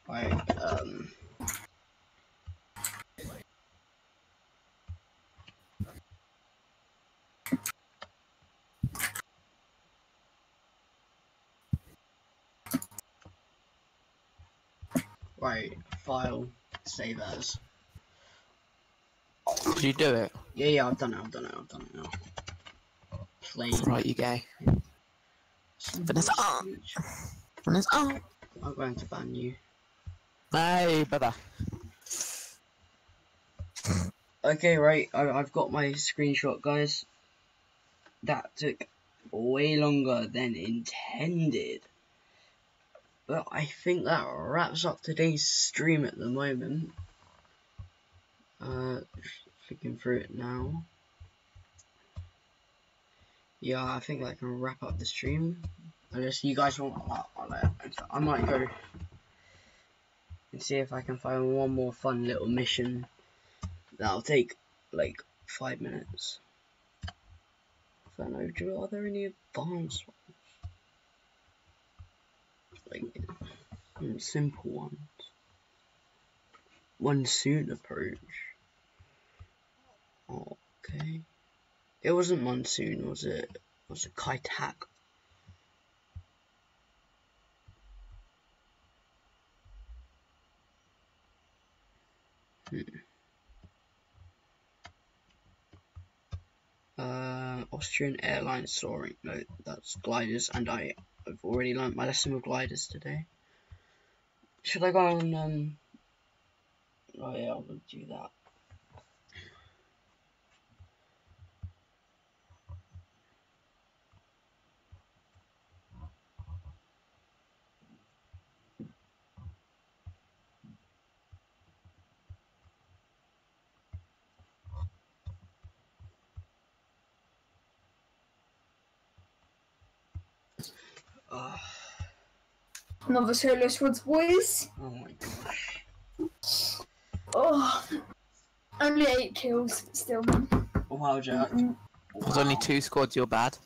Right, right, file, save as. Did you do it? Yeah, I've done it now. Play. Right, you gay. Vanessa, Vanessa. I'm going to ban you. Hey, brother. Okay, right, I've got my screenshot, guys. That took way longer than intended. But I think that wraps up today's stream at the moment. Flicking through it now. Yeah, I think that can wrap up the stream. Unless you guys want, I might go and see if I can find one more fun little mission. That'll take like 5 minutes. I don't know, are there any advanced ones? Like, simple ones. Monsoon approach. Okay. It wasn't monsoon, was it? It was a Kaitak. Austrian Airlines soaring. No, that's gliders, and I've already learnt my lesson with gliders today. Should I go on? Oh yeah, I'll do that. Another solo squads, boys. Oh my gosh. Oh, only 8 kills, but still. Wow, Jack. There's only 2 squads, you're bad.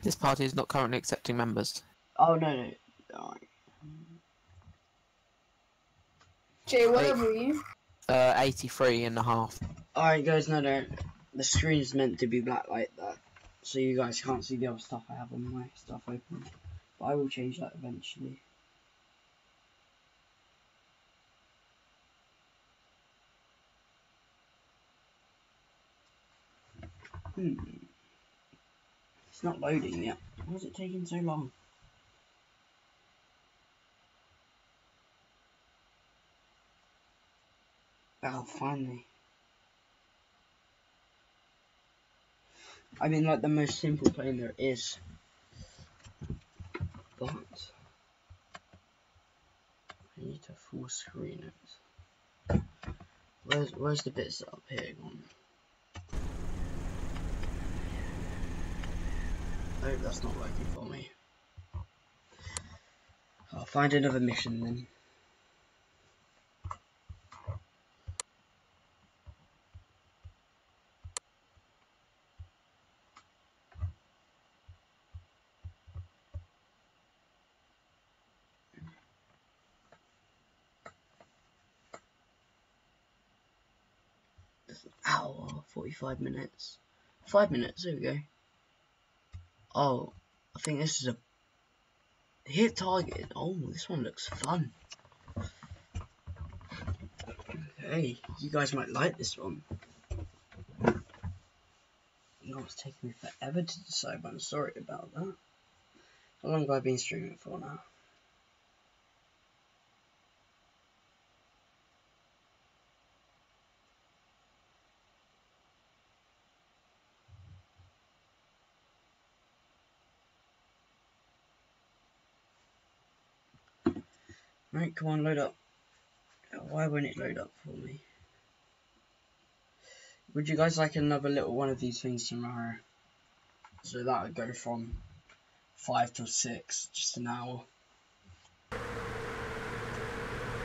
This party is not currently accepting members. Oh no. Alright. Jay, what were you? 83.5. Alright guys, no. The screen's meant to be black like that. So you guys can't see the other stuff I have on my stuff open. But I will change that eventually. It's not loading yet. Why is it taking so long? Oh, finally. I mean, like the most simple plane there is. But I need to full screen it. Where's the bits up here gone? Oh, that's not working for me. I'll find another mission then. That's an hour, 45 minutes. 5 minutes, there we go. Oh, I think this is a hit target. Oh, this one looks fun. Okay, you guys might like this one. Oh, it's taking me forever to decide, but I'm sorry about that. How long have I been streaming for now? Right, come on, load up. Why won't it load up for me? Would you guys like another little one of these things tomorrow? So that would go from 5 till 6, just an hour.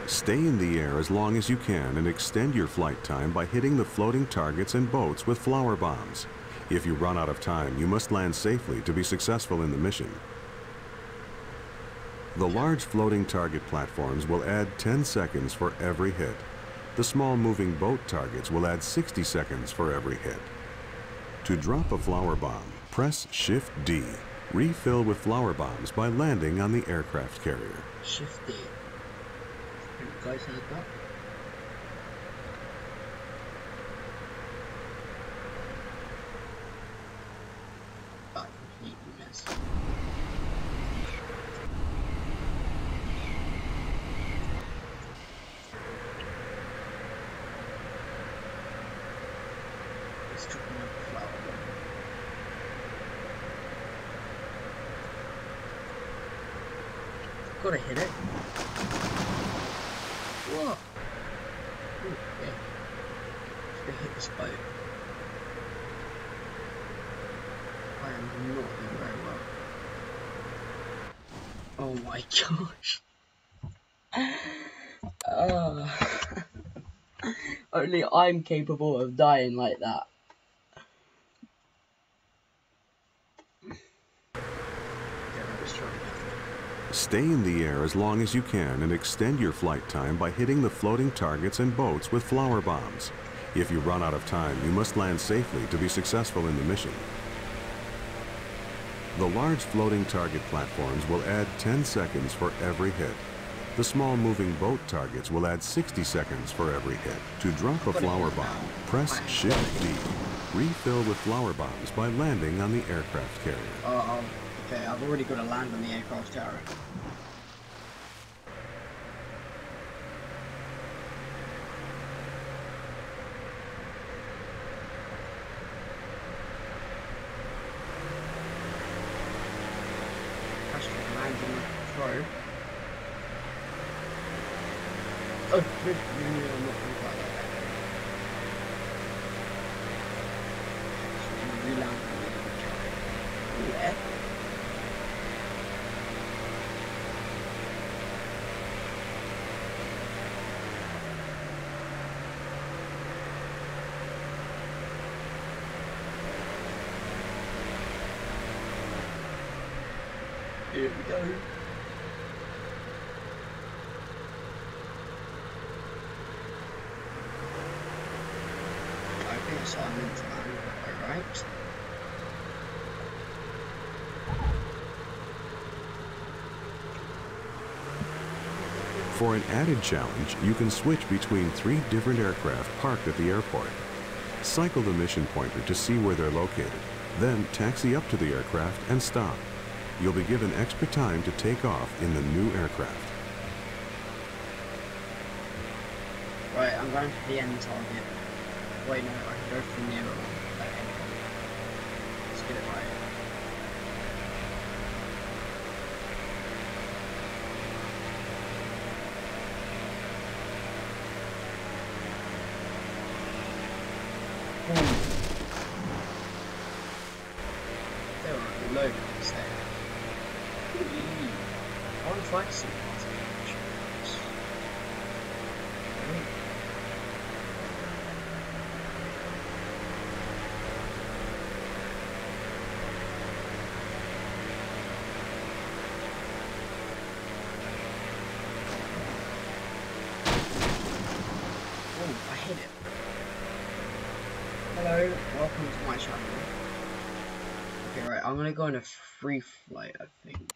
Stay in the air as long as you can and extend your flight time by hitting the floating targets and boats with flower bombs. If you run out of time, you must land safely to be successful in the mission. The large floating target platforms will add 10 seconds for every hit. The small moving boat targets will add 60 seconds for every hit. To drop a flower bomb, press Shift D. Refill with flower bombs by landing on the aircraft carrier. Shift D. Have you guys heard that? I completely missed. It's dropping a flower bomb. Gotta hit it. What? Ooh, yeah. Just gonna hit this boat. I am not doing very well. Oh my gosh. Only I'm capable of dying like that. Stay in the air as long as you can and extend your flight time by hitting the floating targets and boats with flower bombs. If you run out of time, you must land safely to be successful in the mission. The large floating target platforms will add 10 seconds for every hit. The small moving boat targets will add 60 seconds for every hit. To drop a flower bomb, press Shift D. Refill with flower bombs by landing on the aircraft carrier. Okay, I've already got to land on the aircraft carrier. Oh, no, I'm not going to fly that back. So reland on the yeah. Here we go. So I'm meant to land that way, right? For an added challenge, you can switch between 3 different aircraft parked at the airport. Cycle the mission pointer to see where they're located, then taxi up to the aircraft and stop. You'll be given extra time to take off in the new aircraft. Right, I'm going for the end target. Wait, no, I can go from near or let's get it right. There are loads there. I want to fight some of these. I hit it. Okay, right, I'm gonna go on a free flight, I think.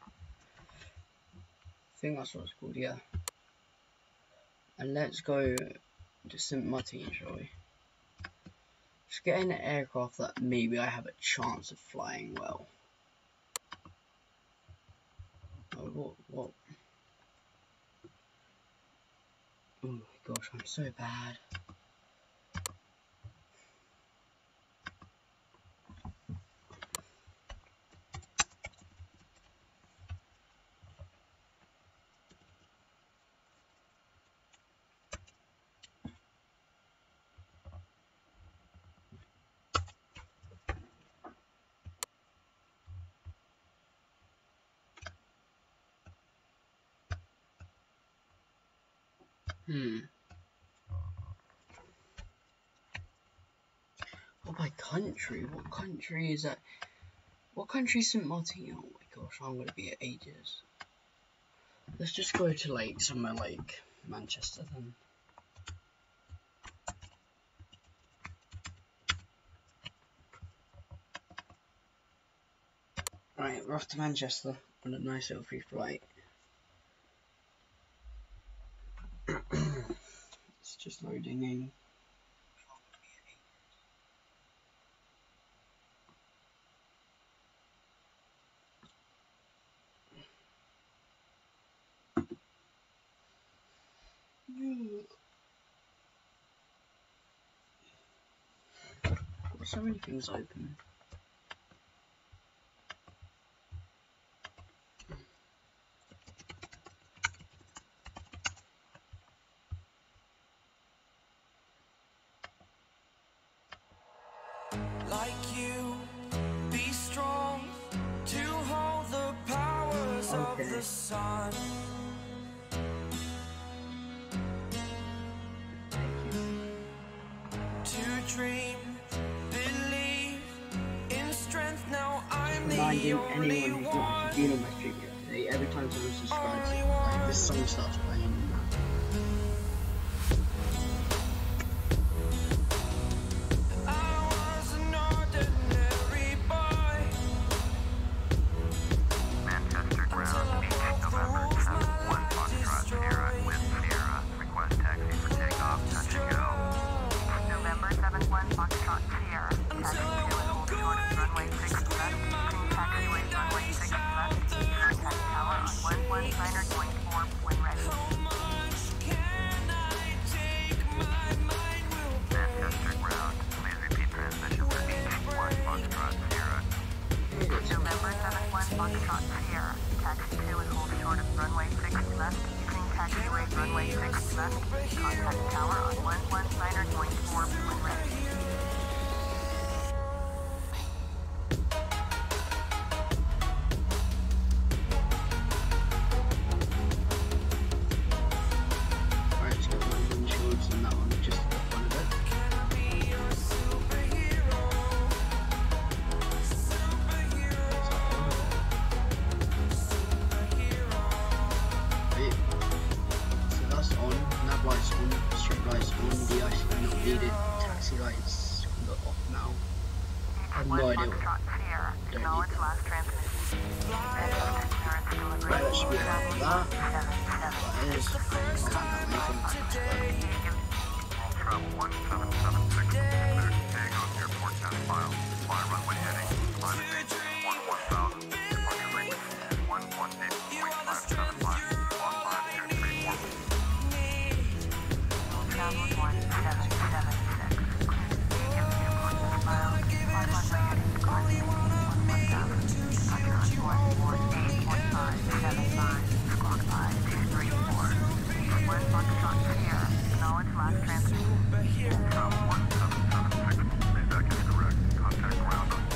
I think that's what it's called, yeah. And let's go to St. Martin, shall we? Just get in an aircraft that maybe I have a chance of flying well. Oh, what? Oh my gosh, I'm so bad. What by country? What country is that? What country is St. Martin? Oh my gosh, I'm gonna be at ages. Let's just go to like somewhere like Manchester then. Right, we're off to Manchester on a nice little free flight. It's just loading in. Got so many things open. Like you, be strong to hold the powers of the sun. To dream, believe in strength. Now I'm the only Anyone who's one. not been on my stream yesterday, every time someone subscribes, like, this song starts playing. Contact ground on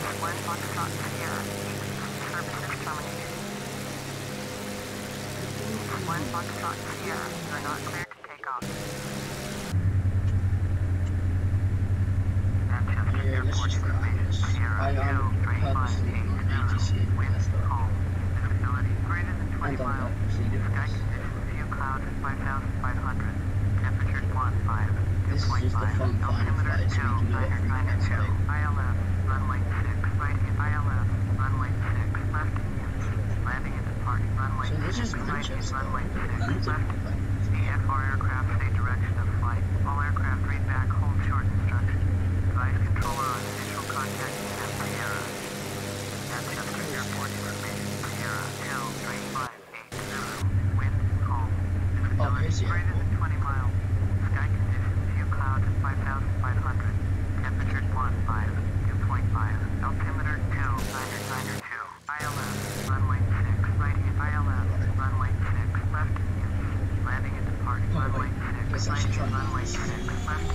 1 Foxtrot Sierra, services terminated. 1 Foxtrot Sierra, you are not cleared to take off. Manchester Airport information, Sierra 2358, wind calm. Visibility greater than 20 miles. Sky conditions, view cloud at 5,500. Temperature 15. This is just the fun Altimeter 2, 992. ILS, runway 6, right in ILS, runway 6, left in landing and departing, runway 6, right in runway 6, left. VFR aircraft say direction of flight. All aircraft read back hold short instructions. Device controller on initial contact and Sierra. Manchester Airport information, Sierra 2358, wind calm. Visibility greater than 20 miles. Sky conditions, view cloud at 5,500. Temperature 15, 2.5. Altimeter 2992. ILS, runway 6, right in ILS, runway 6, left in landing and departing, runway 6, right in runway 6, left.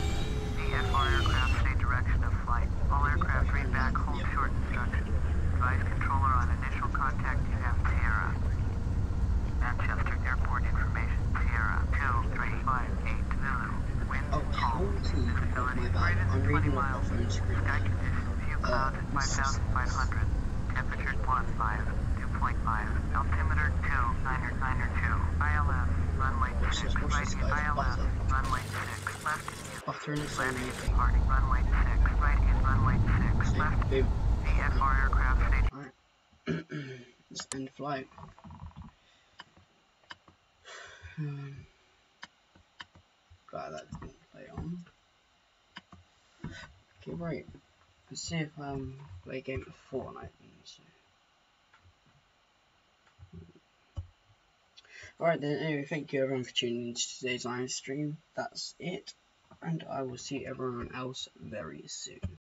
VFR aircraft say direction of flight. All aircraft read back hold short instructions. Device controller on initial contact, you have Sierra. Manchester Airport information, Sierra 2358 Zulu. Wind calm. Visibility greater than 20 miles. Sky conditions, view cloud at 5,500. Temperature 15, 2.5. Altimeter 2992. ILS, runway 6, right in ILS, runway 6, left in landing and departing, runway 6, right in runway 6, left. VFR aircraft station. Let's end flight. Glad that didn't play on. Okay, right. Let's see if play a game of Fortnite then. So. Alright then, anyway, thank you everyone for tuning in to today's live stream. That's it, and I will see everyone else very soon.